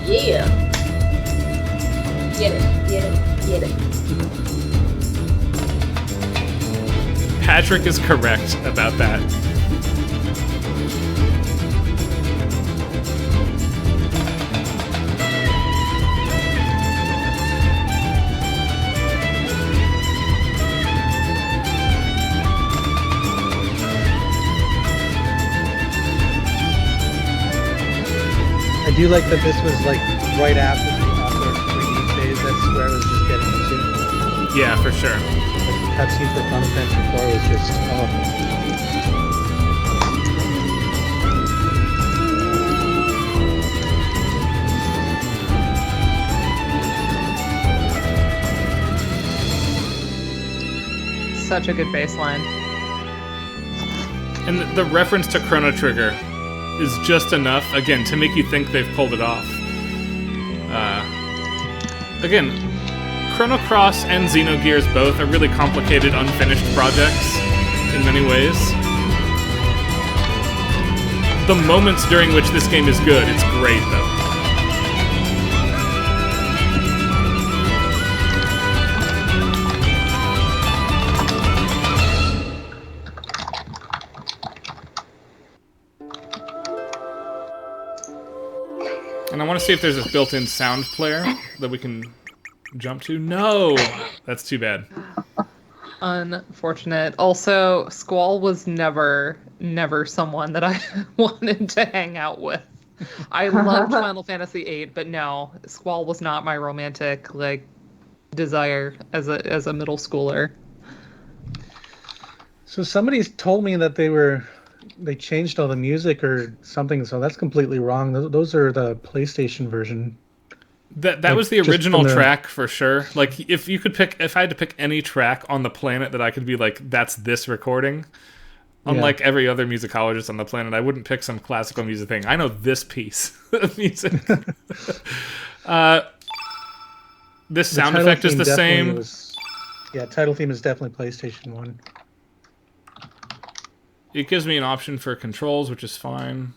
Yeah. Get it. Patrick is correct about that. I do like that this was like right after the 3D phase. That's where it was just getting into. Yeah, for sure. Like the cutscene for Final Fantasy 4 was just Such a good baseline. And the reference to Chrono Trigger is just enough, again, to make you think they've pulled it off. Again, Chrono Cross and Xenogears both are really complicated, unfinished projects in many ways. The moments during which this game is good, it's great, though. And I want to see if there's a built-in sound player that we can jump to. No! That's too bad. Unfortunate. Also, Squall was never someone that I wanted to hang out with. I loved Final Fantasy VIII, but no, Squall was not my romantic desire as a middle schooler. So somebody's told me that they changed all the music or something, so that's completely wrong. Those are the PlayStation version. That was the original track for sure. Like if I had to pick any track on the planet that I could be like, that's this recording. Unlike every other musicologist on the planet, I wouldn't pick some classical music thing. I know this piece of music. This sound effect is the same. Title theme is definitely PlayStation 1. It gives me an option for controls, which is fine.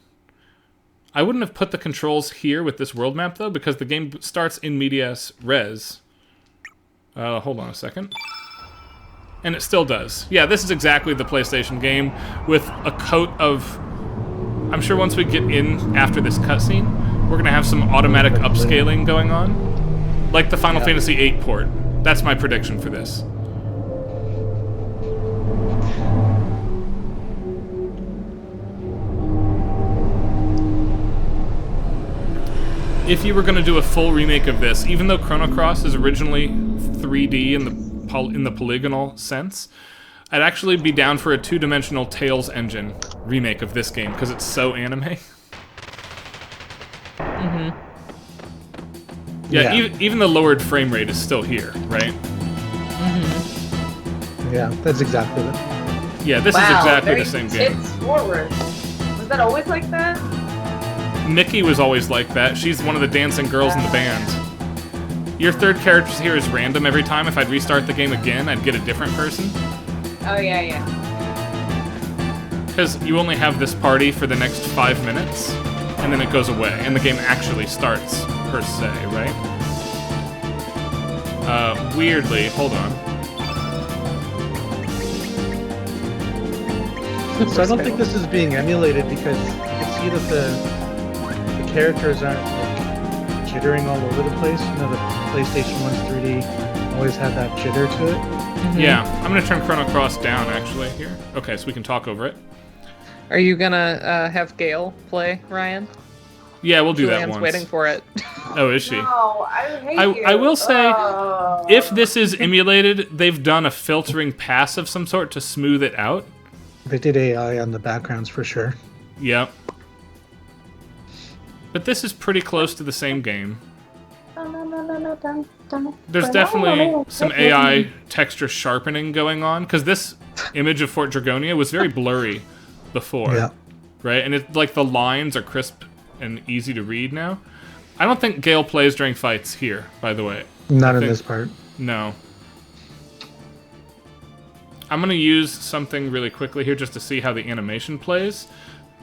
I wouldn't have put the controls here with this world map, though, because the game starts in medias res. Hold on a second. And it still does. Yeah, this is exactly the PlayStation game with a coat of... I'm sure once we get in after this cutscene, we're going to have some automatic upscaling going on. Like the Final Fantasy VIII port. That's my prediction for this. If you were going to do a full remake of this, even though Chrono Cross is originally 3D in the polygonal sense, I'd actually be down for a two-dimensional Tails engine remake of this game, because it's so anime. Mm-hmm. Yeah, even the lowered frame rate is still here, right? Mm-hmm. Yeah, that's exactly it. Yeah, this is exactly the same game. Tits forward. Was that always like that? Nikki was always like that. She's one of the dancing girls in the band. Your third character here is random every time. If I'd restart the game again, I'd get a different person. Oh, yeah. Because you only have this party for the next 5 minutes, and then it goes away, and the game actually starts, per se, right? Weirdly, hold on. So I don't think this is being emulated because you can see that the characters aren't jittering all over the place. You know, the PlayStation 1's 3D always had that jitter to it. Mm-hmm. Yeah, I'm going to turn Chrono Cross down, actually, here. Okay, so we can talk over it. Are you gonna have Gale play, Ryan? Yeah, we'll do that Julianne's once. waiting for it. Oh, is she? No, I hate you. I will say, if this is emulated, they've done a filtering pass of some sort to smooth it out. They did AI on the backgrounds for sure. Yep. But this is pretty close to the same game. There's definitely some AI texture sharpening going on, because this image of Fort Dragonia was very blurry before. Yeah. Right? And it's like the lines are crisp and easy to read now. I don't think Gale plays during fights here, by the way. Not in this part. No. I'm going to use something really quickly here just to see how the animation plays,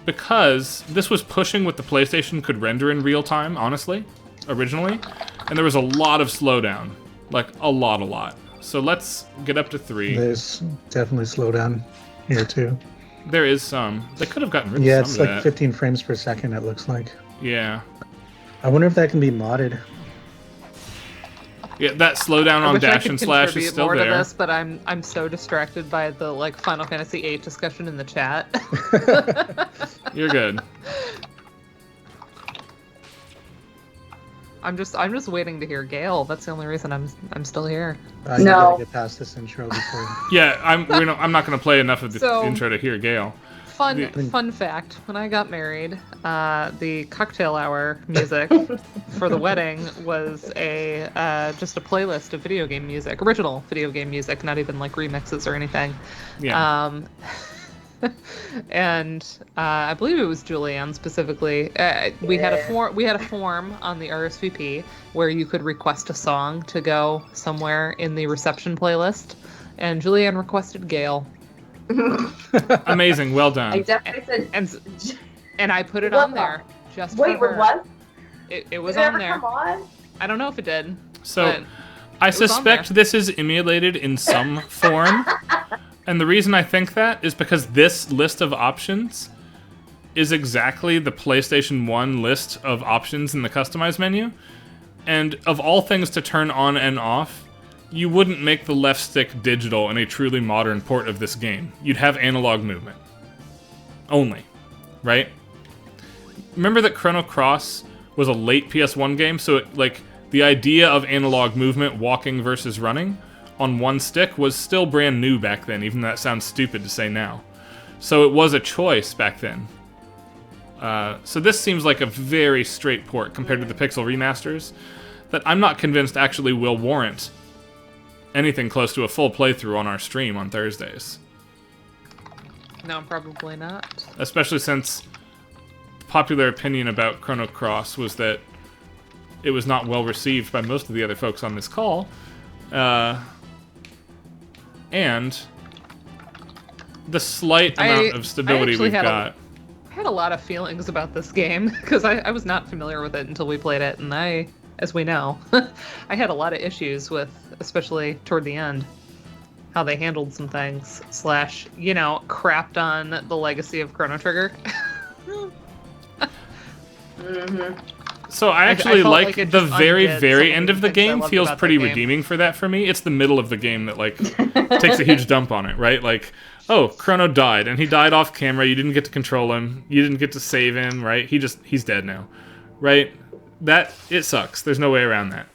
because this was pushing what the PlayStation could render in real time, honestly, originally, and there was a lot of slowdown. Like, a lot. So let's get up to 3. There's definitely slowdown here, too. There is some. They could have gotten rid of Yeah, some it's of like that. 15 frames per second, it looks like. Yeah. I wonder if that can be modded. Yeah, that slowdown I on wish I dash could and slash is contribute still more there. to this, but I'm so distracted by the Final Fantasy VIII discussion in the chat. You're good. I'm just waiting to hear Gale. That's the only reason I'm still here. You gotta get past this intro before. Yeah, I'm not going to play enough of the So- intro to hear Gale. Fun fact: when I got married, the cocktail hour music for the wedding was just a playlist of video game music, original video game music, not even like remixes or anything. Yeah. And I believe it was Julianne specifically. We had a form on the RSVP where you could request a song to go somewhere in the reception playlist, and Julianne requested Gale. Amazing, well done. I definitely said. And I put it on there just Wait, for her. what? It was Did it on ever there. come on? I don't know if it did. So, but I was on suspect there. this is emulated in some form. And the reason I think that is because this list of options is exactly the PlayStation 1 list of options in the customize menu. And of all things to turn on and off, you wouldn't make the left stick digital in a truly modern port of this game. You'd have analog movement. Only. Right? Remember that Chrono Cross was a late PS1 game, so the idea of analog movement, walking versus running, on one stick was still brand new back then, even though that sounds stupid to say now. So it was a choice back then. So this seems like a very straight port compared to the Pixel remasters that I'm not convinced actually will warrant anything close to a full playthrough on our stream on Thursdays. No, probably not. Especially since the popular opinion about Chrono Cross was that it was not well received by most of the other folks on this call. And the slight amount of stability we've got. I had a lot of feelings about this game because I was not familiar with it until we played it, and as we know, I had a lot of issues with, especially toward the end, how they handled some things, / crapped on the legacy of Chrono Trigger. So I actually felt like it the just very, undid very some end of of the the things I game loved feels about pretty that game. redeeming for that for me. It's the middle of the game that takes a huge dump on it, right? Like, oh, Chrono died, and he died off camera. You didn't get to control him. You didn't get to save him, right? He's dead now, right? It sucks. There's no way around that.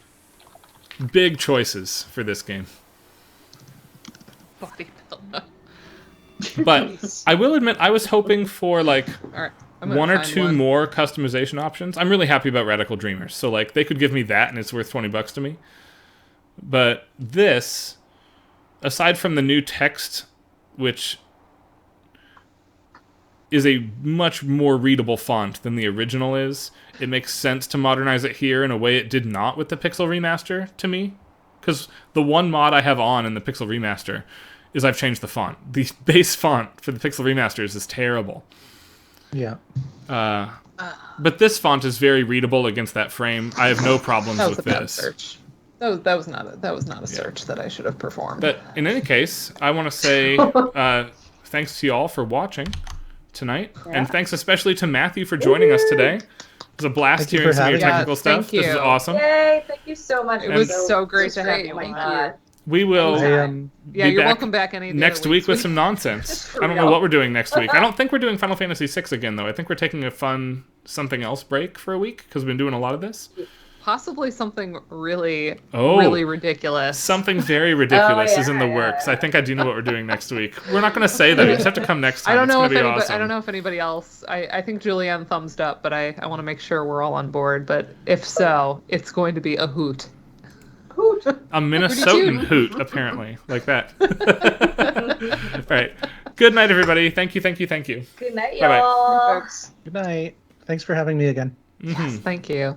Big choices for this game. But I will admit, I was hoping for All right, I'm gonna one or find two one. more customization options. I'm really happy about Radical Dreamers, so they could give me that and it's worth $20 to me. But this, aside from the new text, which is a much more readable font than the original is, it makes sense to modernize it here in a way it did not with the Pixel Remaster to me. Because the one mod I have on in the Pixel Remaster is I've changed the font. The base font for the Pixel Remasters is terrible. Yeah. But this font is very readable against that frame. I have no problems That was with a bad this. search. That was not a search that I should have performed. But in any case, I want to say thanks to you all for watching tonight, and thanks especially to Matthew for joining us today. It was a blast Thank you hearing for some of your having me. technical Yes, stuff. thank This is you. awesome. Yay! Thank you so much. It was And- so great to have great. you Thank on. We will Yeah, be you're back welcome back any day next of the week with week. some nonsense. For I don't know real. what we're doing next week. I don't think we're doing Final Fantasy VI again, though. I think we're taking a fun something else break for a week because we've been doing a lot of this. Possibly something really, Oh. really ridiculous. Something very ridiculous yeah, is in the yeah, works. yeah. I think I do know what we're doing next week. We're not going to say that. You just have to come next time. I don't It's know going if to be anybody. awesome. I don't know if anybody else. I think Julianne thumbs up, but I want to make sure we're all on board. But if so, it's going to be a hoot. Hoot. A Minnesotan hoot, apparently. Like that. All right. Good night, everybody. Thank you, thank you, thank you. Good night, Bye-bye. y'all. Folks. Good night. Thanks for having me again. Mhm. Yes, thank you.